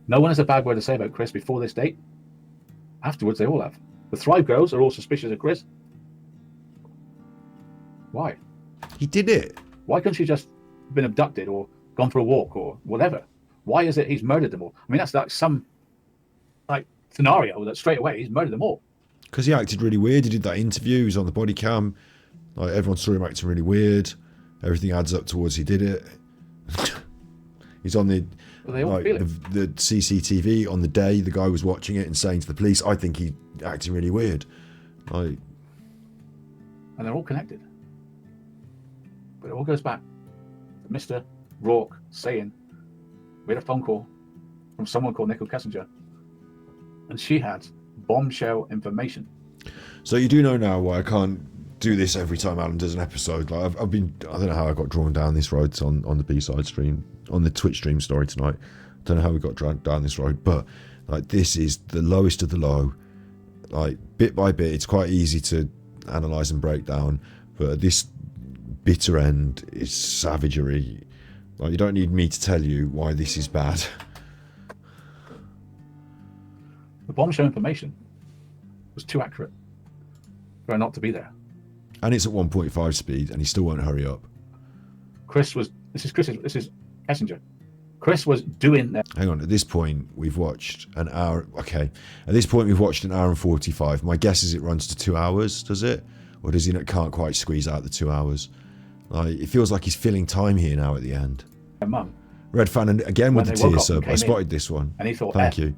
No one has a bad word to say about Chris before this date. Afterwards, they all have. The Thrive girls are all suspicious of Chris. Why? He did it. Why couldn't she just been abducted or gone for a walk or whatever? Why is it he's murdered them all? I mean, that's like some scenario that straight away he's murdered them all. Because he acted really weird. He did that interview. He was on the body cam. Like, everyone saw him acting really weird. Everything adds up towards he did it. He's on the the CCTV on the day the guy was watching it and saying to the police, I think he acting really weird. And they're all connected. But it all goes back to Mr. Rourke saying, we had a phone call from someone called Nichol Kessinger, and she had bombshell information. So you do know now why I can't do this every time Alan does an episode. Like I don't know how I got drawn down this road on the B-side stream, on the Twitch stream story tonight. I don't know how we got drawn down this road, but like this is the lowest of the low. Like bit by bit, it's quite easy to analyse and break down, but at this bitter end is savagery. Like you don't need me to tell you why this is bad. The bombshell information was too accurate for her not to be there. And it's at 1.5 speed, and he still won't hurry up. This is Kessinger. Chris was doing that. Hang on, at this point, we've watched an hour. Okay, at this point, we've watched an hour and 45. My guess is it runs to 2 hours, does it? Or does he can't quite squeeze out the 2 hours? Like, it feels like he's filling time here now at the end. Mum. Red fan, and again with the tear sub. I spotted this one. And he thought, thank you.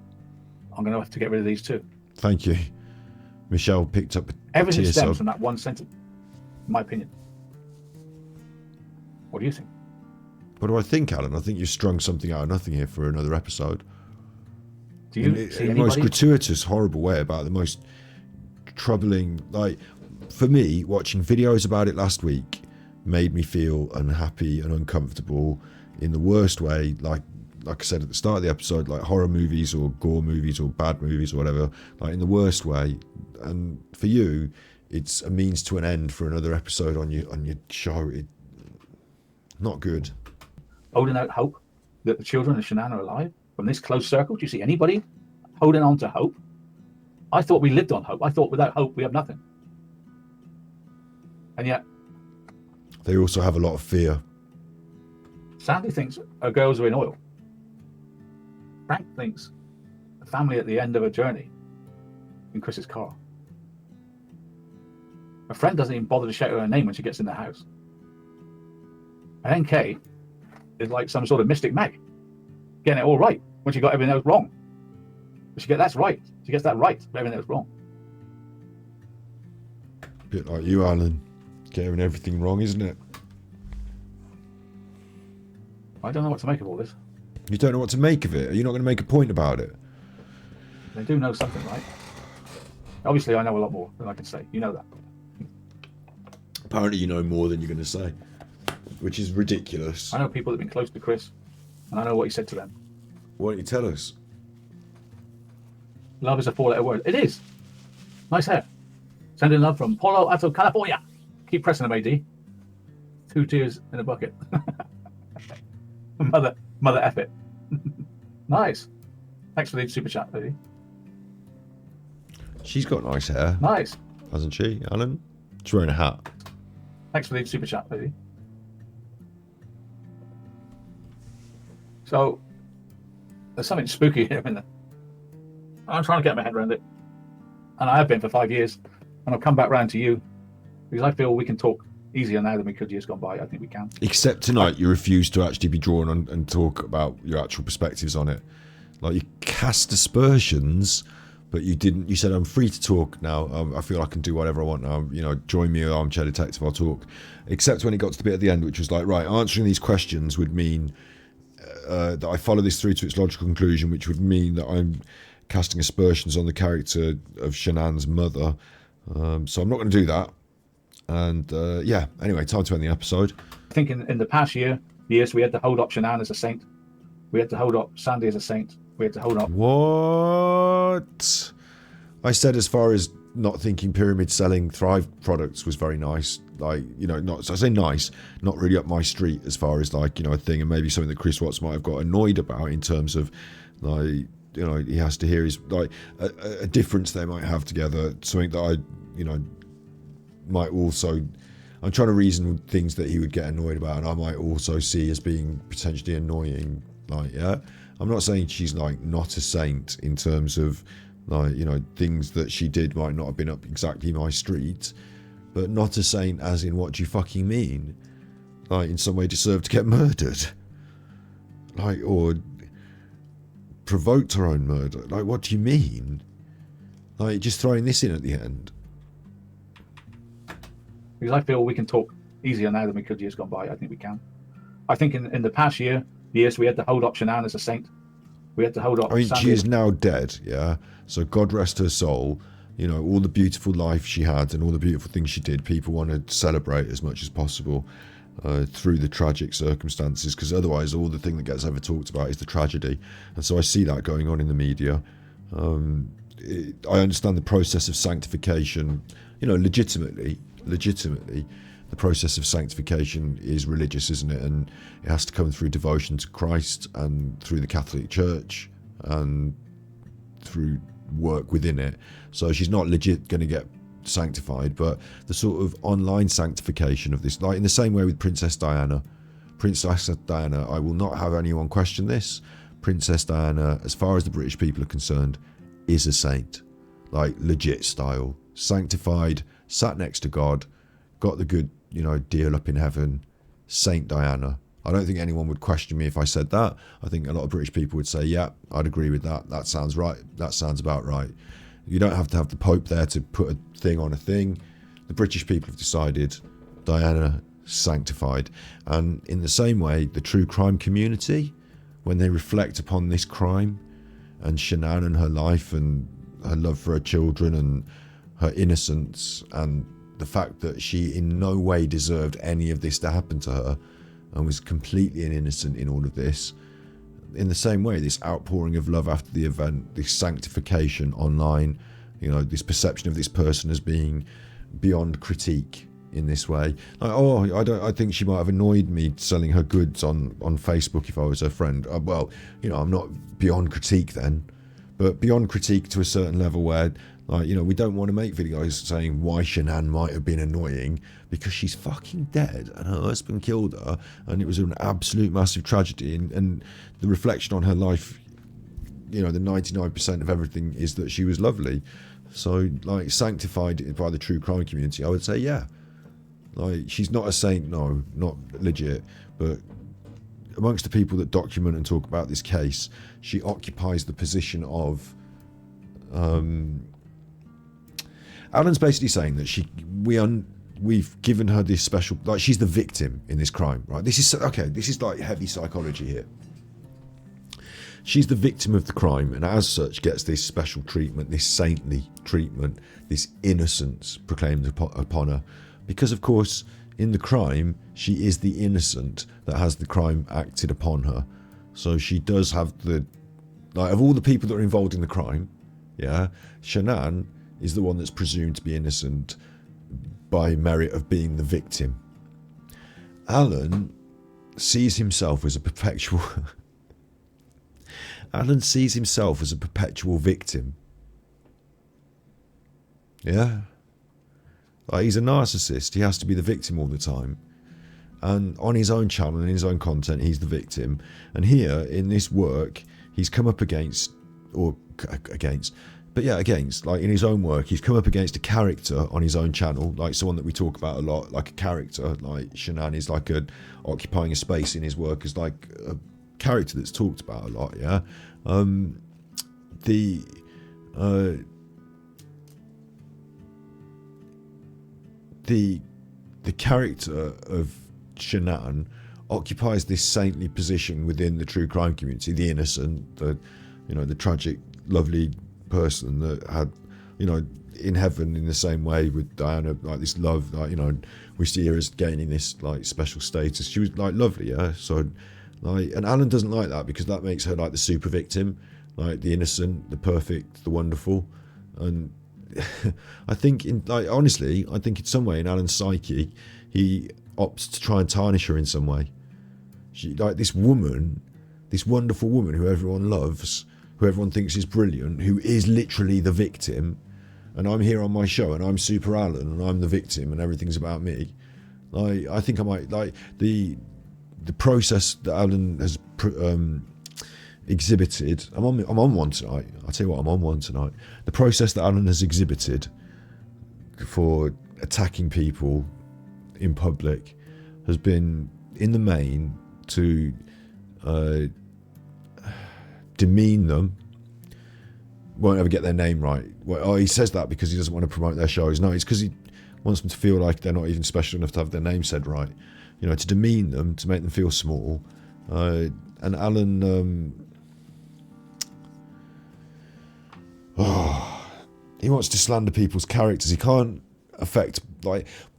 I'm going to have to get rid of these too. Thank you. Michelle picked up a Everything tear stems sub from that one sentence, in my opinion. What do you think? What do I think, Alan? I think you strung something out of nothing here for another episode. Do you see in the most gratuitous, horrible way, about the most troubling. Like, for me, watching videos about it last week made me feel unhappy and uncomfortable in the worst way. Like I said at the start of the episode, like horror movies or gore movies or bad movies or whatever, like in the worst way. And for you, it's a means to an end for another episode on your show. Not good. Holding out hope that the children of Shanann are alive from this close circle. Do you see anybody holding on to hope? I thought we lived on hope. I thought without hope we have nothing. And yet they also have a lot of fear. Sandy thinks her girls are in oil. Frank thinks the family at the end of a journey in Chris's car. Her friend doesn't even bother to shout her name when she gets in the house. And NK is like some sort of mystic mag, getting it all right when she got everything else wrong. But that's right. She gets that right, but everything else wrong. A bit like you, Alan. Getting everything wrong, isn't it? I don't know what to make of all this. You don't know what to make of it? Are you not going to make a point about it? They do know something, right? Obviously, I know a lot more than I can say. You know that. Apparently you know more than you're going to say, which is ridiculous. I know people that have been close to Chris, and I know what he said to them. Why don't you tell us? Love is a 4-letter word. It is. Nice hair. Sending love from Palo Alto, California. Keep pressing them, AD. 2 tears in a bucket. Mother F it. Nice. Thanks for the super chat, lady. She's got nice hair. Nice. Hasn't she, Alan? She's wearing a hat. Thanks for the super chat, lady. So, there's something spooky here in there. I'm trying to get my head around it. And I have been for 5 years. And I've come back round to you because I feel we can talk easier now than we could years gone by. I think we can. Except tonight, you refuse to actually be drawn on and talk about your actual perspectives on it. Like, you cast aspersions, but you didn't. You said I'm free to talk now. I feel I can do whatever I want now. You know, join me, Armchair Detective. I'll talk. Except when it got to the bit at the end, which was like, right, answering these questions would mean that I follow this through to its logical conclusion, which would mean that I'm casting aspersions on the character of Shanann's mother. So I'm not going to do that. And yeah, anyway, time to end the episode. I think in the past years, we had to hold up Shanann as a saint. We had to hold up Sandy as a saint. We had to hold up. What? I said as far as not thinking pyramid selling Thrive products was very nice. Like, you know, not, so I say nice, not really up my street as far as like, you know, a thing, and maybe something that Chris Watts might have got annoyed about in terms of like, you know, he has to hear his, like, a difference they might have together, something that I, you know, might also, I'm trying to reason with things that he would get annoyed about and I might also see as being potentially annoying. Like, yeah, I'm not saying she's like not a saint in terms of like, you know, things that she did might not have been up exactly my street, but not a saint as in what do you fucking mean? Like in some way deserved to get murdered, like, or provoked her own murder. Like, what do you mean? Like, just throwing this in at the end. Because I feel we can talk easier now than we could years gone by. I think we can. I think in the past years, we had to hold up Shanann as a saint. We had to hold up. I mean, Sandy. she is now dead, yeah? So God rest her soul. You know, all the beautiful life she had and all the beautiful things she did, people want to celebrate as much as possible through the tragic circumstances, because otherwise all the thing that gets ever talked about is the tragedy. And so I see that going on in the media. I understand the process of sanctification, you know, legitimately, the process of sanctification is religious, isn't it? And it has to come through devotion to Christ and through the Catholic Church and through work within it. So she's not legit going to get sanctified, but the sort of online sanctification of this, like in the same way with Princess Diana, I will not have anyone question this. Princess Diana, as far as the British people are concerned, is a saint, like legit style, sanctified, sat next to God, got the good, you know, deal up in heaven. Saint Diana. I don't think anyone would question me if I said that. I think a lot of British people would say, yeah, I'd agree with that. That sounds right. That sounds about right. You don't have to have the Pope there to put a thing on a thing. The British people have decided Diana sanctified. And in the same way, the true crime community, when they reflect upon this crime and Shanann and her life and her love for her children and her innocence and the fact that she in no way deserved any of this to happen to her and was completely innocent in all of this. In the same way, this outpouring of love after the event, this sanctification online, you know, this perception of this person as being beyond critique in this way. Like, oh, I think she might have annoyed me selling her goods on Facebook if I was her friend. Well, you know, I'm not beyond critique then, but beyond critique to a certain level where, like, you know, we don't want to make videos saying why Shanann might have been annoying, because she's fucking dead and her husband killed her and it was an absolute massive tragedy, and the reflection on her life, you know, the 99% of everything is that she was lovely. So, like, sanctified by the true crime community, I would say, yeah. Like, she's not a saint, no, not legit, but amongst the people that document and talk about this case, she occupies the position of Alan's basically saying that we've given her this special, like, she's the victim in this crime, right? This is like heavy psychology here. She's the victim of the crime and as such gets this special treatment, this saintly treatment, this innocence proclaimed upon her. Because of course, in the crime, she is the innocent that has the crime acted upon her. So she does have the, like, of all the people that are involved in the crime, yeah, Shanann is the one that's presumed to be innocent by merit of being the victim. Alan sees himself as a perpetual victim. Yeah. Like, he's a narcissist. He has to be the victim all the time. And on his own channel and his own content, he's the victim. And here, in this work, he's come up against, like, in his own work, he's come up against a character on his own channel, like someone that we talk about a lot, like a character, like Shanann is like occupying a space in his work as like a character that's talked about a lot, yeah. the character of Shanann occupies this saintly position within the true crime community, the innocent, the tragic, lovely person that had, in heaven in the same way with Diana, like this love, we see her as gaining this like special status. She was like lovely, yeah. So and Alan doesn't like that because that makes her like the super victim, like the innocent, the perfect, the wonderful. And I think honestly, I think in some way in Alan's psyche, he opts to try and tarnish her in some way. She, like this woman, this wonderful woman who everyone loves, who everyone thinks is brilliant, who is literally the victim, and I'm here on my show and I'm Super Alan and I'm the victim and everything's about me. I think I might like the process that Alan has exhibited. I'm on one tonight. I'll tell you what, I'm on one tonight. The process that Alan has exhibited for attacking people in public has been, in the main, to demean them. Won't ever get their name right. Well, he says that because he doesn't want to promote their shows. No, it's because he wants them to feel like they're not even special enough to have their name said right. To demean them, to make them feel small. And Alan, he wants to slander people's characters. He can't affect,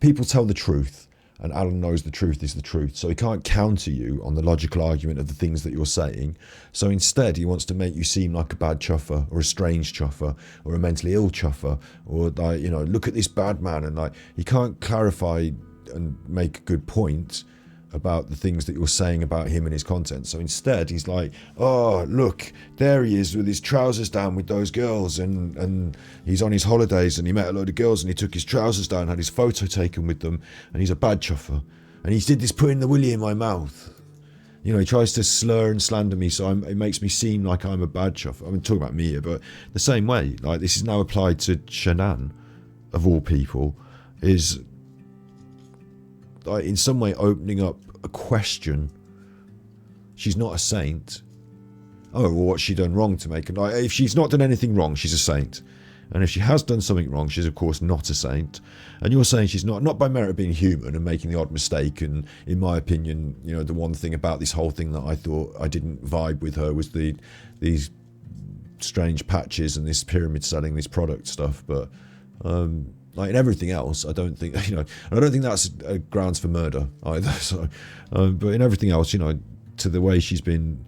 people tell the truth, and Alan knows the truth is the truth, so he can't counter you on the logical argument of the things that you're saying. So instead, he wants to make you seem like a bad chuffer, or a strange chuffer, or a mentally ill chuffer, or look at this bad man, and he can't clarify and make a good point about the things that you're saying about him and his content. So instead he's like, oh look, there he is with his trousers down with those girls, and he's on his holidays and he met a load of girls and he took his trousers down, had his photo taken with them, and he's a bad chuffer, and he did this putting the willy in my mouth. He tries to slur and slander me, so it makes me seem like I'm a bad chuffer. I'm talking about me here, but the same way, this is now applied to Shanann, of all people, is in some way opening up a question. She's not a saint. Oh, well, what's she done wrong to make her? If she's not done anything wrong, she's a saint. And if she has done something wrong, she's of course not a saint. And you're saying she's not by merit of being human and making the odd mistake. And in my opinion, the one thing about this whole thing that I thought I didn't vibe with her was these strange patches and this pyramid selling this product stuff. But in everything else, I don't think, I don't think that's grounds for murder either. So, but in everything else, to the way she's been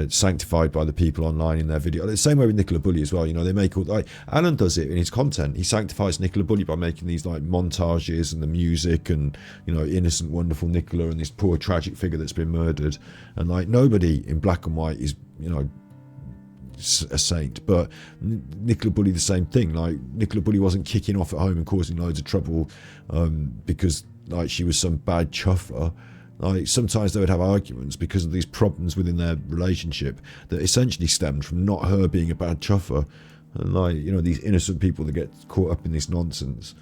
sanctified by the people online in their video. The same way with Nicola Bully as well. They make all Alan does it in his content. He sanctifies Nicola Bully by making these montages and the music and innocent, wonderful Nicola and this poor tragic figure that's been murdered. And nobody in black and white is a saint, but Nicola Bully the same thing. Nicola Bully wasn't kicking off at home and causing loads of trouble because she was some bad chuffer. Sometimes they would have arguments because of these problems within their relationship that essentially stemmed from not her being a bad chuffer, and these innocent people that get caught up in this nonsense.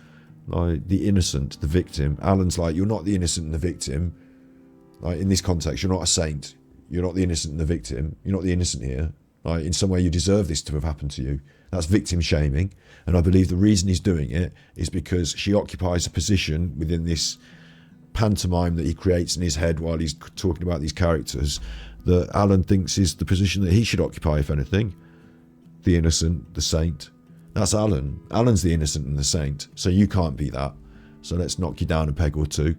The innocent, the victim. Alan's you're not the innocent and the victim. In this context, you're not a saint. You're not the innocent and the victim. You're not the innocent here. In some way you deserve this to have happened to you. That's victim shaming, and I believe the reason he's doing it is because she occupies a position within this pantomime that he creates in his head while he's talking about these characters that Alan thinks is the position that he should occupy, if anything. The innocent, the saint. That's Alan. Alan's the innocent and the saint, so you can't be that. So let's knock you down a peg or two.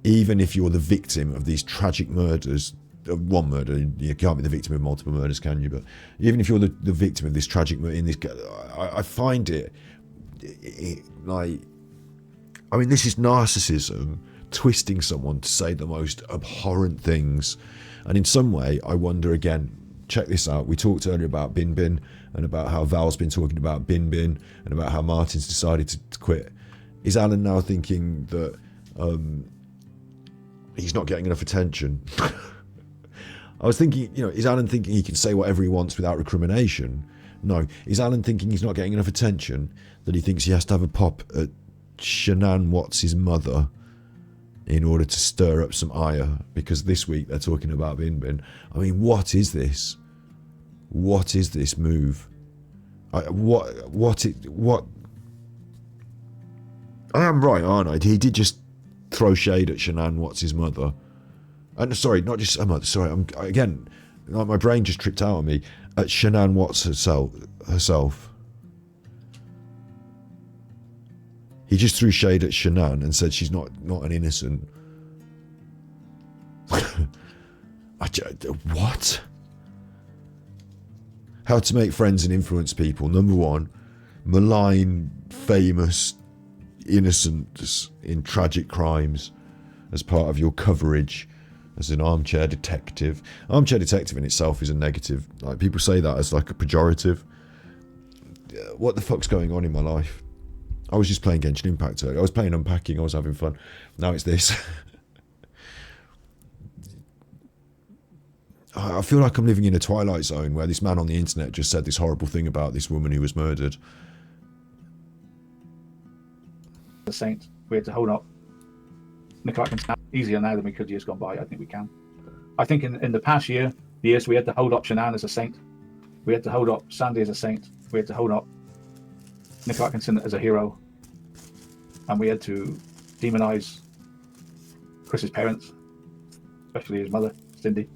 Even if you're the victim of these tragic murders, one murder, you can't be the victim of multiple murders, can you? But even if you're the victim of this tragic murder, I find it this is narcissism twisting someone to say the most abhorrent things. And in some way, I wonder again, check this out. We talked earlier about Bin Bin and about how Val's been talking about Bin Bin and about how Martin's decided to quit. Is Alan now thinking that he's not getting enough attention? I was thinking, is Alan thinking he can say whatever he wants without recrimination? No. Is Alan thinking he's not getting enough attention, that he thinks he has to have a pop at Shanann Watt's mother in order to stir up some ire? Because this week they're talking about Bin Bin. What is this? What is this move? What? I am right, aren't I? He did just throw shade at Shanann Watt's his mother. And sorry, not just her mother. Sorry, again, like my brain just tripped out on me. At Shanann Watts herself. He just threw shade at Shanann and said she's not an innocent. What? How to make friends and influence people. Number 1, malign famous innocents in tragic crimes as part of your coverage as an armchair detective. Armchair detective in itself is a negative. Like, people say that as like a pejorative. What the fuck's going on in my life? I was just playing Genshin Impact earlier. I was playing Unpacking. I was having fun. Now it's this. I feel like I'm living in a Twilight Zone where this man on the internet just said this horrible thing about this woman who was murdered. The saint, we had to hold up Nichol easier now than we could years gone by. I think we can. I think in the past years we had to hold up Shanann as a saint. We had to hold up Sandy as a saint. We had to hold up Nichol as a hero. And we had to demonize Chris's parents, especially his mother, Cindy.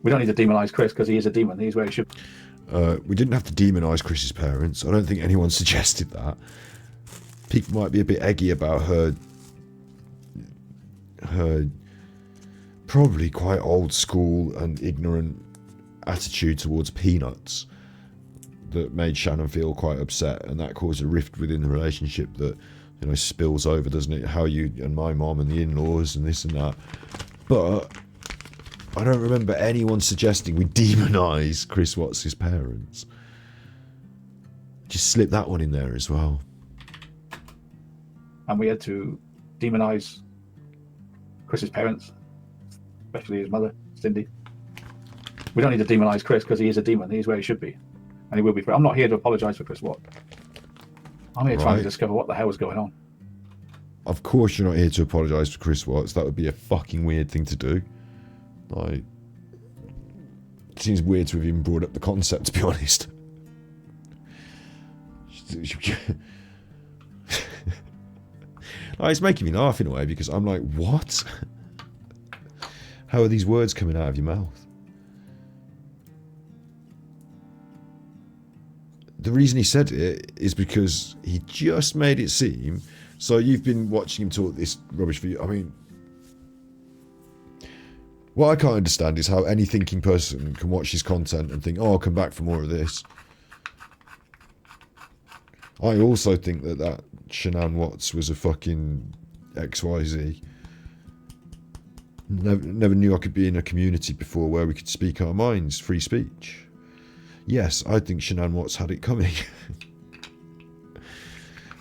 We don't need to demonize Chris because he is a demon. He's where he should be. We didn't have to demonize Chris's parents. I don't think anyone suggested that. People might be a bit eggy about her probably quite old school and ignorant attitude towards peanuts that made Shanann feel quite upset, and that caused a rift within the relationship that, you know, spills over, doesn't it? How you and my mom and the in-laws and this and that. But I don't remember anyone suggesting we demonise Chris Watts' parents. Just slip that one in there as well. And we had to demonize Chris's parents, especially his mother, Cindy. We don't need to demonize Chris because he is a demon. He's where he should be, and he will be. I'm not here to apologize for Chris Watt. I'm here trying to discover what the hell was going on. Of course you're not here to apologise for Chris Watts. That would be a fucking weird thing to do. Like, it seems weird to have even brought up the concept, to be honest. It's making me laugh in a way because I'm like, what? How are these words coming out of your mouth? The reason he said it is because he just made it seem. So you've been watching him talk this rubbish for you. I mean, what I can't understand is how any thinking person can watch his content and think, oh, I'll come back for more of this. I also think that Shanann Watts was a fucking XYZ. Never knew I could be in a community before where we could speak our minds, free speech. Yes, I think Shanann Watts had it coming.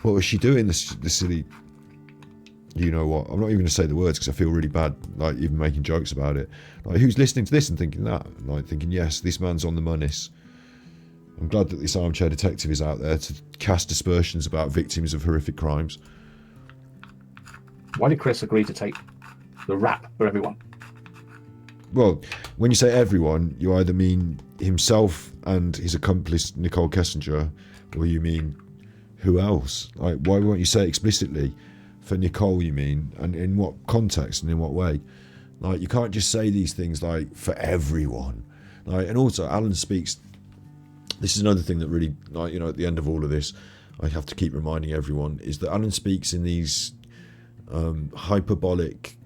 What was she doing, the silly... You know what? I'm not even going to say the words because I feel really bad, like, even making jokes about it. Like, who's listening to this and thinking that? Like, thinking, yes, this man's on the moneys. I'm glad that this armchair detective is out there to cast aspersions about victims of horrific crimes. Why did Chris agree to take the rap for everyone? Well, when you say everyone, you either mean himself and his accomplice, Nichol Kessinger, or you mean who else? Like, why won't you say it explicitly? For Nichol, you mean? And in what context and in what way? Like, you can't just say these things, like, for everyone. Like, and also, Alan speaks... This is another thing that really, like, you know, at the end of all of this, I have to keep reminding everyone, is that Alan speaks in these hyperbolic,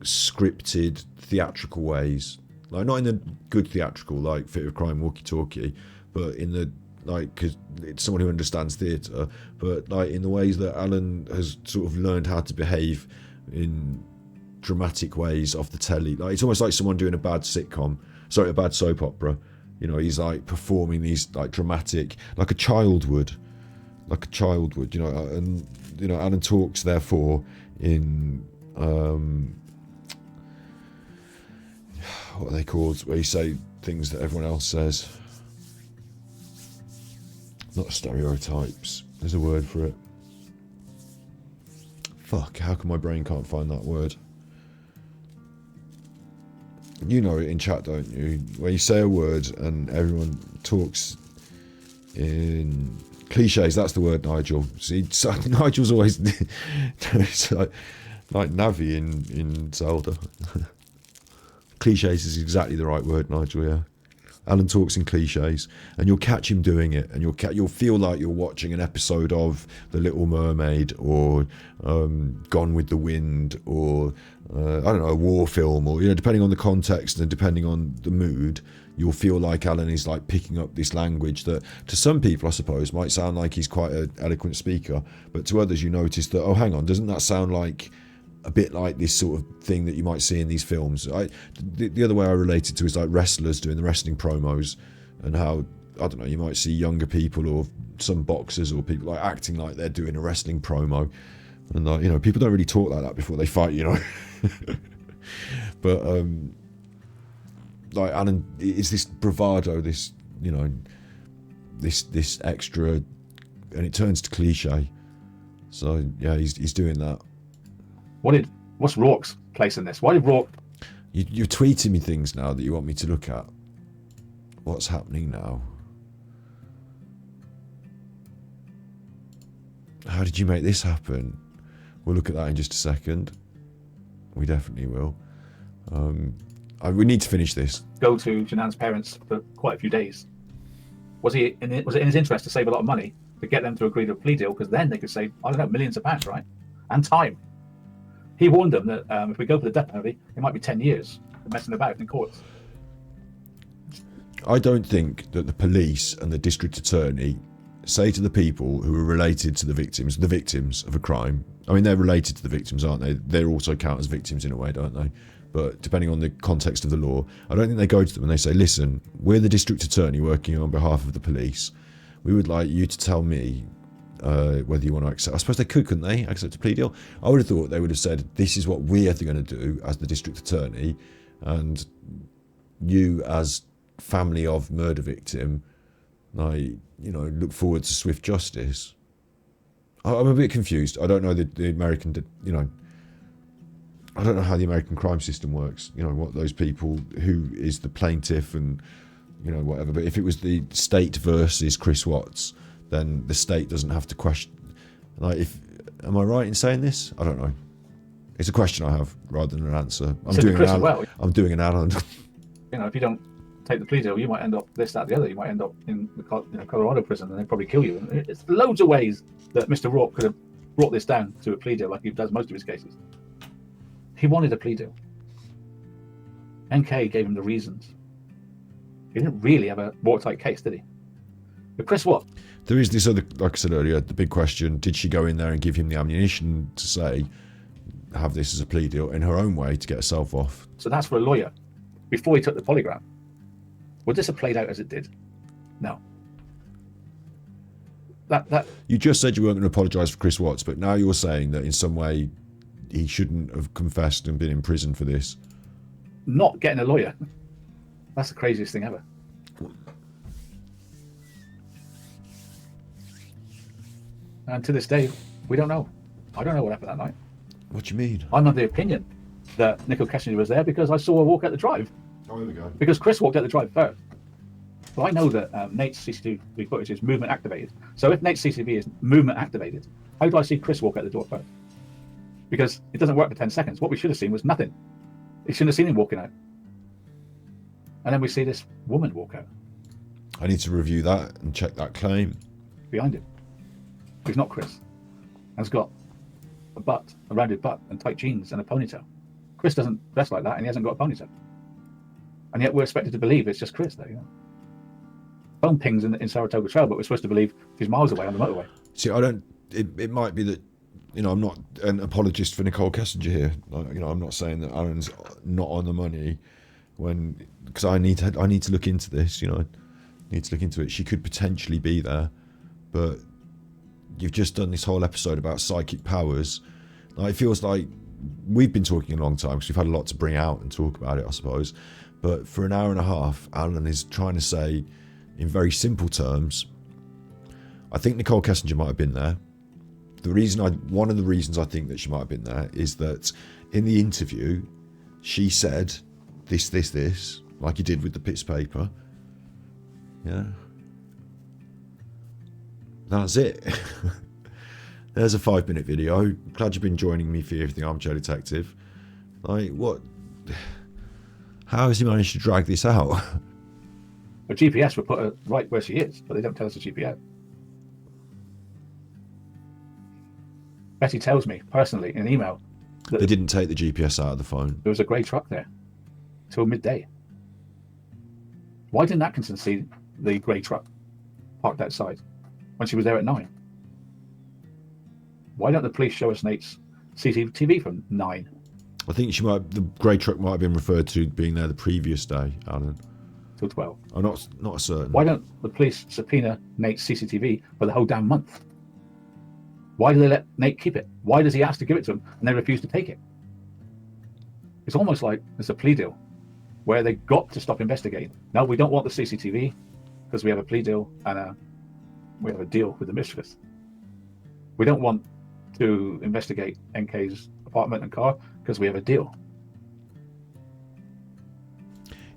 scripted, theatrical ways. Like, not in the good theatrical, like Fit of Crime, Walkie Talkie, but in the, like, because it's someone who understands theatre, but, like, in the ways that Alan has sort of learned how to behave in dramatic ways off the telly. Like, it's almost like someone doing a bad soap opera. You know, he's like performing these like dramatic, like a child would, you know, and, you know, Alan talks therefore in, what are they called, where you say things that everyone else says. Not stereotypes, there's a word for it. Fuck, how come my brain can't find that word? You know it in chat, don't you? Where you say a word and everyone talks in cliches. That's the word, Nigel. See, so Nigel's always it's like Navi in Zelda. Cliches is exactly the right word, Nigel. Yeah. Alan talks in cliches, and you'll catch him doing it, and you'll feel like you're watching an episode of The Little Mermaid, or Gone with the Wind, or I don't know, a war film, or depending on the context and depending on the mood, you'll feel like Alan is like picking up this language that to some people, I suppose, might sound like he's quite an eloquent speaker, but to others you notice that, oh, hang on, doesn't that sound like a bit like this sort of thing that you might see in these films? The other way I relate it to is like wrestlers doing the wrestling promos, and how, I don't know, you might see younger people or some boxers or people like acting like they're doing a wrestling promo, and like, people don't really talk like that before they fight, but like Alan, it's this bravado, this this extra, and it turns to cliche. So yeah, he's doing that. What's Rourke's place in this? Why did Rourke? You're tweeting me things now that you want me to look at. What's happening now? How did you make this happen? We'll look at that in just a second. We definitely will. We need to finish this. Go to Shanann's parents for quite a few days. Was it in his interest to save a lot of money to get them to agree to a plea deal? Because then they could save, I don't know, millions of pounds, right? And time. He warned them that if we go for the death penalty, it might be 10 years of messing about in courts. I don't think that the police and the district attorney say to the people who are related to the victims of a crime. I mean, they're related to the victims, aren't they? They also count as victims in a way, don't they? But depending on the context of the law, I don't think they go to them and they say, listen, we're the district attorney working on behalf of the police. We would like you to tell me whether you want to accept. I suppose they could, couldn't they, accept a plea deal? I would have thought they would have said, this is what we are going to do as the district attorney, and you as family of murder victim, look forward to swift justice. I'm a bit confused. I don't know the American, I don't know how the American crime system works. What those people, who is the plaintiff and, whatever. But if it was the state versus Chris Watts, then the state doesn't have to question. Am I right in saying this? I don't know. It's a question I have rather than an answer. I'm doing an Alan. If you don't take the plea deal, you might end up this, that, the other. You might end up in the Colorado prison, and they'd probably kill you. And it's loads of ways that Mr. Rourke could have brought this down to a plea deal, like he does most of his cases. He wanted a plea deal. NK gave him the reasons. He didn't really have a watertight case, did he? But Chris Watt. There is this other, like I said earlier, the big question: did she go in there and give him the ammunition to say, have this as a plea deal in her own way to get herself off? So that's for a lawyer. Before he took the polygraph, would this have played out as it did? No. That you just said you weren't going to apologise for Chris Watts, but now you're saying that in some way he shouldn't have confessed and been in prison for this. Not getting a lawyer. That's the craziest thing ever. And to this day, we don't know. I don't know what happened that night. What do you mean? I'm of the opinion that Nichol Kessinger was there because I saw her walk out the drive. Oh, here we go. Because Chris walked out the drive first. Well, I know that Nate's CCTV footage is movement activated. So if Nate's CCTV is movement activated, how do I see Chris walk out the door first? Because it doesn't work for 10 seconds. What we should have seen was nothing. You shouldn't have seen him walking out. And then we see this woman walk out. I need to review that and check that claim. Behind him. Who's not Chris. And has got a rounded butt and tight jeans and a ponytail. Chris doesn't dress like that, and he hasn't got a ponytail. And yet we're expected to believe it's just Chris there, Phone pings in Saratoga Trail, but we're supposed to believe he's miles away on the motorway. See, it might be that, I'm not an apologist for Nichol Kessinger here. I'm not saying that Alan's not on the money because I need to look into this, I need to look into it. She could potentially be there, but you've just done this whole episode about psychic powers. It feels like we've been talking a long time because we've had a lot to bring out and talk about it, I suppose. But for an hour and a half, Alan is trying to say, in very simple terms, I think Nichol Kessinger might have been there. One of the reasons I think that she might have been there is that in the interview, she said this, like you did with the Pitts paper. Yeah. That's it. There's a 5-minute video. Glad you've been joining me for the Armchair Detective. Like, what? How has he managed to drag this out? A GPS would put her right where she is, but they don't tell us the GPS. Betty tells me personally in an email that They didn't take the GPS out of the phone. there was a grey truck there till midday. Why didn't Atkinson see the grey truck parked outside when she was there at 9? Why don't the police show us Nate's CCTV from 9? I think the grey truck might have been referred to being there the previous day, Alan. Till 12. I'm not certain. Why don't the police subpoena Nate's CCTV for the whole damn month? Why do they let Nate keep it? Why does he ask to give it to them and they refuse to take it? It's almost like it's a plea deal where they got to stop investigating. No, we don't want the CCTV because we have a plea deal and we have a deal with the mistress. We don't want to investigate NK's apartment and car because we have a deal.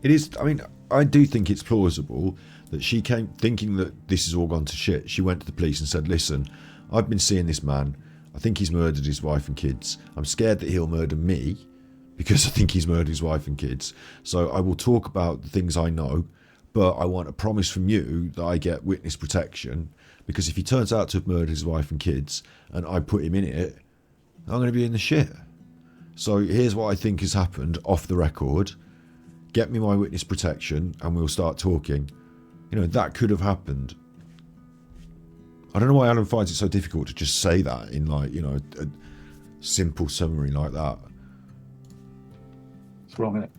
It is, I mean, I do think it's plausible that she came thinking that this has all gone to shit. She went to the police and said, listen, I've been seeing this man. I think he's murdered his wife and kids. I'm scared that he'll murder me because I think he's murdered his wife and kids. So I will talk about the things I know, but I want a promise from you that I get witness protection, because if he turns out to have murdered his wife and kids and I put him in it, I'm going to be in the shit. So here's what I think has happened off the record. Get me my witness protection and we'll start talking. You know, that could have happened. I don't know why Alan finds it so difficult to just say that in, like, you know, a simple summary like that. It's wrong, isn't it?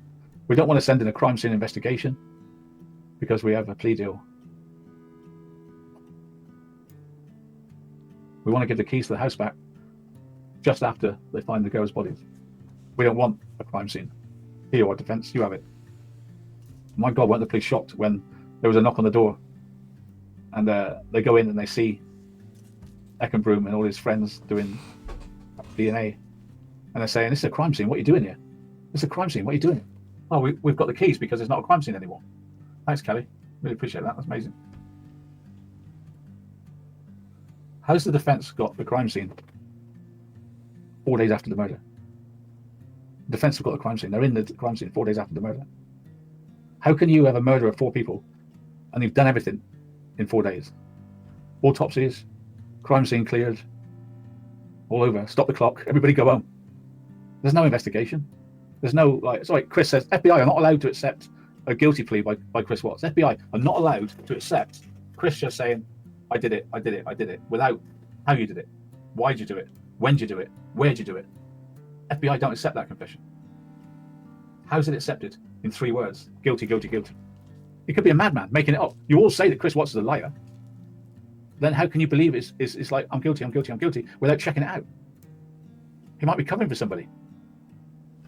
We don't want to send in a crime scene investigation because we have a plea deal. We want to give the keys to the house back just after they find the girls' bodies. We don't want a crime scene. Here you are, defence, you have it. My God, weren't the police shocked when there was a knock on the door and they go in and they see Eckenbroom and all his friends doing DNA, and they're saying, this is a crime scene, what are you doing here? This is a crime scene, what are you doing? Oh, we've got the keys because it's not a crime scene anymore. Thanks, Kelly. Really appreciate that. That's amazing. How's the defence got the crime scene 4 days after the murder? The defence have got the crime scene. They're in the crime scene 4 days after the murder. How can you have a murder of 4 people and you've done everything in 4 days? Autopsies, crime scene cleared, all over. Stop the clock. Everybody go home. There's no investigation. There's no, like, it's like Chris says, FBI are not allowed to accept a guilty plea by Chris Watts. FBI are not allowed to accept Chris just saying, I did it, without how you did it, why'd you do it, when'd you do it, where'd you do it. FBI don't accept that confession. How's it accepted in 3 words? Guilty, guilty, guilty. He could be a madman making it up. You all say that Chris Watts is a liar. Then how can you believe it's like, I'm guilty, I'm guilty, I'm guilty, without checking it out? He might be covering for somebody,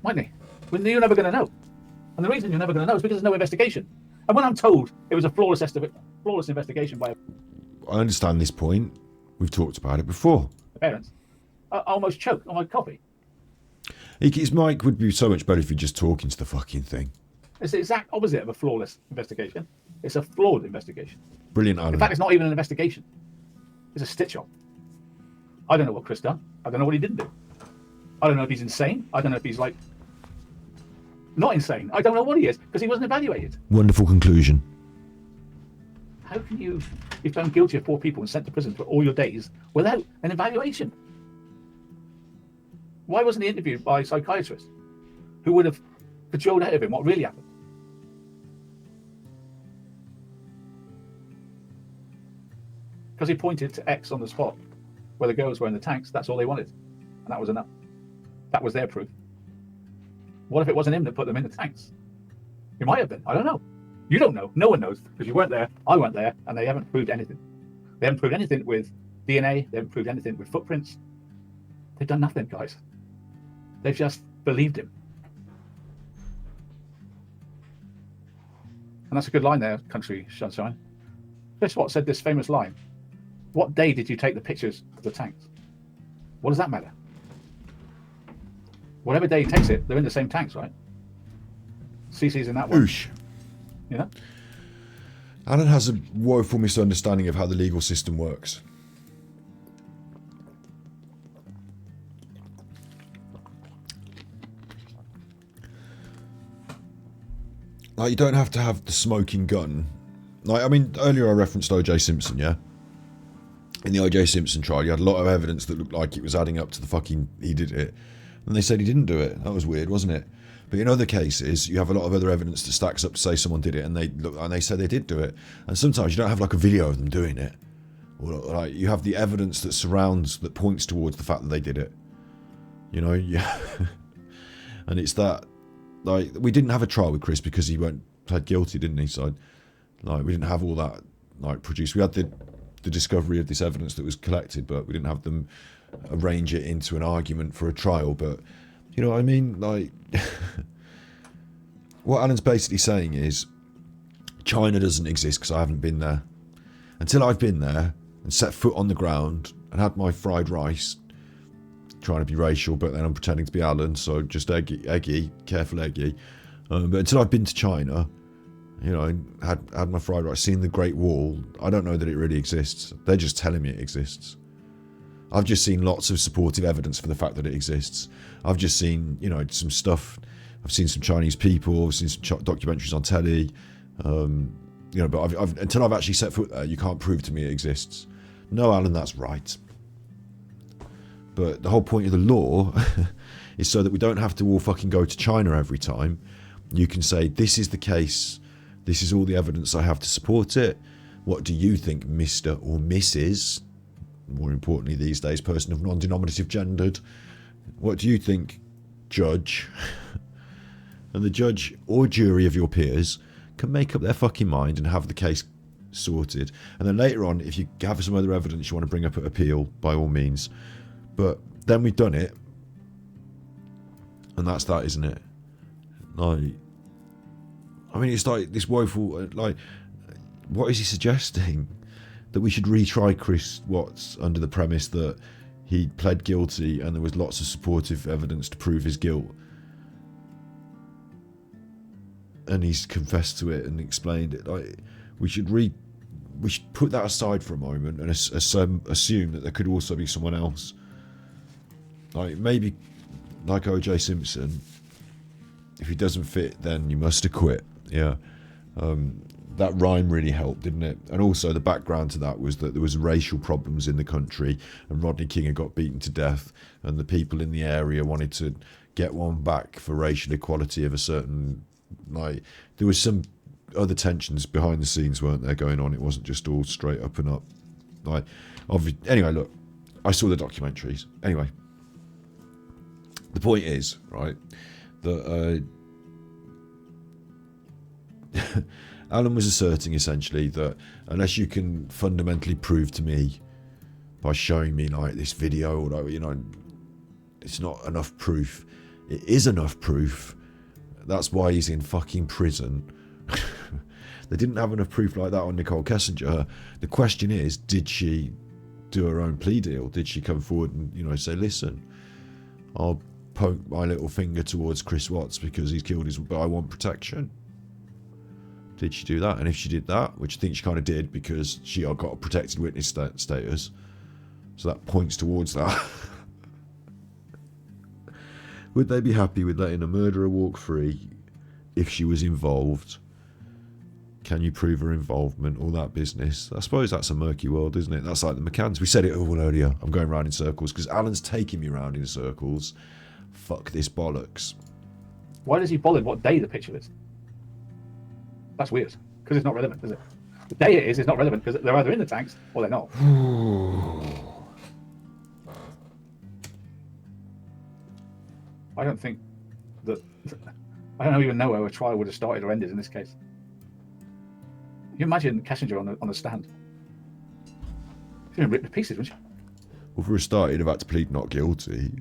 mightn't he? Well, you're never going to know. And the reason you're never going to know is because there's no investigation. And when I'm told it was a flawless investigation by I understand this point. We've talked about it before. the parents, I almost choked on my coffee. His mic would be so much better if you're just talking to the fucking thing. It's the exact opposite of a flawless investigation. It's a flawed investigation. Brilliant, Alan. In fact, it's not even an investigation. It's a stitch-up. I don't know what Chris done. I don't know what he didn't do. I don't know if he's insane. I don't know if he's, like, not insane. I don't know what he is because he wasn't evaluated. Wonderful conclusion. How can you be found guilty of 4 people and sent to prison for all your days without an evaluation? Why wasn't he interviewed by a psychiatrist who would have cajoled out of him what really happened? Because he pointed to X on the spot where the girls were in the tanks. That's all they wanted, and that was enough. That was their proof. What if it wasn't him that put them in the tanks? He might have been. I don't know. You don't know. No one knows because you weren't there. I weren't there, and they haven't proved anything. They haven't proved anything with DNA. They haven't proved anything with footprints. They've done nothing, guys. They've just believed him. And that's a good line there, Country Sunshine. Chris Watt said this famous line. What day did you take the pictures of the tanks? What does that matter? Whatever day he takes it, they're in the same tanks, right? CC's in that one. Oosh. You know? Alan has a woeful misunderstanding of how the legal system works. Like, you don't have to have the smoking gun. Like, I mean, earlier I referenced O.J. Simpson, yeah? In the O.J. Simpson trial, you had a lot of evidence that looked like it was adding up to the fucking he did it. And they said he didn't do it. That was weird, wasn't it? But in other cases, you have a lot of other evidence that stacks up to say someone did it, and they look and they say they did do it. And sometimes you don't have like a video of them doing it. Or like you have the evidence that surrounds, that points towards the fact that they did it. You know? Yeah. And it's that, like, we didn't have a trial with Chris because he pled guilty, didn't he? So, like, we didn't have all that, like, produced. We had the discovery of this evidence that was collected, but we didn't have them arrange it into an argument for a trial. But, you know what I mean? Like, what Alan's basically saying is, China doesn't exist because I haven't been there. Until I've been there and set foot on the ground and had my fried rice, trying to be racial, but then I'm pretending to be Alan, so just eggy, careful eggy. But until I've been to China, you know, had my fried rice, seen the Great Wall, I don't know that it really exists. They're just telling me it exists. I've just seen lots of supportive evidence for the fact that it exists. I've just seen, you know, some stuff. I've seen some Chinese people, I've seen some documentaries on telly. You know, but until I've actually set foot there, you can't prove to me it exists. No, Alan, that's right. But the whole point of the law is so that we don't have to all fucking go to China every time. You can say, this is the case. This is all the evidence I have to support it. What do you think, Mr. or Mrs.? More importantly these days, person of non-denominative gendered. What do you think, judge? And the judge or jury of your peers can make up their fucking mind and have the case sorted. And then later on, if you have some other evidence you want to bring up at appeal, by all means. But then we've done it. And that's that, isn't it? Like, I mean, it's like this woeful, like, what is he suggesting? That we should retry Chris Watts under the premise that he pled guilty and there was lots of supportive evidence to prove his guilt. And he's confessed to it and explained it. Like, we should put that aside for a moment and assume that there could also be someone else. Like, maybe like O.J. Simpson, if he doesn't fit, then you must acquit. Yeah. That rhyme really helped, didn't it? And also the background to that was that there was racial problems in the country and Rodney King had got beaten to death and the people in the area wanted to get one back for racial equality of a certain, like, there was some other tensions behind the scenes, weren't there, going on? It wasn't just all straight up and up. Like, anyway, look, I saw the documentaries. Anyway, the point is, right, that Alan was asserting essentially that unless you can fundamentally prove to me by showing me like this video, or, you know, it's not enough proof. It is enough proof. That's why he's in fucking prison. They didn't have enough proof like that on Nichol Kessinger. The question is, did she do her own plea deal? Did she come forward and, you know, say, listen, I'll poke my little finger towards Chris Watts because he's killed but I want protection? Did she do that? And if she did that, which I think she kind of did because she got a protected witness status, so that points towards that. Would they be happy with letting a murderer walk free if she was involved? Can you prove her involvement? All that business. I suppose that's a murky world, isn't it? That's like the McCanns. We said it all earlier. I'm going round in circles because Alan's taking me round in circles. Fuck this bollocks. Why does he bother what day the picture is? That's weird, because it's not relevant, is it? The day it is not relevant because they're either in the tanks or they're not. I don't think that. I don't even know how a trial would have started or ended in this case. You imagine Kessinger on the stand. She'd been ripped to pieces, wouldn't she? Well, for a start, he'd have had to plead not guilty.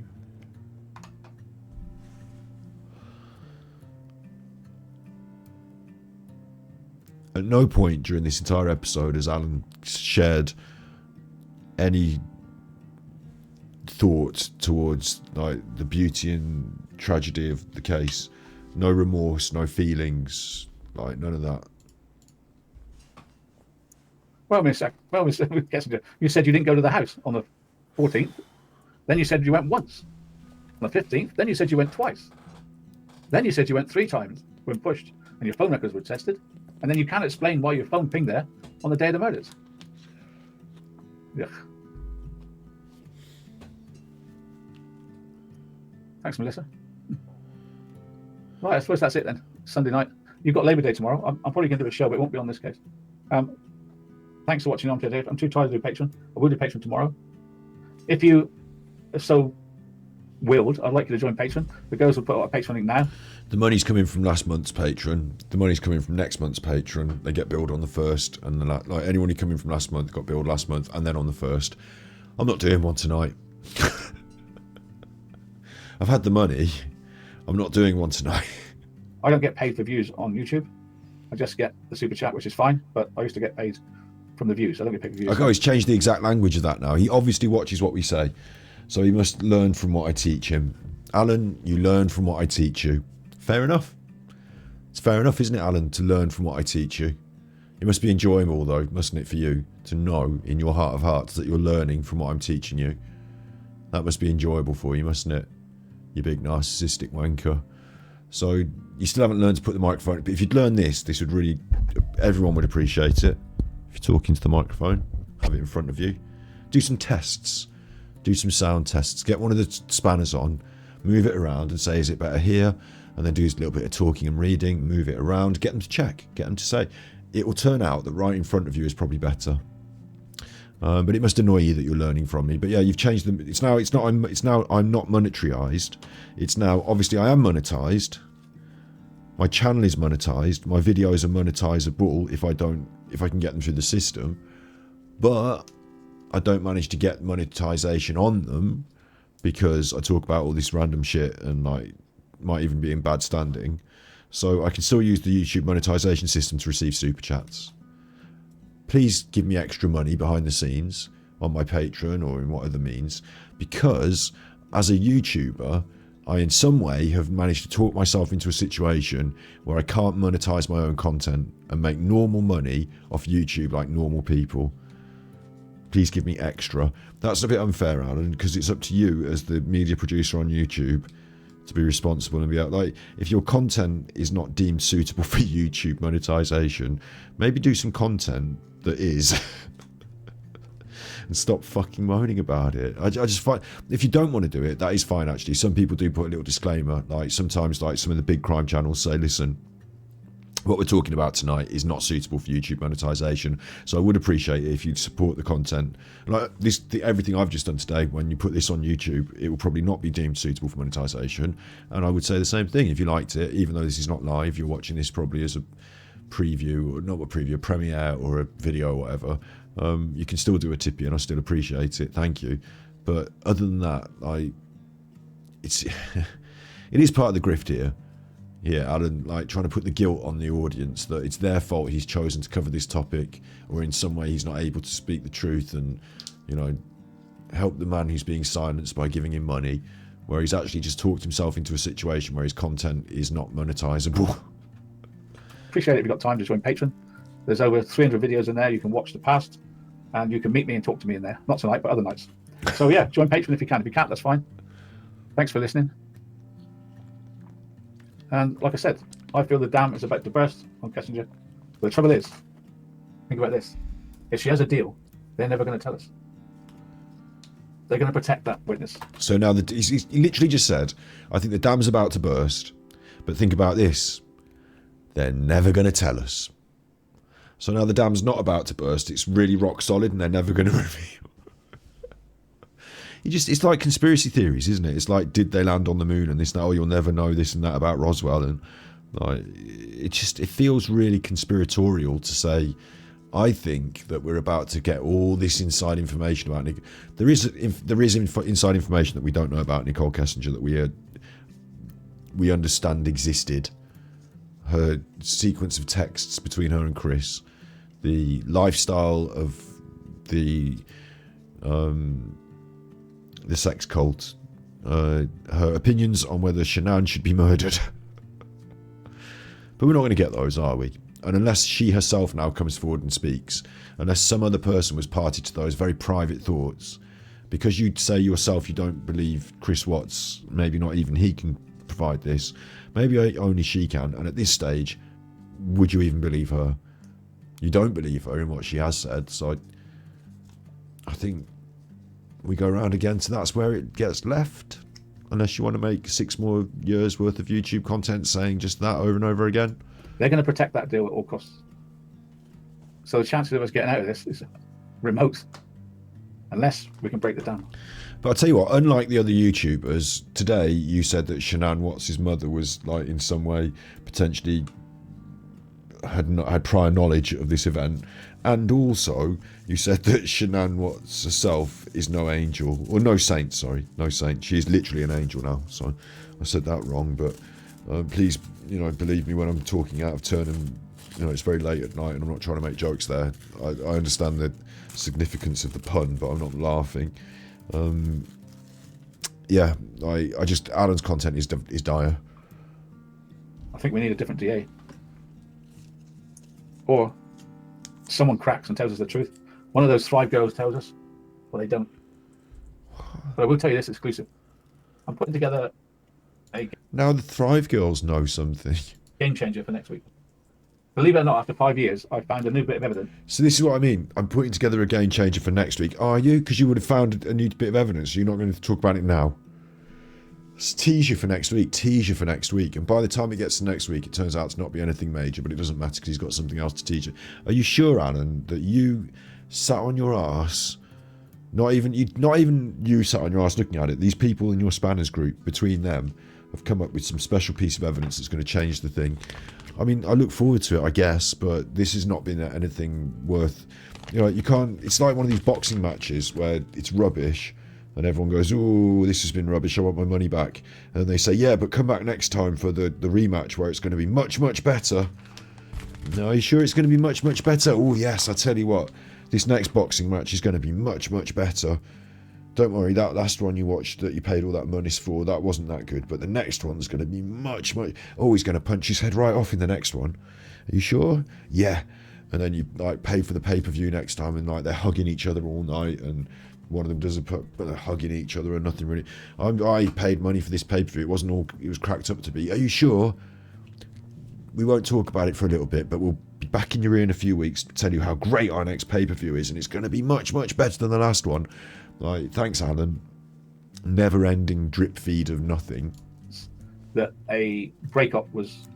At no point during this entire episode has Alan shared any thought towards like the beauty and tragedy of the case. No remorse, no feelings, like none of that. Well, Mr. Kessinger, you said you didn't go to the house on the 14th. Then you said you went once. On the 15th, then you said you went twice. Then you said you went 3 times when pushed. and your phone records were tested, and then you can't explain why your phone pinged there on the day of the murders. Ugh. Thanks, Melissa. Right, I suppose that's it then. Sunday night. You've got Labour Day tomorrow. I'm probably going to do a show, but it won't be on this case. Thanks for watching Armchair Detective. I'm too tired to do Patreon. I will do Patreon tomorrow. If you are so willed, I'd like you to join Patreon. The girls will put out a Patreon link now. The money's coming from last month's Patreon. The money's coming from next month's Patreon. They get billed on the 1st, and then like anyone who came in from last month got billed last month, and then on the 1st. I'm not doing one tonight. I've had the money. I'm not doing one tonight. I don't get paid for views on YouTube. I just get the super chat, which is fine, but I used to get paid from the views. I don't get paid for views. Okay, he's changed the exact language of that now. He obviously watches what we say, so he must learn from what I teach him. Alan, you learn from what I teach you. Fair enough. It's fair enough, isn't it, Alan, to learn from what I teach you? It must be enjoyable, though, mustn't it, for you, to know in your heart of hearts that you're learning from what I'm teaching you. That must be enjoyable for you, mustn't it? You big narcissistic wanker. So you still haven't learned to put the microphone, but if you'd learn this would really, everyone would appreciate it. If you're talking to the microphone, have it in front of you. Do some tests. Do some sound tests. Get one of the spanners on, move it around and say, is it better here? And then do a little bit of talking and reading, move it around, get them to check, get them to say. It will turn out that right in front of you is probably better. But it must annoy you that you're learning from me. But yeah, you've changed them. It's now I'm not monetarized. It's now obviously I am monetized. My channel is monetized. My videos are monetizable if I can get them through the system. But I don't manage to get monetization on them because I talk about all this random shit and like might even be in bad standing. So I can still use the YouTube monetization system to receive super chats. Please give me extra money behind the scenes on my Patreon or in what other means, because as a YouTuber, I in some way have managed to talk myself into a situation where I can't monetize my own content and make normal money off YouTube like normal people. Please give me extra. That's a bit unfair, Alan, because it's up to you as the media producer on YouTube to be responsible and be out. Like, if your content is not deemed suitable for YouTube monetization, maybe do some content that is and stop fucking moaning about it. I just find if you don't want to do it, that is fine. Actually, some people do put a little disclaimer, like sometimes like some of the big crime channels say, listen, what we're talking about tonight is not suitable for YouTube monetization. So I would appreciate it if you'd support the content. Like this, everything I've just done today, when you put this on YouTube, it will probably not be deemed suitable for monetization. And I would say the same thing if you liked it, even though this is not live, you're watching this probably as a preview, or not a preview, a premiere or a video or whatever. You can still do a tippy and I still appreciate it. Thank you. But other than that, it is part of the grift here. Yeah, Alan, like trying to put the guilt on the audience that it's their fault he's chosen to cover this topic, or in some way he's not able to speak the truth and, you know, help the man who's being silenced by giving him money, where he's actually just talked himself into a situation where his content is not monetizable. Appreciate it if you've got time to join Patreon. There's over 300 videos in there. You can watch the past and you can meet me and talk to me in there. Not tonight, but other nights. So yeah, join Patreon if you can. If you can't, that's fine. Thanks for listening. And like I said, I feel the dam is about to burst on Kessinger. But the trouble is, think about this. If she has a deal, they're never going to tell us. They're going to protect that witness. So now he literally just said, I think the dam's about to burst, but think about this. They're never going to tell us. So now the dam's not about to burst. It's really rock solid and they're never going to reveal. It's like conspiracy theories, isn't it? It's like, did they land on the moon and this and that? Oh, you'll never know this and that about Roswell. And like, it feels really conspiratorial to say, I think that we're about to get all this inside information about Nichol. There is inside information that we don't know about Nichol Kessinger that we understand existed. Her sequence of texts between her and Chris, the lifestyle of the sex cult, her opinions on whether Shanann should be murdered. But we're not going to get those, are we? And unless she herself now comes forward and speaks, unless some other person was party to those very private thoughts, because you say yourself you don't believe Chris Watts, maybe not even he can provide this, maybe only she can, and at this stage, would you even believe her? You don't believe her in what she has said. So I think we go around again, so that's where it gets left. Unless you want to make 6 more years worth of YouTube content saying just that over and over again. They're going to protect that deal at all costs. So the chances of us getting out of this is remote, unless we can break the dam. But I'll tell you what, unlike the other YouTubers, today you said that Shanann Watt's mother was like in some way potentially had prior knowledge of this event, and also you said that Shanann Watts herself is no angel, or no saint, sorry, no saint. She is literally an angel now, so I said that wrong, but please, you know, believe me when I'm talking out of turn, and you know, it's very late at night and I'm not trying to make jokes there. I understand the significance of the pun, but I'm not laughing. Yeah, I just, Alan's content is dire. I think we need a different DA. Or someone cracks and tells us the truth. One of those Thrive girls tells us, well, they don't. But I will tell you this exclusive. I'm putting together a Now the Thrive girls know something. game changer for next week. Believe it or not, after 5 years, I found a new bit of evidence. So this is what I mean. I'm putting together a game changer for next week. Are you? Because you would have found a new bit of evidence. You're not going to talk about it now. Let's tease you for next week. Tease you for next week. And by the time it gets to next week, it turns out to not be anything major, but it doesn't matter because he's got something else to teach you. Are you sure, Alan, that you sat on your ass? Not even you sat on your ass looking at it. These people in your spanners group, between them, have come up with some special piece of evidence that's going to change the thing. I mean, I look forward to it, I guess, but this has not been anything worth... You know, you can't... It's like one of these boxing matches where it's rubbish, and everyone goes, oh, this has been rubbish, I want my money back. And they say, yeah, but come back next time for the rematch where it's going to be much, much better. No, are you sure it's going to be much, much better? Oh, yes, I tell you what, this next boxing match is going to be much, much better. Don't worry, that last one you watched that you paid all that money for, that wasn't that good. But the next one's going to be much, much... Oh, he's going to punch his head right off in the next one. Are you sure? Yeah. And then you like pay for the pay-per-view next time, and like they're hugging each other all night, and one of them does but they're hugging each other and nothing really... I paid money for this pay-per-view. It wasn't all it was cracked up to be. Are you sure? We won't talk about it for a little bit, but we'll be back in your ear in a few weeks to tell you how great our next pay-per-view is, and it's going to be much, much better than the last one. Like, thanks, Alan. Never-ending drip feed of nothing. That a breakup was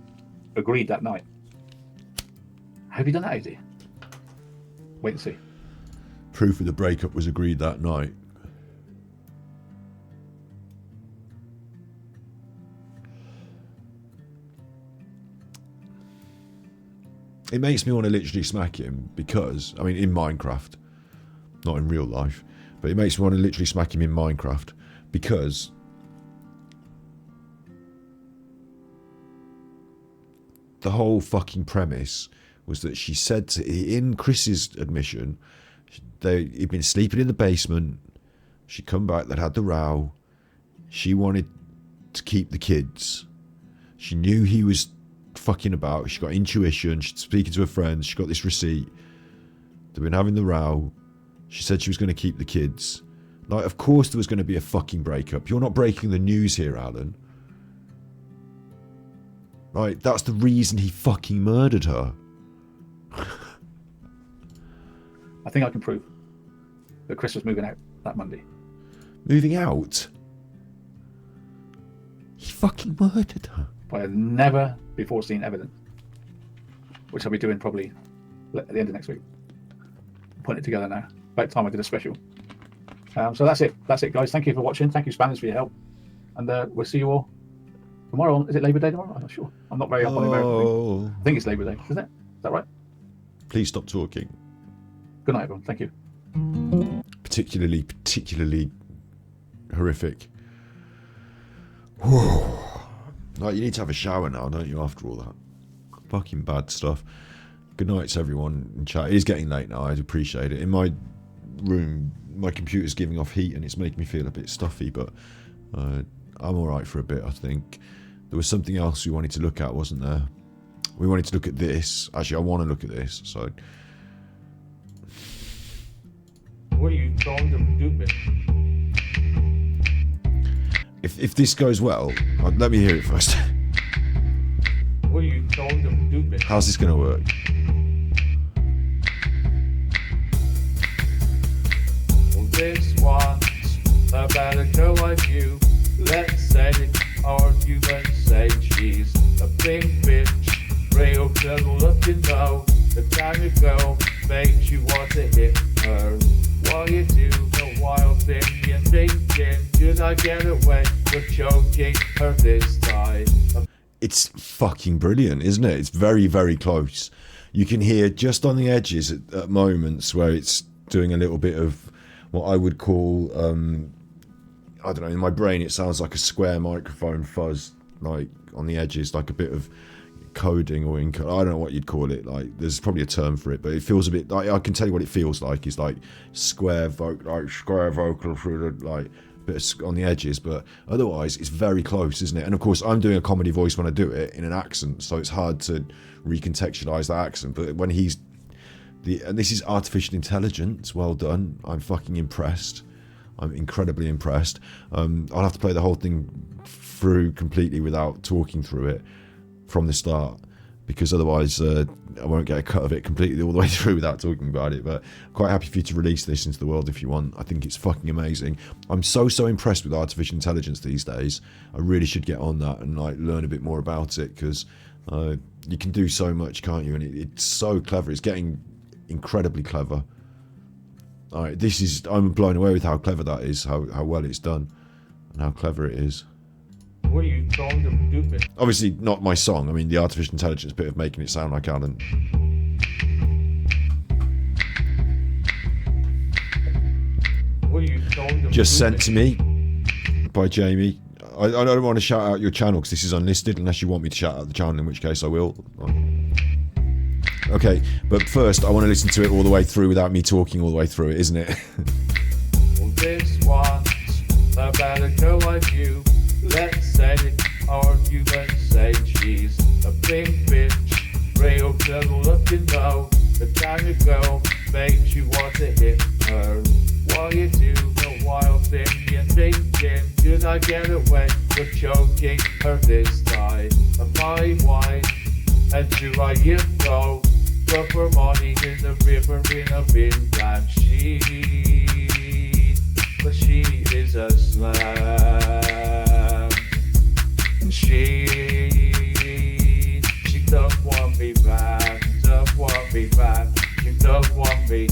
agreed that night. Have you done that, AD? Wait and see. Proof of the breakup was agreed that night. It makes me want to literally smack him because, I mean, in Minecraft, not in real life, but it makes me want to literally smack him in Minecraft because the whole fucking premise was that she said in Chris's admission, he'd been sleeping in the basement, she'd come back, they'd had the row, she wanted to keep the kids, she knew he was fucking about, she got intuition, she's speaking to her friends, she got this receipt, they've been having the row, she said she was going to keep the kids. Like, of course there was going to be a fucking breakup. You're not breaking the news here, Alan. Right, that's the reason he fucking murdered her. I think I can prove that Chris was moving out that Monday. Moving out? He fucking murdered her. By a never before seen evidence, which I'll be doing probably at the end of next week. I'm putting it together now. About time I did a special. So that's it. That's it, guys. Thank you for watching. Thank you, Spanish, for your help. And we'll see you all tomorrow. Is it Labor Day tomorrow? I'm not sure. I'm not very up on the American thing. I think it's Labor Day, isn't it? Is that right? Please stop talking. Good night, everyone. Thank you. Particularly horrific. Whoa. Like, you need to have a shower now, don't you, after all that? Fucking bad stuff. Good night to everyone in chat. It is getting late now, I'd appreciate it. In my room, my computer's giving off heat and it's making me feel a bit stuffy, but I'm alright for a bit, I think. There was something else we wanted to look at, wasn't there? We wanted to look at this. Actually, I want to look at this, so... What are you trying to do, If this goes well, let me hear it first. What are you trying to do? bitch. How's this gonna work? Well, this one's about a girl like you. Let's say argument, say she's a big bitch, real girl looking though. The kind of girl makes you want to hit her. While you do the wild thing, you're thinking, should I get away with choking her this time? It's fucking brilliant, isn't it? It's very, very close. You can hear just on the edges at moments where it's doing a little bit of what I would call, I don't know, in my brain it sounds like a square microphone fuzz, like on the edges, like a bit of coding or I don't know what you'd call it. Like there's probably a term for it, but it feels a bit like, I can tell you what it feels like. It's like square vocal through the like bit on the edges, but otherwise it's very close, isn't it? And of course I'm doing a comedy voice when I do it in an accent, so it's hard to recontextualize that accent. But when he's and this is artificial intelligence, well done. I'm fucking impressed. I'm incredibly impressed. I'll have to play the whole thing through completely without talking through it from the start, because otherwise I won't get a cut of it completely all the way through without talking about it. But I'm quite happy for you to release this into the world if you want. I think it's fucking amazing. I'm so impressed with artificial intelligence these days. I really should get on that and like learn a bit more about it, because you can do so much, can't you? And it's so clever. It's getting incredibly clever. All right, I'm blown away with how clever that is, how well it's done and how clever it is. What are you calling them stupid? Obviously not my song. I mean the artificial intelligence bit of making it sound like Alan. What are you calling them Just stupid? sent to me by Jamie. I don't want to shout out your channel because this is unlisted, unless you want me to shout out the channel, in which case I will. Okay, but first I want to listen to it all the way through without me talking all the way through it, isn't it? Well, this one's about a girl like you. Let's say argument, say she's a big bitch, real girl looking though. The kind of girl makes you want to hit her. While you do the wild thing, you're thinking, should I get away with choking her this time? Am I wine? And do I go? Drop her money in the river in a bin and but she is a slam. She don't want me back, don't want me back, she don't want me.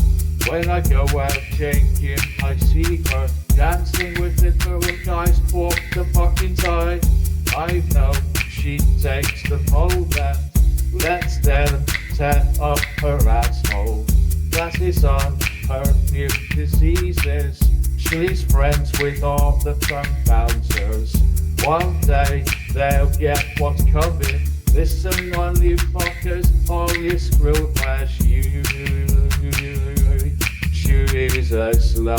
When I go out drinking, I see her dancing with the girl guys for the fucking time. I know she takes the moment, lets them tear up her asshole. That is on her new diseases. She's friends with all the drunk bouncers. One day they'll get what's coming. Listen on you fuckers, all you screw flash. You is a slut.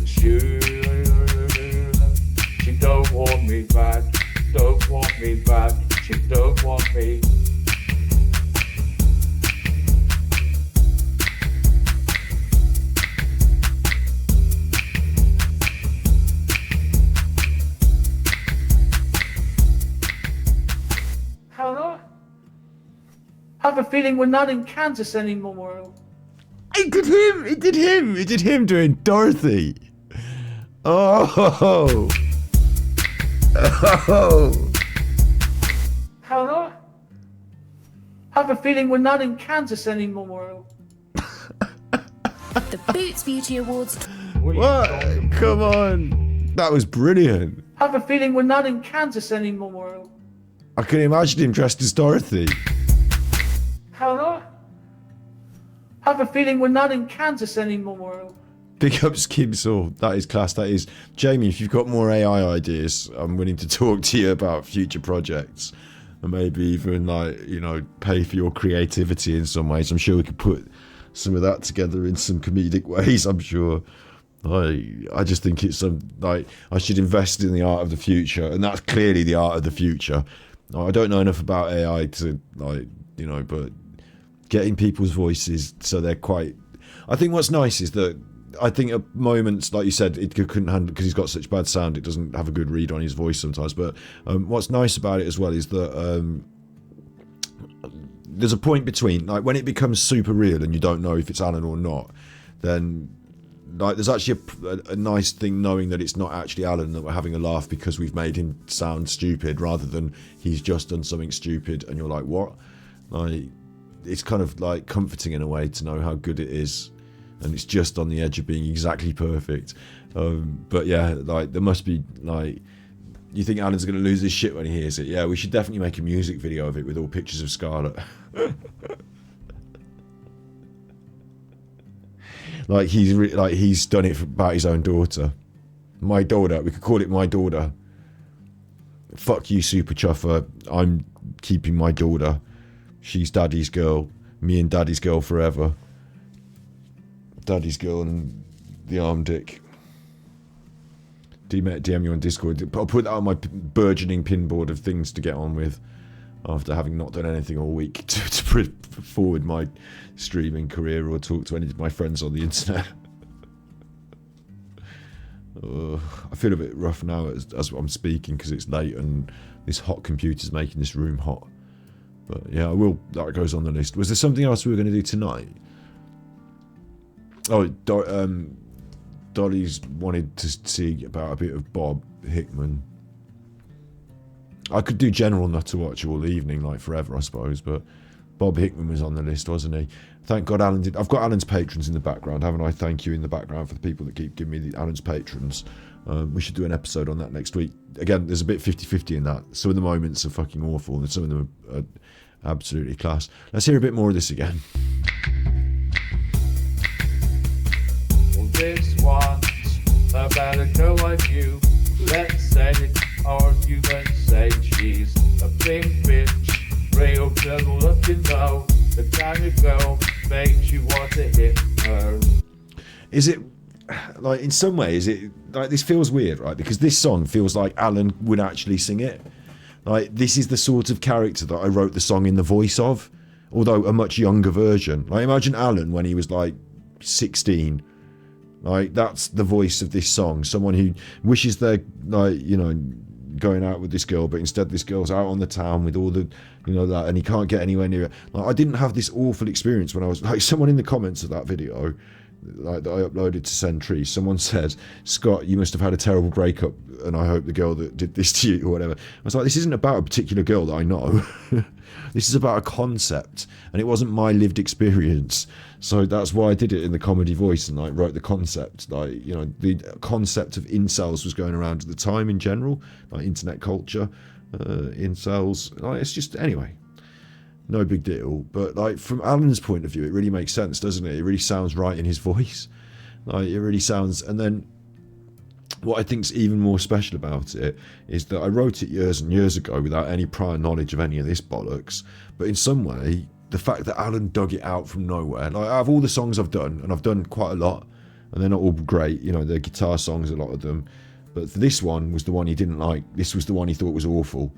She don't want me back, don't want me back, she don't want me. I have a feeling we're not in Kansas anymore. It did him doing Dorothy. Oh. Hello? I have a feeling we're not in Kansas anymore. The Boots Beauty Awards. What? Come on. That was brilliant. I have a feeling we're not in Kansas anymore. I can imagine him dressed as Dorothy. Hello? I have a feeling we're not in Kansas anymore. Big ups Kim Saul. That is class. That is. Jamie, if you've got more AI ideas, I'm willing to talk to you about future projects. And maybe even like, you know, pay for your creativity in some ways. I'm sure we could put some of that together in some comedic ways, I'm sure. I just think it's like I should invest in the art of the future, and that's clearly the art of the future. I don't know enough about AI to like, you know, but getting people's voices so they're quite. I think what's nice is that I think at moments, like you said, it couldn't handle because he's got such bad sound. It doesn't have a good read on his voice sometimes. But what's nice about it as well is that there's a point between, like, when it becomes super real and you don't know if it's Alan or not, then like there's actually a nice thing knowing that it's not actually Alan, that we're having a laugh because we've made him sound stupid rather than he's just done something stupid and you're like, what? Like, it's kind of like comforting in a way to know how good it is, and it's just on the edge of being exactly perfect. But yeah, like there must be, like, you think Alan's going to lose his shit when he hears it? Yeah, we should definitely make a music video of it with all pictures of Scarlett. Like he's done it about his own daughter. My daughter. We could call it My Daughter. Fuck you, Super Chuffer. I'm keeping my daughter. She's Daddy's girl. Me and Daddy's girl forever. Daddy's girl and the arm dick. DM you on Discord. I'll put that on my burgeoning pinboard of things to get on with after having not done anything all week to forward my streaming career or talk to any of my friends on the internet. I feel a bit rough now as I'm speaking because it's late and this hot computer's making this room hot. But yeah, that goes on the list. Was there something else we were going to do tonight? Oh, Dolly's wanted to see about a bit of Bob Hickman. I could do general not to watch all evening, like forever, I suppose, but Bob Hickman was on the list, wasn't he? Thank God Alan did. I've got Alan's patrons in the background, haven't I? Thank you in the background for the people that keep giving me Alan's patrons. We should do an episode on that next week. Again, there's a bit 50-50 in that. Some of the moments are fucking awful, and some of them are absolutely class. Let's hear a bit more of this again. Well, this one's about a girl like you. Let's say argument say she's a big bitch, real devil looking though. The kind of girl makes you want to hit her. Is it, like, in some ways, it like this feels weird, right? Because this song feels like Alan would actually sing it. Like, this is the sort of character that I wrote the song in the voice of, although a much younger version. Like, imagine Alan when he was like 16. Like, that's the voice of this song. Someone who wishes they're, like, you know, going out with this girl, but instead this girl's out on the town with all the, you know, that, and he can't get anywhere near it. Like, I didn't have this awful experience when I was, like, someone in the comments of that video, like, that I uploaded to Sentry, someone said, Scott, you must have had a terrible breakup, and I hope the girl that did this to you, or whatever. I was like, this isn't about a particular girl that I know. This is about a concept, and it wasn't my lived experience. So that's why I did it in the comedy voice and, like, wrote the concept. Like, you know, the concept of incels was going around at the time in general, like internet culture, incels. Like, it's just, anyway, no big deal. But, like, from Alan's point of view, it really makes sense, doesn't it? It really sounds right in his voice. Like, it really sounds. And then what I think's even more special about it is that I wrote it years and years ago without any prior knowledge of any of this bollocks. But in some way, the fact that Alan dug it out from nowhere, like, out of all the songs I've done, and I've done quite a lot, and they're not all great, you know, they're guitar songs, a lot of them, but this one was the one he didn't like. This was the one he thought was awful.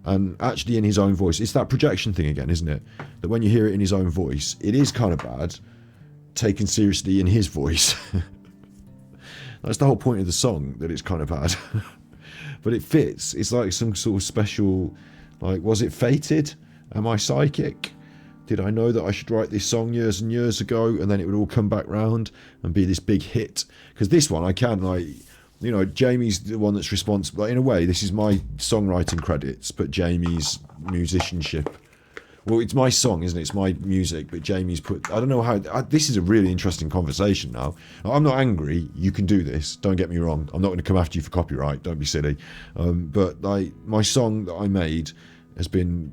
And actually in his own voice, it's that projection thing again, isn't it? That when you hear it in his own voice, it is kind of bad, taken seriously in his voice. That's the whole point of the song, that it's kind of bad. But it fits. It's like some sort of special, like, was it fated? Am I psychic? Did I know that I should write this song years and years ago, and then it would all come back round and be this big hit? Because this one, I can, like, you know, Jamie's the one that's responsible. Like, in a way, this is my songwriting credits, but Jamie's musicianship. Well, it's my song, isn't it? It's my music, but Jamie's put... I don't know how... this is a really interesting conversation now. I'm not angry. You can do this. Don't get me wrong. I'm not going to come after you for copyright. Don't be silly. But, like, my song that I made has been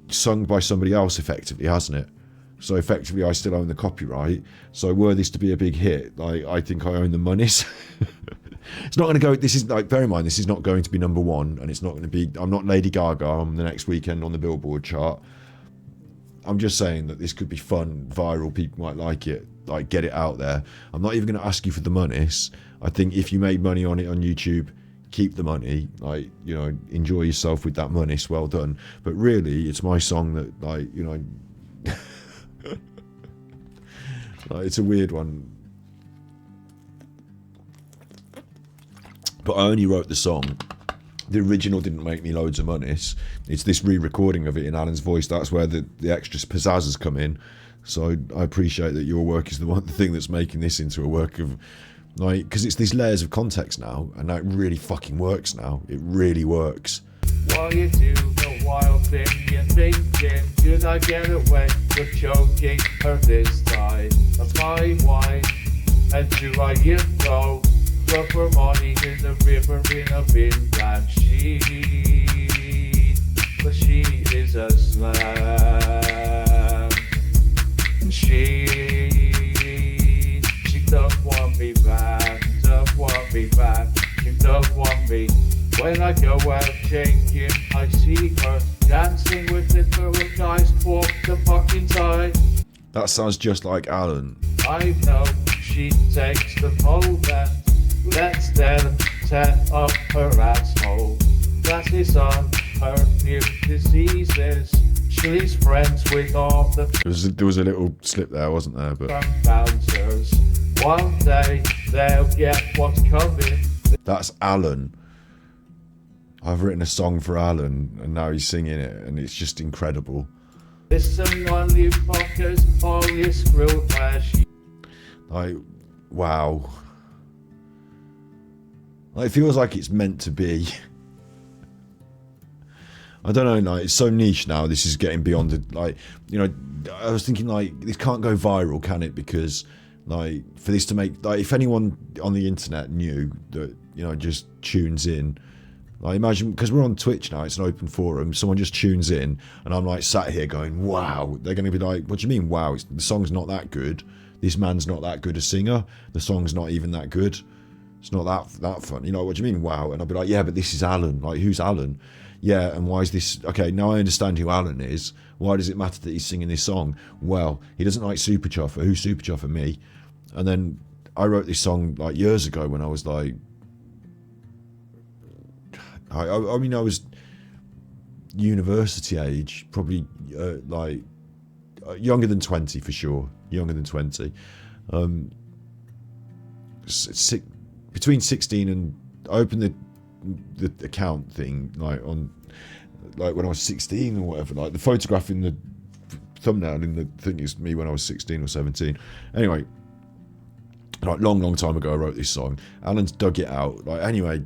sung by somebody else, effectively, hasn't it? So, effectively, I still own the copyright. So, were this to be a big hit, like, I think I own the monies. It's not going to go... This is, like, bear in mind, this is not going to be number one, and it's not going to be... I'm not Lady Gaga on the next weekend on the Billboard chart. I'm just saying that this could be fun, viral, people might like it, like, get it out there. I'm not even going to ask you for the monies. I think if you made money on it on YouTube, keep the money, like, you know, enjoy yourself with that money, well done. But really, it's my song that, like, you know, like, it's a weird one. but I only wrote the song. The original didn't make me loads of money. It's this re-recording of it in Alan's voice. That's where the extra pizzazz has come in. So I appreciate that your work is the thing that's making this into a work of, like, because it's these layers of context now, and that really fucking works now. It really works. While you do the wild thing, you're thinking, should I get away with choking her this time? Of my wife, and do I go? Drop her money in the river in a Finland sheet. But she is a slam. She don't want me back, don't want me back, she don't want me. When I go out drinking, I see her dancing with little guys, walk the fucking side. That sounds just like Alan. I know she takes the moment, lets them tear up her asshole. That is on her new diseases. She's friends with all the There was a little slip there, wasn't there? But bouncers. One day they'll get what's coming. that's Alan. I've written a song for Alan, and now he's singing it, and it's just incredible. Listen, all you fuckers, all you screw flash. Like, wow. Like, it feels like it's meant to be. I don't know, like, it's so niche now. This is getting beyond it. Like, you know, I was thinking, like, this can't go viral, can it? Because, like, for this to make, like, if anyone on the internet knew that, you know, just tunes in, like, imagine, because we're on Twitch now, it's an open forum, someone just tunes in, and I'm, like, sat here going, wow. They're going to be like, what do you mean, wow? The song's not that good. This man's not that good a singer. The song's not even that good. It's not that fun. You know, what do you mean, wow? And I'll be like, yeah, but this is Alan. Like, who's Alan? Yeah, and why is this... Okay, now I understand who Alan is. Why does it matter that he's singing this song? Well, he doesn't like Super Chuffer. Who's Super Chuffer? Me. And then I wrote this song, like, years ago when I was, like... I mean, I was university age, probably, like, younger than 20 for sure. Younger than 20. Between 16 and... I opened the account thing, like, on, like, when I was 16 or whatever. Like, the photograph in the thumbnail in the thing is me when I was 16 or 17. Anyway, like, long time ago I wrote this song. Alan's dug it out. Like, anyway...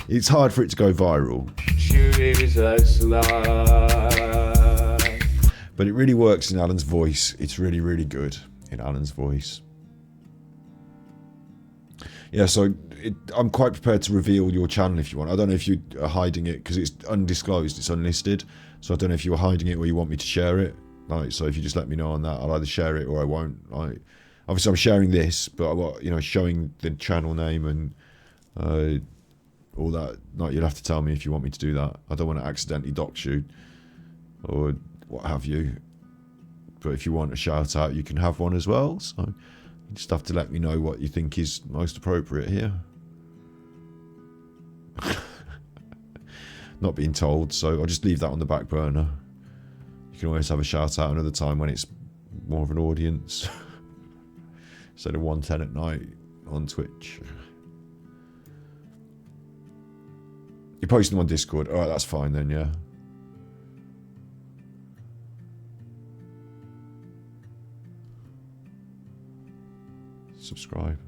It's hard for it to go viral. But it really works in Alan's voice. It's really, really good in Alan's voice. Yeah, so I'm quite prepared to reveal your channel if you want. I don't know if you are hiding it because it's undisclosed, it's unlisted. So I don't know if you are hiding it or you want me to share it. Like, so if you just let me know on that, I'll either share it or I won't. Like, obviously I'm sharing this, but I want, you know, showing the channel name and all that. Like, you'll have to tell me if you want me to do that. I don't want to accidentally dox you or what have you. But if you want a shout out, you can have one as well. So you just have to let me know what you think is most appropriate here. Not being told, so I'll just leave that on the back burner. You can always have a shout out another time when it's more of an audience. Instead of 1:10 at night on Twitch. You're posting them on Discord. Alright, that's fine then, yeah. Subscribe.